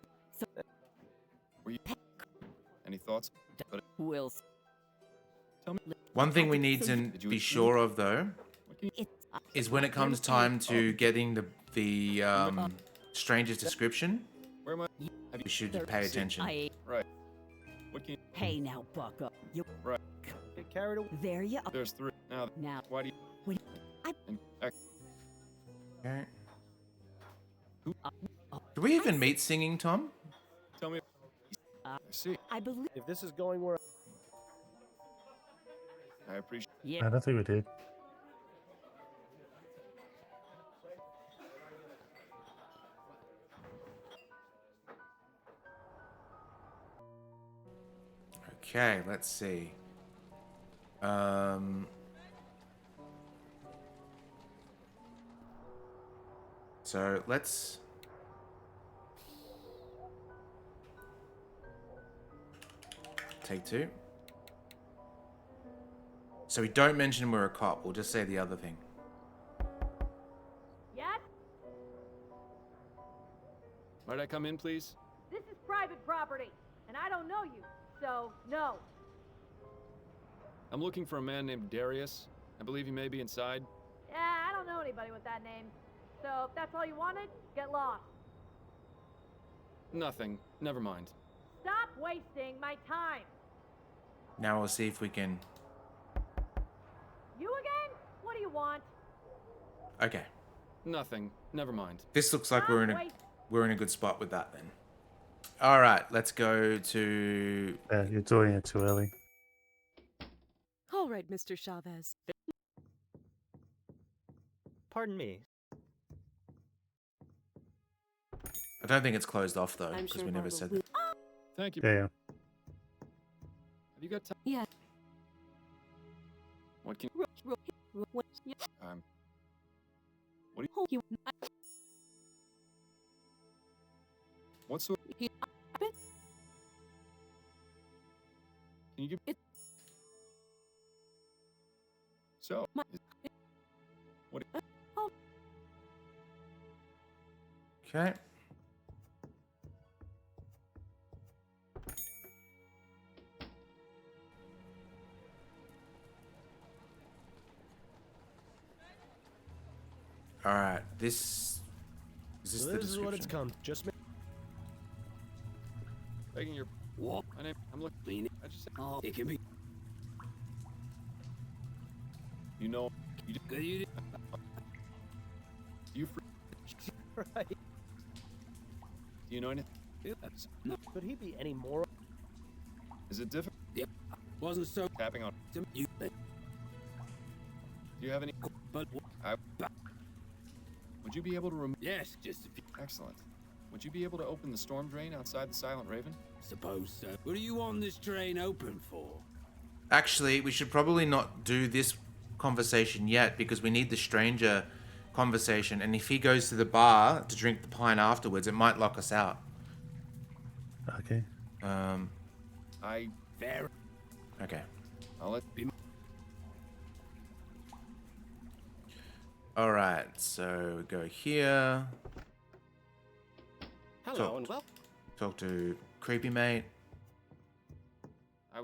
Were you. Any thoughts? Will. Tell me. One thing we need to be sure of, though, is when it comes time to getting the stranger's description, Where am I? we should pay attention. Right. What can you... Hey now, buck up. You Right. Get carried away. There you are. There's 3. Now. Why do you... Wait, Okay. Do we even meet singing, Tom? Tell me... I see. I believe. If this is going where. I appreciate... Yeah. I don't think we did. Okay, let's see. So let's... Take 2. So we don't mention we're a cop. We'll just say the other thing. Yes? Might I come in, please? This is private property, and I don't know you, so no. I'm looking for a man named Darius. I believe he may be inside. Yeah, I don't know anybody with that name. So if that's all you wanted, get lost. Nothing. Never mind. Stop wasting my time. Now we'll see if we can... You again? What do you want? Okay. Nothing. Never mind. This looks like we're in a good spot with that then. All right, let's go to... You're doing it too early. All right, Mr. Chavez. Pardon me. I don't think it's closed off though, I'm because sure we never Barbara said will- that. Thank you. Yeah. Have you got time? Yeah. What can... What What do you... What sort... Can you give... So... What... Okay. All right, this Is this So the this is what it's description? come. Just Begging your What? my name. I'm looking. I just said. Oh, it can be. You know. You right. Do you know anything? No. Could he be any more? Is it difficult? Yeah. Wasn't so. Tapping on. You. Do you have any? But. Would you be able to remove? Yes, just a few. Excellent. Would you be able to open the storm drain outside the Silent Raven? Suppose so. What do you want this drain open for? Actually, we should probably not do this conversation yet because we need the stranger conversation. And if he goes to the bar to drink the pint afterwards, it might lock us out. Okay. I. Very. Okay. I'll let be. All right. So we go here. Hello and welcome. Talk to creepy mate. I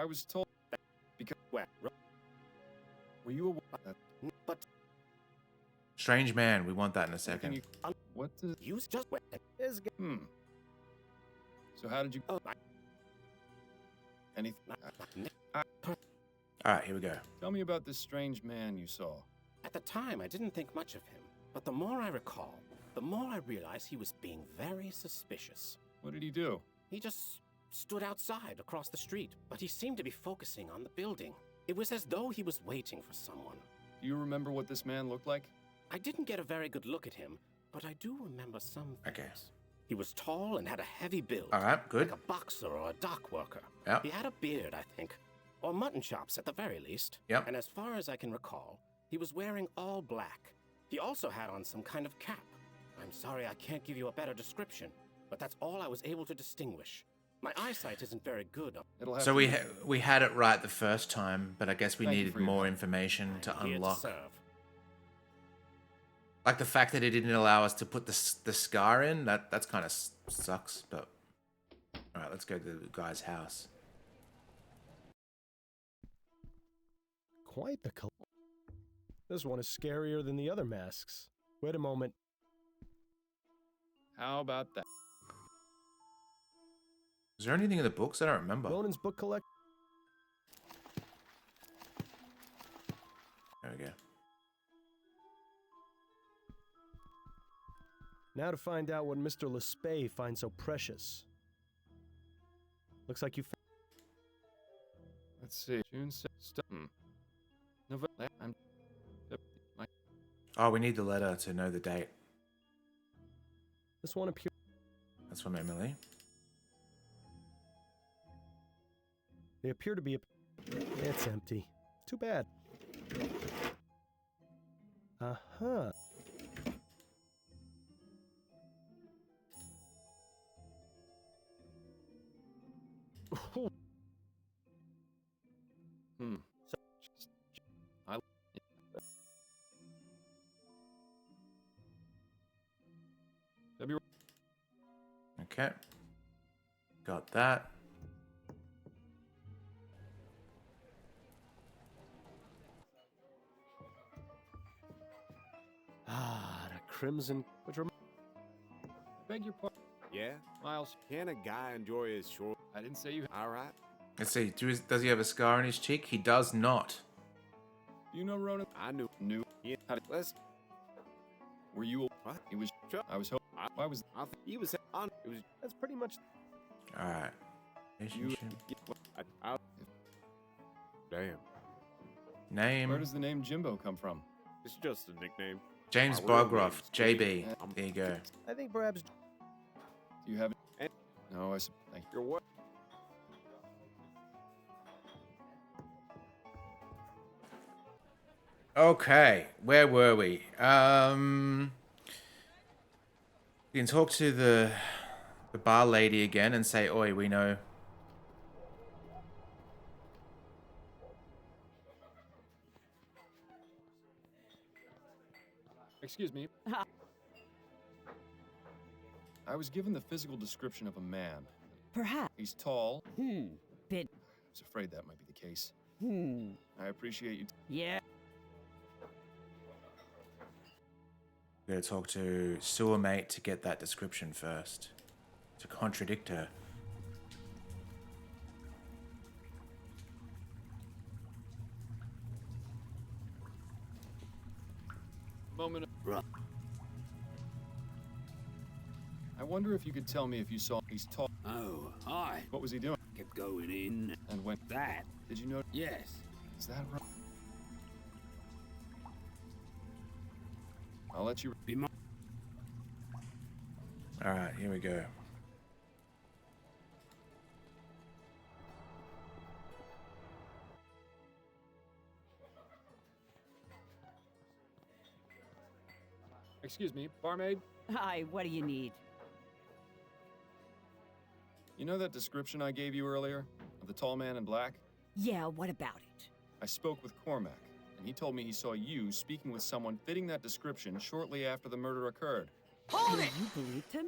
was told that because Where? were you aware that But Strange man. We want that in a second. you, what does use just where? So how did you Oh, anything? All right. Here we go. Tell me about this strange man you saw. At the time, I didn't think much of him, but the more I recall, the more I realized he was being very suspicious. What did he do? He just stood outside across the street, but he seemed to be focusing on the building. It was as though he was waiting for someone. Do you remember what this man looked like? I didn't get a very good look at him, but I do remember some things. Okay. He was tall and had a heavy build. All right. Good. Like a boxer or a dock worker. Yep. He had a beard, I think. Or mutton chops at the very least. Yep. And as far as I can recall, he was wearing all black. He also had on some kind of cap. I'm sorry I can't give you a better description, but that's all I was able to distinguish. My eyesight isn't very good. So we had it right the first time, but I guess we Thank you needed for your more help. information to Here unlock. serve. Like the fact that it didn't allow us to put the scar in. That's kind of sucks. But all right, let's go to the guy's house. Quite the This one is scarier than the other masks. Wait a moment. How about that? Is there anything in the books? I don't remember. Ronan's book collect. There we go. Now to find out what Mr. Lespay finds so precious. Looks like you Let's see. June 6th. November. Oh, we need the letter to know the date. This one appears. That's from Emily. They appear to be. It's empty. Too bad. Uh-huh. February. Okay. Got that. Ah, the crimson. Which Beg your pardon. Yeah? Miles. Can a guy enjoy his short? I didn't say you. All right. Let's see. Does he have a scar on his cheek? He does not. Do you know Ronan? I knew. Yeah. Let's. Were you? What? It was. I was hoping. Why was? He was on. It was. That's pretty much. All right. You. Damn. Name. Where does the name Jimbo come from? It's just a nickname. James My real Bogroff. name's JB. There you go. I think perhaps. Do you have? No, I. Thank you. You're what? Okay, where were we? You can talk to the bar lady again and say, "Oi, we know." Excuse me. I was given the physical description of a man. Perhaps. He's tall. Bit. I was afraid that might be the case. I appreciate you. Yeah. Gotta talk to sewer mate to get that description first. To contradict her. Moment of... I wonder if you could tell me if you saw he's tall. Oh, hi. What was he doing? Kept going in. And went That. Did you know? Yes. Is that right? I'll let you be my. Alright, here we go. Excuse me, barmaid? Hi, what do you need? You know that description I gave you earlier? Of the tall man in black? Yeah, what about it? I spoke with Cormac, and he told me he saw you speaking with someone fitting that description shortly after the murder occurred. Hold it! You believed him?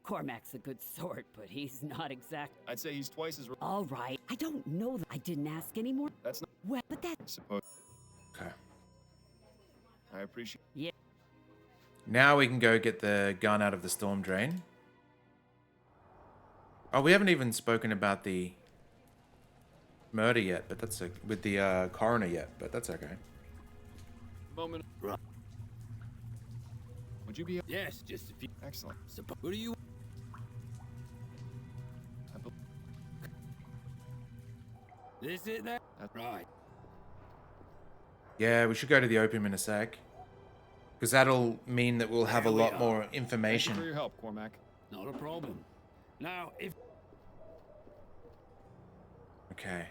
Cormac's a good sort, but he's not exact. I'd say he's twice as... All right, I don't know that. I didn't ask anymore. That's not... Well, but that... Suppose... Okay. I appreciate... Yeah. Now we can go get the gun out of the storm drain. Oh, we haven't even spoken about the murder yet, but that's with the coroner yet, but that's okay. Moment. Would you be? Yes, just a few. Excellent. What do you? This it there? That's right. Yeah, we should go to the opium in a sec. Because that'll mean that we'll have a lot more information. Thank you for your help, Cormac. Not a problem. Now, if... Okay.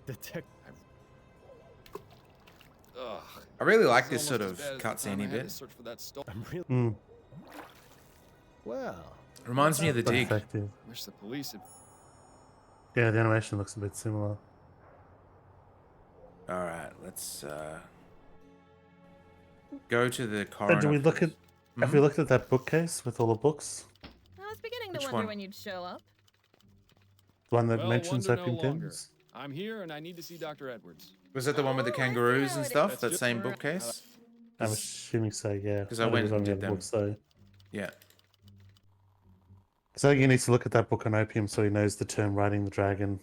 Detective. Ugh. I really like This this is sort almost of as bad as the cutscene time I had to bit. search for that stone. I'm really. Mm. Well. Reminds me of the Quite dig. effective. Wish the police had... Yeah, the animation looks a bit similar. Alright, let's go to the coroner. And do we look at... Have we looked at that bookcase with all the books? I was beginning Which to wonder one? when you'd show up. The one that Well, mentions wonder no opium longer. dens? I'm here and I need to see Dr. Edwards. Was that the one with the kangaroos and stuff? That same bookcase? I'm assuming so, yeah. 'Cause I went and on the did other them. books, though. Yeah. So he needs to look at that book on opium so he knows the term riding the dragon.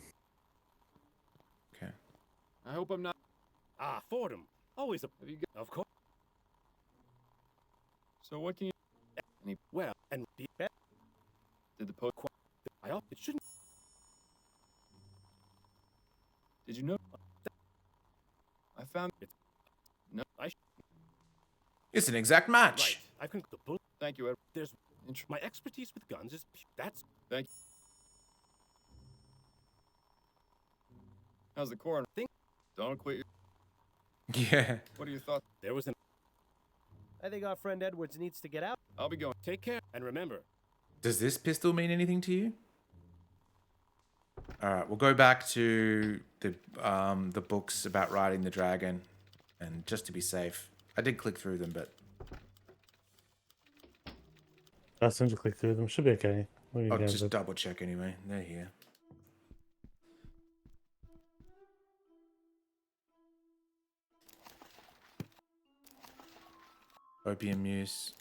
Okay. I hope I'm not... Ah, Fordham. Always a... Have you got... Of course. So what can you... Any... Well, and... Did the post... It shouldn't... Did you know... I found... No, I... It's an exact match. Right. I can... The book... Thank you, Edward. There's... My expertise with guns is... That's... Thank you. How's the coroner? Don't quit your... Yeah. What are your thoughts? There was an... I think our friend Edwards needs to get out. I'll be going. Take care. And remember... Does this pistol mean anything to you? Alright, we'll go back to the books about riding the dragon. And just to be safe. I did click through them, but... I seem to click through them. Should be okay. I'll just double check anyway. They're here. Opium use.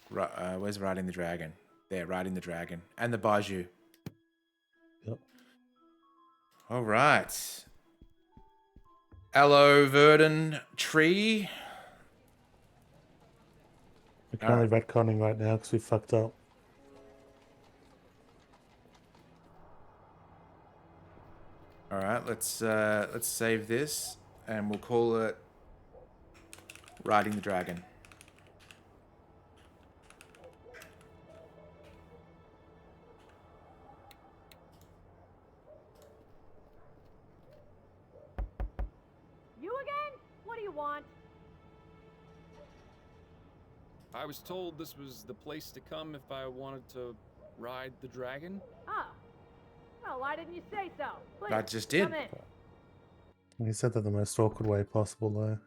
Where's riding the dragon? There, riding the dragon. And the Baju. Yep. Alright. Aloe Verdon tree. We're currently retconning right now because we fucked up. Alright, let's save this and we'll call it Riding the Dragon. You again? What do you want? I was told this was the place to come if I wanted to ride the dragon. Oh. Well, why didn't you say so? Please, I just did. Come in. He said that the most awkward way possible, though.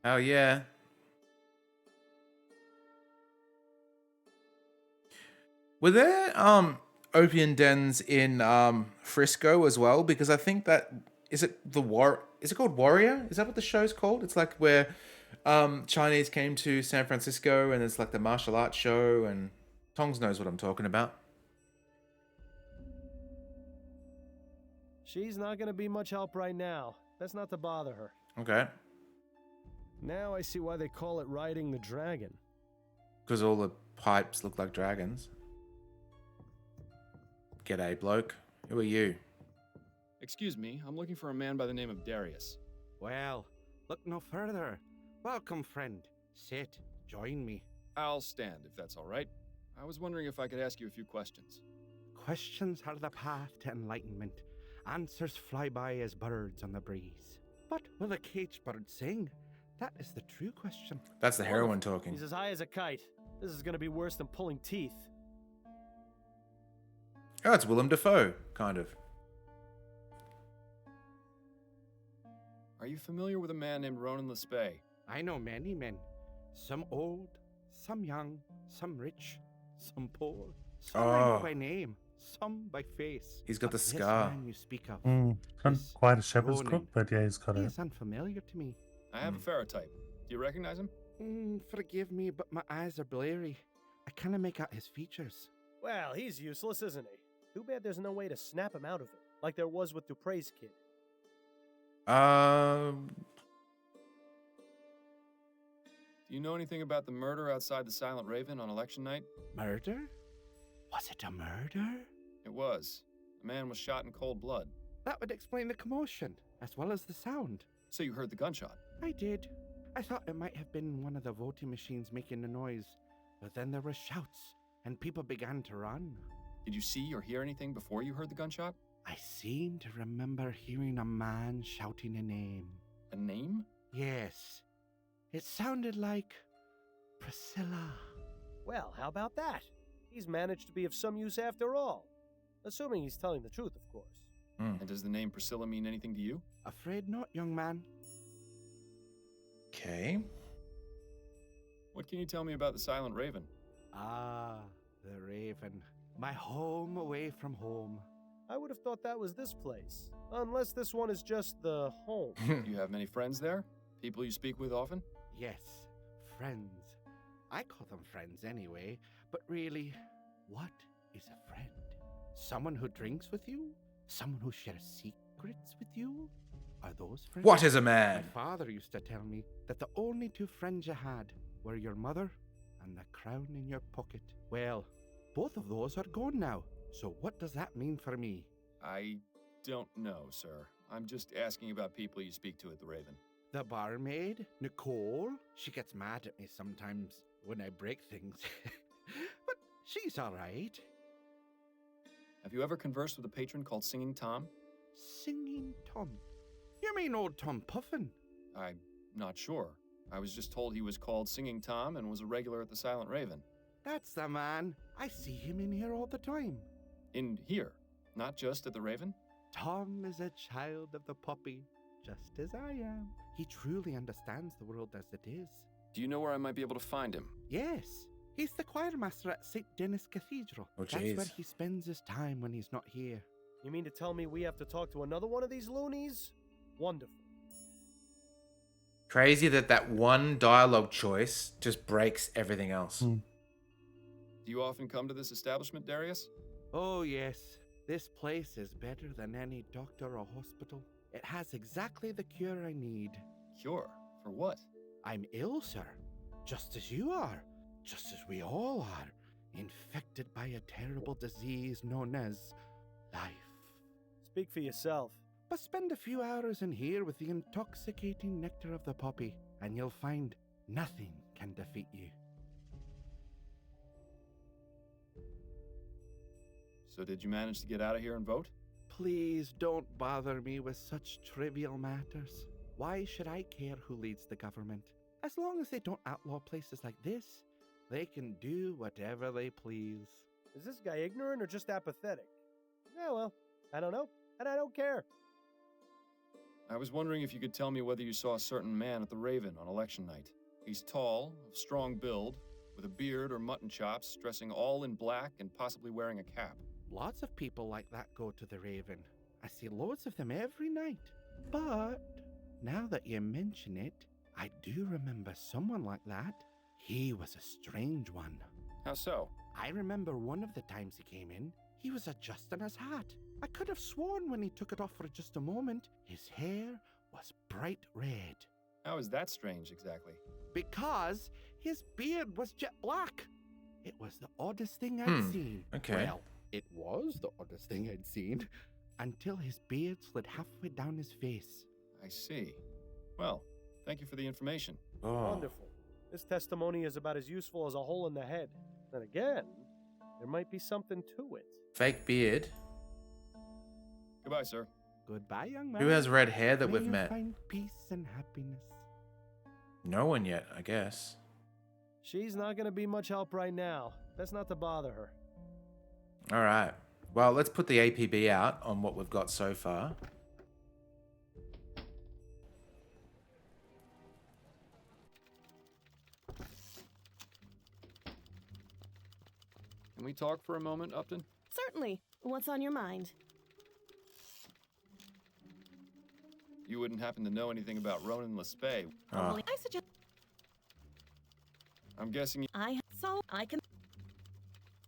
Oh yeah. Were there opium dens in Frisco as well? Because I think that is it is it called Warrior? Is that what the show's called? It's like where Chinese came to San Francisco and it's like the martial arts show, and Tongs knows what I'm talking about. She's not gonna be much help right now. Best not to bother her. Okay. Now I see why they call it riding the dragon. Because all the pipes look like dragons. G'day, bloke. Who are you? Excuse me, I'm looking for a man by the name of Darius. Well, look no further. Welcome, friend. Sit. Join me. I'll stand, if that's all right. I was wondering if I could ask you a few questions. Questions are the path to enlightenment. Answers fly by as birds on the breeze. But will a caged bird sing? That is the true question. That's the heroine talking. He's as high as a kite. This is gonna be worse than pulling teeth. Oh, it's Willem Dafoe, kind of. Are you familiar with a man named Ronan Le Spay? I know many men. Some old, some young, some rich, some poor. Some I know by name, some by face. He's got But the scar. This man you speak of. Not quite a shepherd's Ronan, crook, but yeah, he's got he it. is unfamiliar to me. I have a ferrotype. Do you recognize him? Forgive me, but my eyes are blurry. I cannot make out his features. Well, he's useless, isn't he? Too bad there's no way to snap him out of it, like there was with Dupre's kid. Do you know anything about the murder outside the Silent Raven on election night? Murder? Was it a murder? It was. A man was shot in cold blood. That would explain the commotion, as well as the sound. So you heard the gunshot? I did. I thought it might have been one of the voting machines making the noise. But then there were shouts, and people began to run. Did you see or hear anything before you heard the gunshot? I seem to remember hearing a man shouting a name. A name? Yes. It sounded like Priscilla. Well, how about that? He's managed to be of some use after all. Assuming he's telling the truth, of course. And does the name Priscilla mean anything to you? Afraid not, young man. Okay. What can you tell me about the Silent Raven? Ah, the Raven. My home away from home. I would have thought that was this place. Unless this one is just the home. Do you have many friends there? People you speak with often? Yes, friends. I call them friends anyway, but really, what is a friend? Someone who drinks with you? Someone who shares secrets with you? Are those friends? What is a man? My father used to tell me that the only two friends you had were your mother and the crown in your pocket. Well, both of those are gone now, so what does that mean for me? I don't know, sir. I'm just asking about people you speak to at the Raven. The barmaid, Nicole, she gets mad at me sometimes when I break things. But she's all right. Have you ever conversed with a patron called Singing Tom? Singing Tom? You mean old Tom Puffin? I'm not sure. I was just told he was called Singing Tom and was a regular at the Silent Raven. That's the man. I see him in here all the time. In here? Not just at the Raven? Tom is a child of the poppy, just as I am. He truly understands the world as it is. Do you know where I might be able to find him? Yes. He's the choir master at St. Denis Cathedral. Oh, That's jeez. where he spends his time when he's not here. You mean to tell me we have to talk to another one of these loonies? Wonderful. Crazy that one dialogue choice just breaks everything else. Do you often come to this establishment, Darius? Oh, yes. This place is better than any doctor or hospital. It has exactly the cure I need. Cure? For what? I'm ill, sir. Just as you are. Just as we all are. Infected by a terrible disease known as life. Speak for yourself. But spend a few hours in here with the intoxicating nectar of the poppy, and you'll find nothing can defeat you. So did you manage to get out of here and vote? Please don't bother me with such trivial matters. Why should I care who leads the government? As long as they don't outlaw places like this, they can do whatever they please. Is this guy ignorant or just apathetic? Yeah, well, I don't know, and I don't care. I was wondering if you could tell me whether you saw a certain man at the Raven on election night. He's tall, of strong build, with a beard or mutton chops, dressing all in black and possibly wearing a cap. Lots of people like that go to the Raven. I see loads of them every night. But now that you mention it, I do remember someone like that. He was a strange one. How so? I remember one of the times he came in, he was adjusting his hat. I could have sworn when he took it off for just a moment, his hair was bright red. How is that strange, exactly? Because his beard was jet black. It was the oddest thing I'd seen. Okay. Well, it was the oddest thing I'd seen, until his beard slid halfway down his face. I see. Well, thank you for the information. Oh. Wonderful. This testimony is about as useful as a hole in the head. Then again, there might be something to it. Fake beard. Goodbye, sir. Goodbye, young man. Who has red hair that May we've you met? find peace and happiness. No one yet, I guess. She's not going to be much help right now. Best not to bother her. All right. Well, let's put the APB out on what we've got so far. Can we talk for a moment, Upton? Certainly. What's on your mind? You wouldn't happen to know anything about Ronan Lespay. Oh. I suggest I'm guessing I can.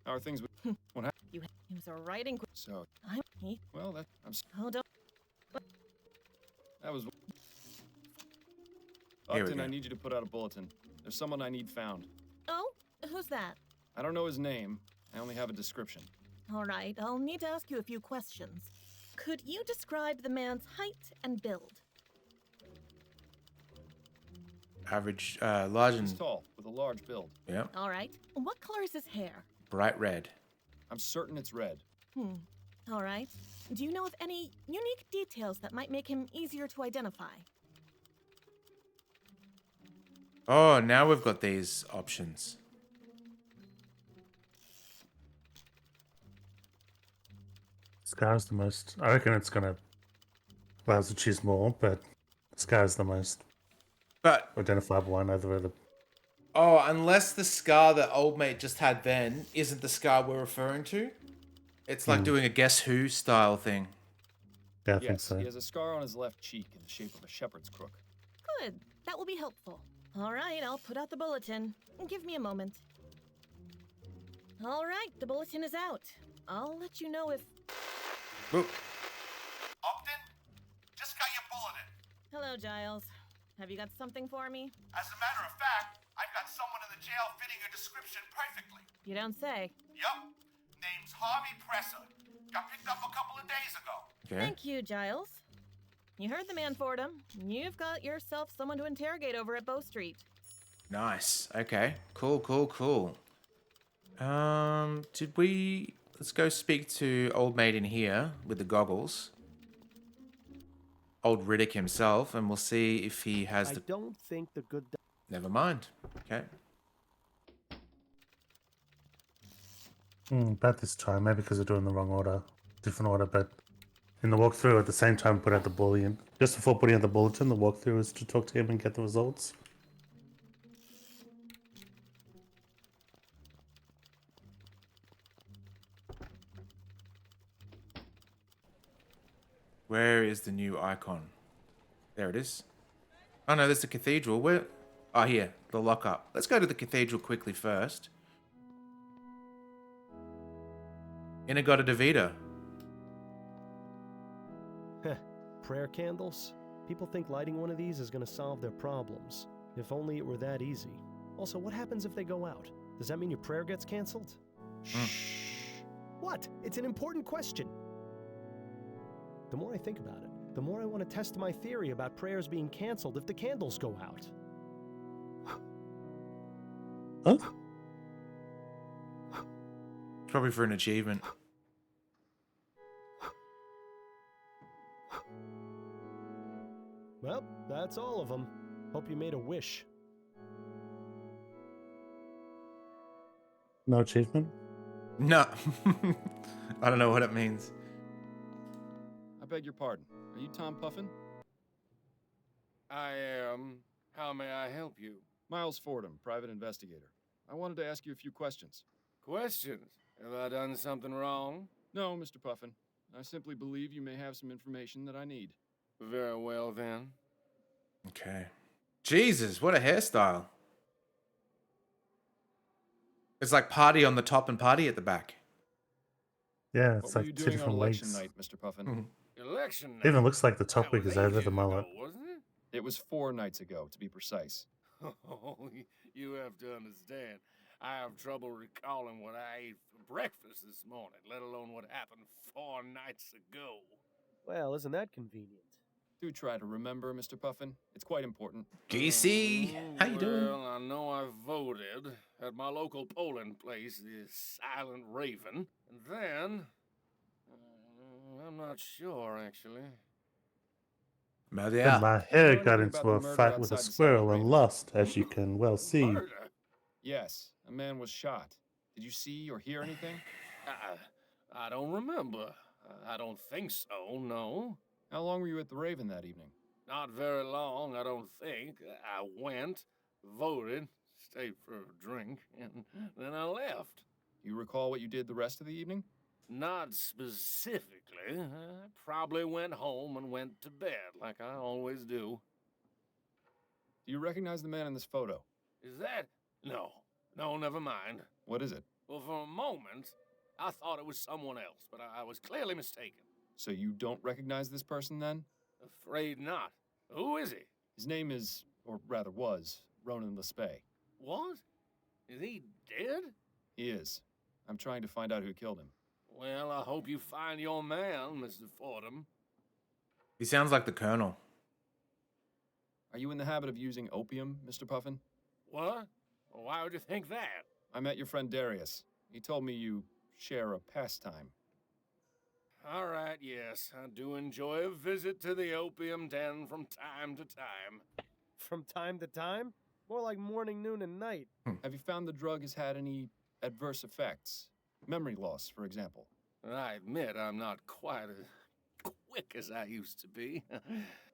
how are things with what happened? He was a writing. So, He. well, that Hold on. that was. Here we Upton, go. I need you to put out a bulletin. There's someone I need found. Oh, who's that? I don't know his name. I only have a description. All right, I'll need to ask you a few questions. Could you describe the man's height and build? Average, large He's and tall, with a large build. yeah, All right. What color is his hair? bright red. I'm certain it's red. All right. Do you know of any unique details that might make him easier to identify? Oh, now we've got these options. Scar's the most. I reckon it's gonna allow us to choose more, but Scar's the most But identifiable one over the. oh, unless the scar that old mate just had then isn't the scar we're referring to, it's like doing a Guess Who style thing. Yeah, I think Yes, so. he has a scar on his left cheek in the shape of a shepherd's crook. Good. That will be helpful. All right, I'll put out the bulletin. Give me a moment. All right, the bulletin is out. I'll let you know if... Whoop. Upton, just got your bulletin. Hello, Giles. Have you got something for me? As a matter of fact, I've got someone in the jail fitting your description perfectly. You don't say. Yup. Name's Harvey Presser. Got picked up a couple of days ago. Okay. Thank you, Giles. You heard the man, Fordham. You've got yourself someone to interrogate over at Bow Street. Nice. Okay. Cool, cool, cool. Did we... Let's go speak to old mate in here with the goggles. Old Riddick himself, and we'll see if he has I the... don't think the good... Never mind. Okay. About this time, maybe because we're doing the wrong order, different order, but in the walkthrough at the same time put out the bulletin. Just before putting out the bulletin, the walkthrough is to talk to him and get the results. Where is the new icon? There it is. Oh no, there's the cathedral. Where? Oh, here. The lockup. Let's go to the cathedral quickly first. Inagata Davida. Heh, prayer candles? People think lighting one of these is going to solve their problems. If only it were that easy. Also, what happens if they go out? Does that mean your prayer gets canceled? Shh. What? It's an important question. The more I think about it, the more I want to test my theory about prayers being canceled if the candles go out. Huh? Probably for an achievement. Well, that's all of them. Hope you made a wish. No achievement? No. I don't know what it means. I beg your pardon. Are you Tom Puffin? I am. How may I help you? Miles Fordham, private investigator. I wanted to ask you a few questions. Questions? Have I done something wrong? No, Mr. Puffin. I simply believe you may have some information that I need. Very well, then. Okay. Jesus, what a hairstyle. It's like party on the top and party at the back. Yeah, What it's were like you two doing on different election wigs. night, Mr. Puffin? Election night? It even looks like the top That wig was is over ages the mullet. ago, wasn't it? It was 4 nights ago, to be precise. Oh, you have to understand. I have trouble recalling what I ate for breakfast this morning, let alone what happened 4 nights ago. Well, isn't that convenient? Do try to remember, Mr. Puffin. It's quite important. GC, how you doing? Well, I know I voted at my local polling place, the Silent Raven. And then... I'm not sure, actually. But Then my Did you hair know got anything about into the a murder fight with a outside the squirrel Silent and Raven? lost, as you can well see. Murder? Yes, a man was shot. Did you see or hear anything? I don't remember. I don't think so, no. How long were you at the Raven that evening? Not very long, I don't think. I went, voted, stayed for a drink, and then I left. You recall what you did the rest of the evening? Not specifically. I probably went home and went to bed, like I always do. Do you recognize the man in this photo? Is that? No. No, never mind. What is it? Well, for a moment, I thought it was someone else, but I was clearly mistaken. So you don't recognize this person then? Afraid not. Who is he? His name is, or rather was, Ronan Lespay. What? Is he dead? He is. I'm trying to find out who killed him. Well, I hope you find your man, Mr. Fordham. He sounds like the Colonel. Are you in the habit of using opium, Mr. Puffin? What? Well, why would you think that? I met your friend Darius. He told me you share a pastime. All right, yes, I do enjoy a visit to the opium den from time to time. From time to time? More like morning, noon, and night. Have you found the drug has had any adverse effects? Memory loss, for example. I admit I'm not quite as quick as I used to be,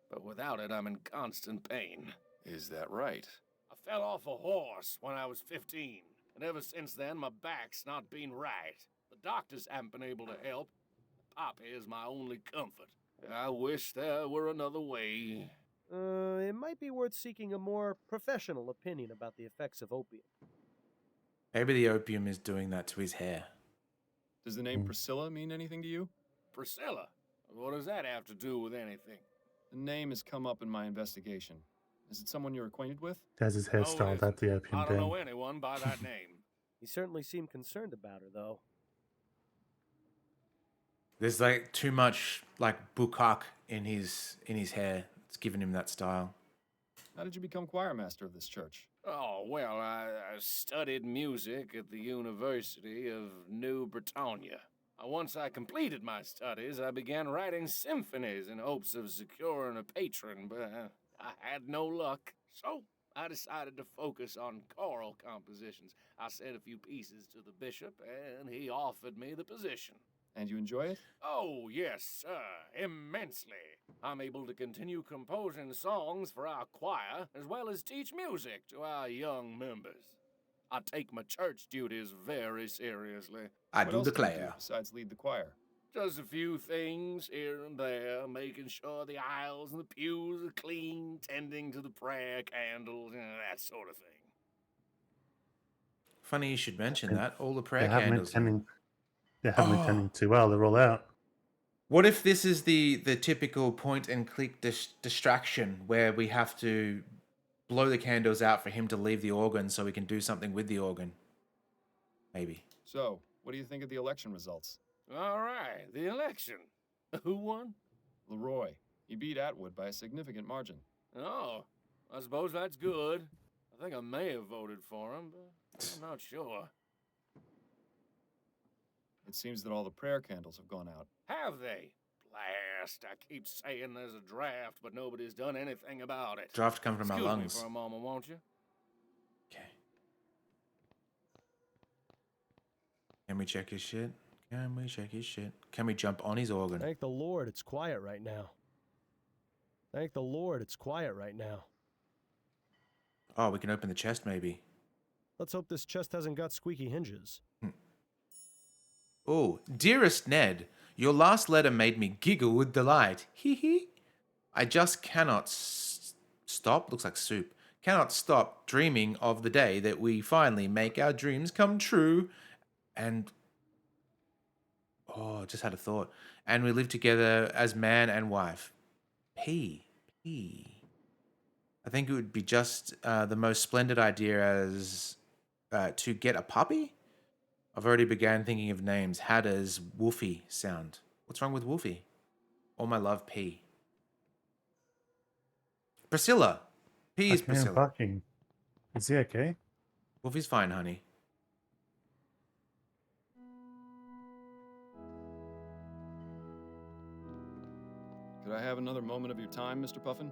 but without it, I'm in constant pain. Is that right? I fell off a horse when I was 15, and ever since then, my back's not been right. The doctors haven't been able to help. Poppy is my only comfort. I wish there were another way. It might be worth seeking a more professional opinion about the effects of opium. Maybe the opium is doing that to his hair. Does the name Priscilla mean anything to you? Priscilla? What does that have to do with anything? The name has come up in my investigation. Is it someone you're acquainted with? He has his hair styled at the opium I don't den. know anyone by that name. He certainly seemed concerned about her, though. There's like too much like bukak in his hair. It's giving him that style. How did you become choir master of this church? Oh, well, I studied music at the University of New Britannia. Once I completed my studies, I began writing symphonies in hopes of securing a patron, but I had no luck. So I decided to focus on choral compositions. I sent a few pieces to the bishop, and he offered me the position. And you enjoy it? Oh, yes, sir, immensely. I'm able to continue composing songs for our choir, as well as teach music to our young members. I take my church duties very seriously. I What do else do you declare. besides lead the choir? Just a few things here and there, making sure the aisles and the pews are clean, tending to the prayer candles, and that sort of thing. Funny you should mention that. All the They prayer haven't been candles. tending. They haven't been tending too well. They're all out. What if this is the typical point and click distraction where we have to blow the candles out for him to leave the organ so we can do something with the organ? Maybe. So, what do you think of the election results? All right, the election. Who won? Leroy. He beat Atwood by a significant margin. Oh, I suppose that's good. I think I may have voted for him, but I'm not sure. It seems that all the prayer candles have gone out. Have they? Blast, I keep saying there's a draft, but nobody's done anything about it. Draft come from our Excuse lungs. me for a moment, won't you? Can we check his shit? Can we check his shit? Can we jump on his organ? Thank the Lord it's quiet right now. Thank the Lord it's quiet right now. Oh, we can open the chest maybe. Let's hope this chest hasn't got squeaky hinges. Oh, dearest Ned, your last letter made me giggle with delight. Hee hee. I just cannot stop, looks like soup, cannot stop dreaming of the day that we finally make our dreams come true. And, oh, just had a thought. And we live together as man and wife. P. I think it would be just the most splendid idea as to get a puppy. I've already began thinking of names. How does Wolfie sound? What's wrong with Wolfie? All my love, P. Priscilla. P is Priscilla. Barking. Is he okay? Wolfie's fine, honey. Could I have another moment of your time, Mr. Puffin?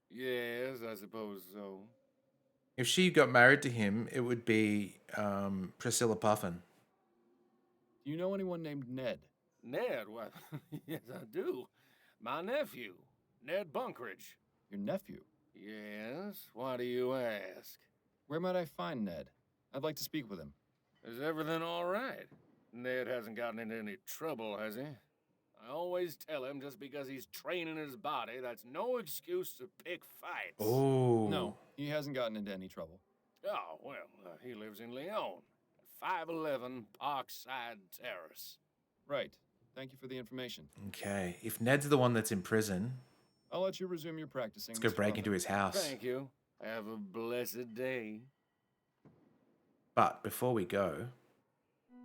Yes, I suppose so. If she got married to him, it would be Priscilla Puffin. Do you know anyone named Ned? Ned? Well, yes, I do. My nephew, Ned Bunkridge. Your nephew? Yes, why do you ask? Where might I find Ned? I'd like to speak with him. Is everything all right? Ned hasn't gotten into any trouble, has he? I always tell him just because he's training his body, that's no excuse to pick fights. Oh. No, he hasn't gotten into any trouble. Oh, well, he lives in Lyon, at 511 Parkside Terrace. Right. Thank you for the information. Okay. If Ned's the one that's in prison, I'll let you resume your practicing. let's go Mr. break Puffin. into his house. Thank you. Have a blessed day. But before we go...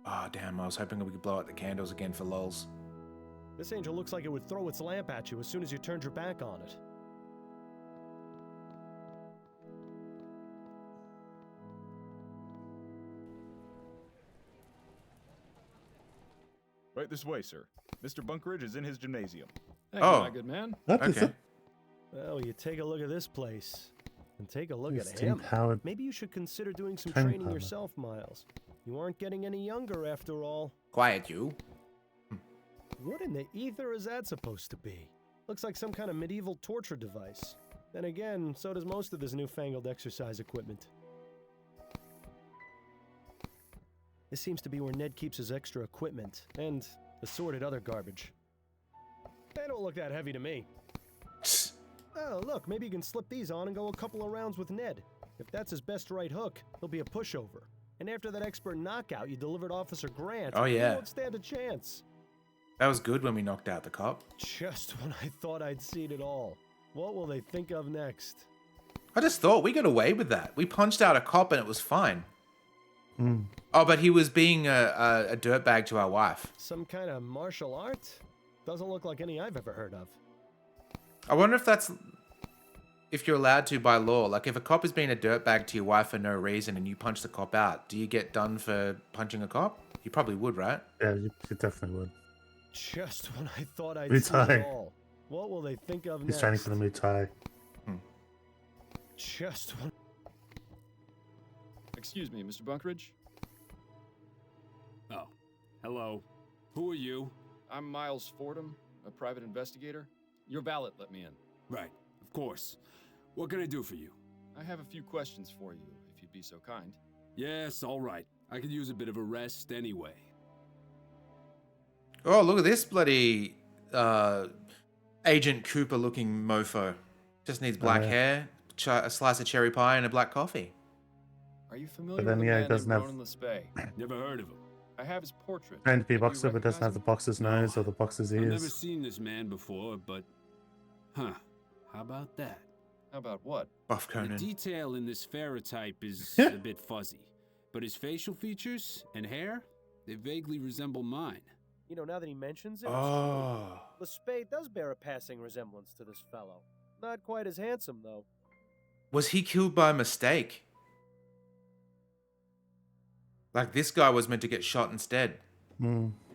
Oh, damn. I was hoping we could blow out the candles again for lols. This angel looks like it would throw its lamp at you as soon as you turned your back on it. Right this way, sir. Mr. Bunkridge is in his gymnasium. Thank you, my good man. Okay. Well, you take a look at this place. And take a look at Steam him. powered Maybe you should consider doing some training training partner. yourself, Miles. You aren't getting any younger after all. Quiet, you. What in the ether is that supposed to be? Looks like some kind of medieval torture device. Then again, so does most of this newfangled exercise equipment. This seems to be where Ned keeps his extra equipment, and assorted other garbage. They don't look that heavy to me. Oh, look, maybe you can slip these on and go a couple of rounds with Ned. If that's his best right hook, he'll be a pushover. And after that expert knockout you delivered Officer Grant, Oh, yeah. you won't stand a chance. That was good when we knocked out the cop. Just when I thought I'd seen it all. What will they think of next? I just thought we got away with that. We punched out a cop and it was fine. Mm. Oh, but he was being a dirtbag to our wife. Some kind of martial art? Doesn't look like any I've ever heard of. I wonder if that's... If you're allowed to by law. Like, if a cop is being a dirtbag to your wife for no reason and you punch the cop out, do you get done for punching a cop? You probably would, right? Yeah, you definitely would. Just when I thought I'd Muay seen it Thai. all. What will they think of He's next? training for the Muay Thai. Just when... Excuse me, Mr. Bunkridge? Oh, hello. Who are you? I'm Miles Fordham, a private investigator. Your valet let me in. Right, of course. What can I do for you? I have a few questions for you, if you'd be so kind. Yes, all right. I could use a bit of a rest anyway. Oh, look at this bloody Agent Cooper looking mofo. Just needs black hair, a slice of cherry pie, and a black coffee. Are you familiar then, with yeah, a he man doesn't named have- Ronan Lespay? Never heard of him. I have his portrait. Trying to be a Maybe you boxer, but doesn't have the boxer's nose or the boxer's I've never ears. seen this man before, but... Huh. How about that? How about what? Buff The Conan. detail in this ferrotype is a bit fuzzy, but his facial features and hair, they vaguely resemble mine. You know, now that he mentions it, Oh. Lespay does bear a passing resemblance to this fellow. Not quite as handsome, though. Was he killed by mistake? Like, this guy was meant to get shot instead.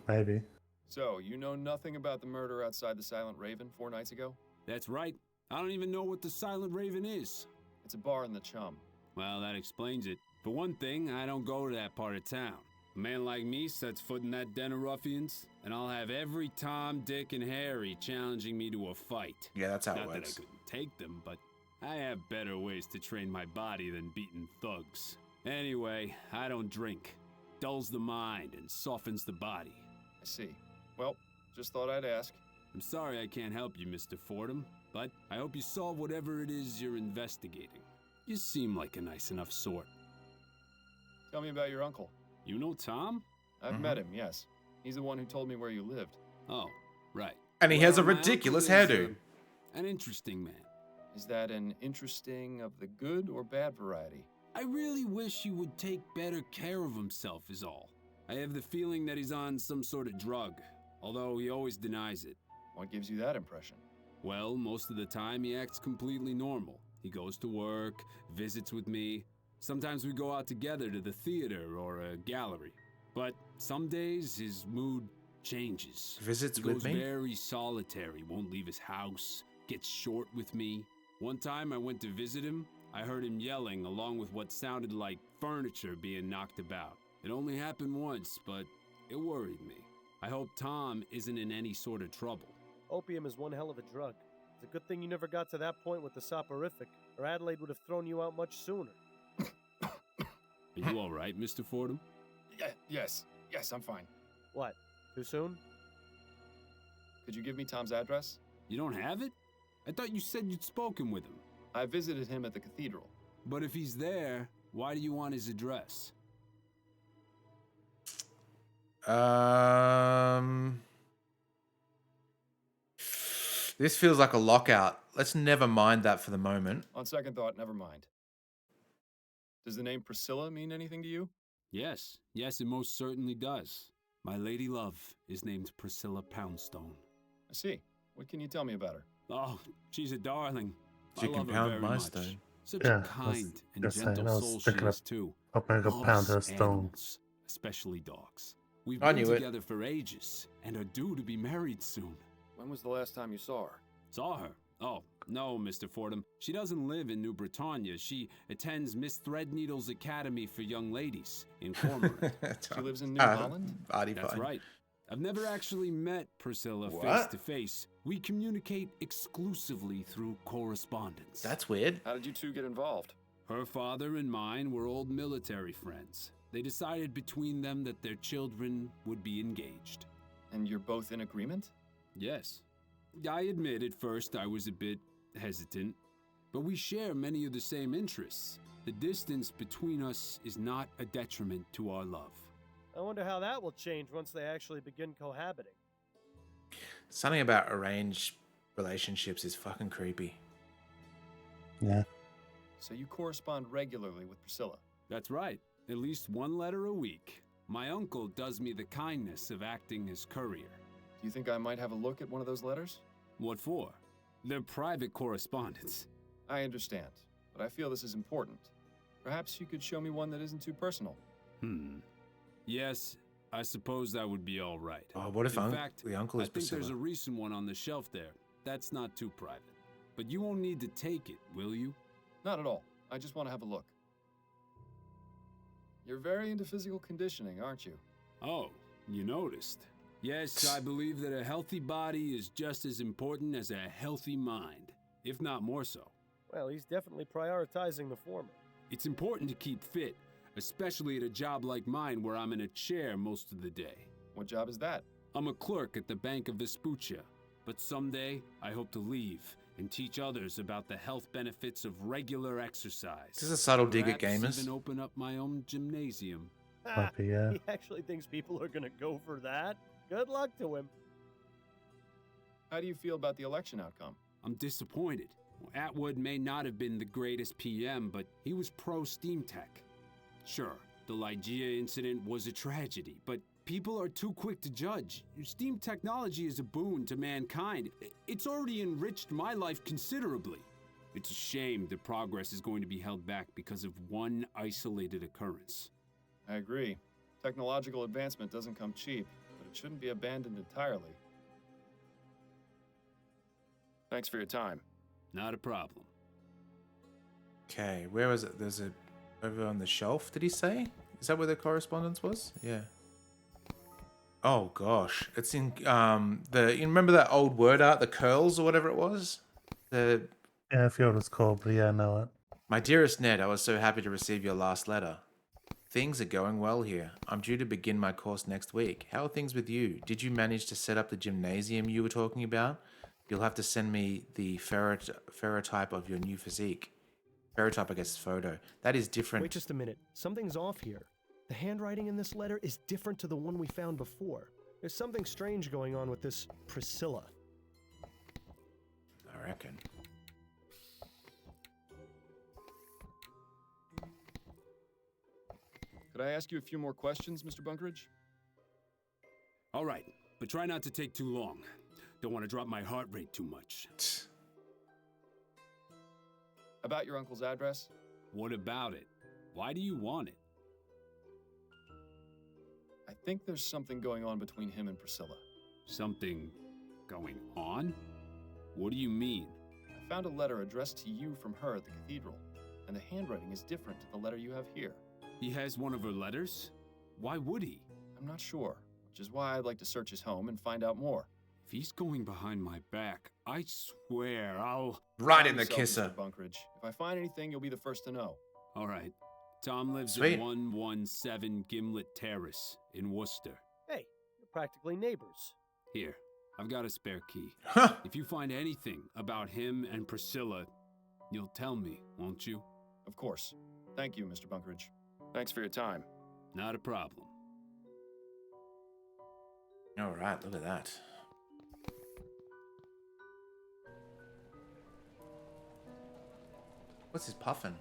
Maybe. So, you know nothing about the murder outside the Silent Raven 4 nights ago? That's right. I don't even know what the Silent Raven is. It's a bar in the Chum. Well, that explains it. For one thing, I don't go to that part of town. A man like me sets foot in that den of ruffians, and I'll have every Tom, Dick, and Harry challenging me to a fight. Yeah, that's how Not it that I works. couldn't take them, but I have better ways to train my body than beating thugs. Anyway, I don't drink. Dulls the mind and softens the body. I see. Well, just thought I'd ask. I'm sorry I can't help you, Mr. Fordham, but I hope you solve whatever it is you're investigating. You seem like a nice enough sort. Tell me about your uncle. You know Tom? I've met him, yes. He's the one who told me where you lived. Oh, right. And he has a my ridiculous uncle is, hairdo. An interesting man. Is that an interesting of the good or bad variety? I really wish he would take better care of himself is all. I have the feeling that he's on some sort of drug, although he always denies it. What gives you that impression? Well, most of the time he acts completely normal. He goes to work, visits with me. Sometimes we go out together to the theater or a gallery. But some days his mood changes. Visits he with goes me? very solitary, won't leave his house, gets short with me. One time I went to visit him. I heard him yelling along with what sounded like furniture being knocked about. It only happened once, but it worried me. I hope Tom isn't in any sort of trouble. Opium is one hell of a drug. It's a good thing you never got to that point with the soporific, or Adelaide would have thrown you out much sooner. Are you all right, Mr. Fordham? Yes, I'm fine. What? Too soon? Could you give me Tom's address? You don't have it? I thought you said you'd spoken with him. I visited him at the cathedral. But if he's there, why do you want his address? This feels like a lockout. Let's never mind that for the moment. On second thought, never mind. Does the name Priscilla mean anything to you? Yes, it most certainly does. My lady love is named Priscilla Poundstone. I see. What can you tell me about her? Oh, she's a darling. She I can love her pound very my much. stone. Such Yeah, a kind and just gentle saying, I was soul she thinking is of too. hoping I could pound her Loves stone. animals, especially dogs. We've I been knew it. together for ages and are due to be married soon. When was the last time you saw her? Saw her? Oh, no, Mr. Fordham. She doesn't live in New Britannia. She attends Miss Threadneedle's Academy for Young Ladies in Cormorant. She lives in New Holland? That's right. I've never actually met Priscilla face What? to face. We communicate exclusively through correspondence. That's weird. How did you two get involved? Her father and mine were old military friends. They decided between them that their children would be engaged. And you're both in agreement? Yes. I admit at first I was a bit hesitant, but we share many of the same interests. The distance between us is not a detriment to our love. I wonder how that will change once they actually begin cohabiting. Something about arranged relationships is fucking creepy. Yeah. So you correspond regularly with Priscilla? That's right. At least one letter a week. My uncle does me the kindness of acting as courier. Do you think I might have a look at one of those letters? What for? They're private correspondence. I understand, but I feel this is important. Perhaps you could show me one that isn't too personal. Yes, I suppose that would be all right. Oh, what if In fact, the uncle is I think there's Priscilla? a recent one on the shelf there. That's not too private. But you won't need to take it, will you? Not at all. I just want to have a look. You're very into physical conditioning, aren't you? Oh, you noticed. Yes, I believe that a healthy body is just as important as a healthy mind, if not more so. Well, he's definitely prioritizing the former. It's important to keep fit, especially at a job like mine where I'm in a chair most of the day. What job is that? I'm a clerk at the Bank of Vespuccia, but someday I hope to leave and teach others about the health benefits of regular exercise. This is a subtle dig at Perhaps gamers. even open up my own gymnasium. Might be, yeah. He actually thinks people are going to go for that. Good luck to him. How do you feel about the election outcome? I'm disappointed. Atwood may not have been the greatest PM, but he was pro-Steam Tech. Sure, the Ligeia incident was a tragedy, but people are too quick to judge. Steam technology is a boon to mankind. It's already enriched my life considerably. It's a shame the progress is going to be held back because of one isolated occurrence. I agree. Technological advancement doesn't come cheap, but it shouldn't be abandoned entirely. Thanks for your time. Not a problem. Okay, where was it? There's a over on the shelf. Did he say? Is that where the correspondence was? Yeah. Oh gosh, it's in you remember that old word art, the curls or whatever it was? The Yeah, I forgot what it's called, but yeah, I know it. My dearest Ned, I was so happy to receive your last letter. Things are going well here. I'm due to begin my course next week. How are things with you? Did you manage to set up the gymnasium you were talking about? You'll have to send me the ferrotype of your new physique. Ferrotype, I guess, is photo. That is different. Wait just a minute. Something's off here. The handwriting in this letter is different to the one we found before. There's something strange going on with this Priscilla. I reckon. Could I ask you a few more questions, Mr. Bunkridge? All right, but try not to take too long. Don't want to drop my heart rate too much. About your uncle's address? What about it? Why do you want it? I think there's something going on between him and Priscilla. Something going on? What do you mean? I found a letter addressed to you from her at the cathedral, and the handwriting is different to the letter you have here. He has one of her letters? Why would he? I'm not sure, which is why I'd like to search his home and find out more. If he's going behind my back, I swear I'll... Right in the Yourself, kisser. Mr. Bunkridge. If I find anything, you'll be the first to know. All right. Tom lives Sweet. at 117 Gimlet Terrace in Worcester. Hey, you're practically neighbors. Here, I've got a spare key. Huh. If you find anything about him and Priscilla, you'll tell me, won't you? Of course. Thank you, Mr. Bunkridge. Thanks for your time. Not a problem. All right, look at that. What's his Puffin?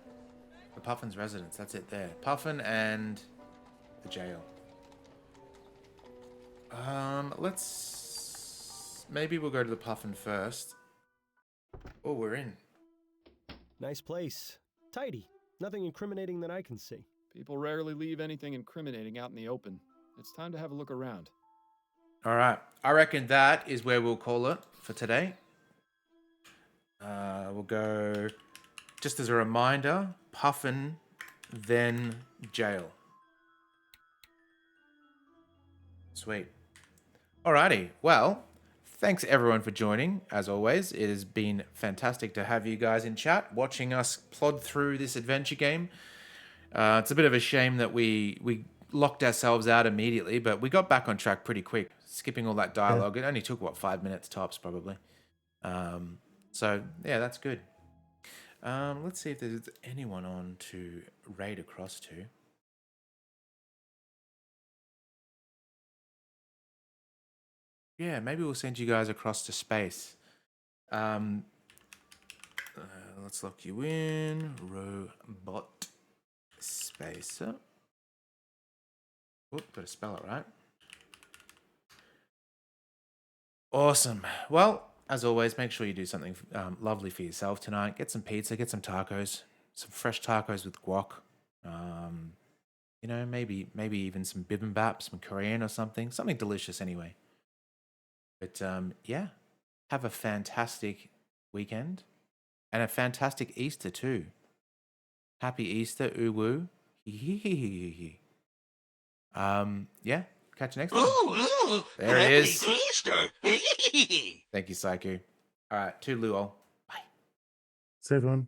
The Puffin's residence, that's it there. Puffin and the jail. Maybe we'll go to the Puffin first. Oh, we're in. Nice place. Tidy. Nothing incriminating that I can see. People rarely leave anything incriminating out in the open. It's time to have a look around. All right. I reckon that is where we'll call it for today. We'll go, just as a reminder, Puffin, then jail. Sweet. Alrighty. Well, thanks everyone for joining. As always, it has been fantastic to have you guys in chat, watching us plod through this adventure game. It's a bit of a shame that we locked ourselves out immediately, but we got back on track pretty quick, skipping all that dialogue. It only took, 5 minutes tops, probably. So, yeah, that's good. Let's see if there's anyone on to raid across to. Yeah, maybe we'll send you guys across to space. Let's lock you in. Robot Spacer. Oop, got to spell it right. Awesome. Well, as always, make sure you do something lovely for yourself tonight. Get some pizza, get some tacos, some fresh tacos with guac. You know, maybe even some bibimbap, some Korean or something delicious anyway. But yeah, have a fantastic weekend and a fantastic Easter too. Happy Easter, uwu. Yeah, catch you next time. Ooh, There he is. Happy Easter. Thank you, Psycho. All right, toodaloo all. See everyone.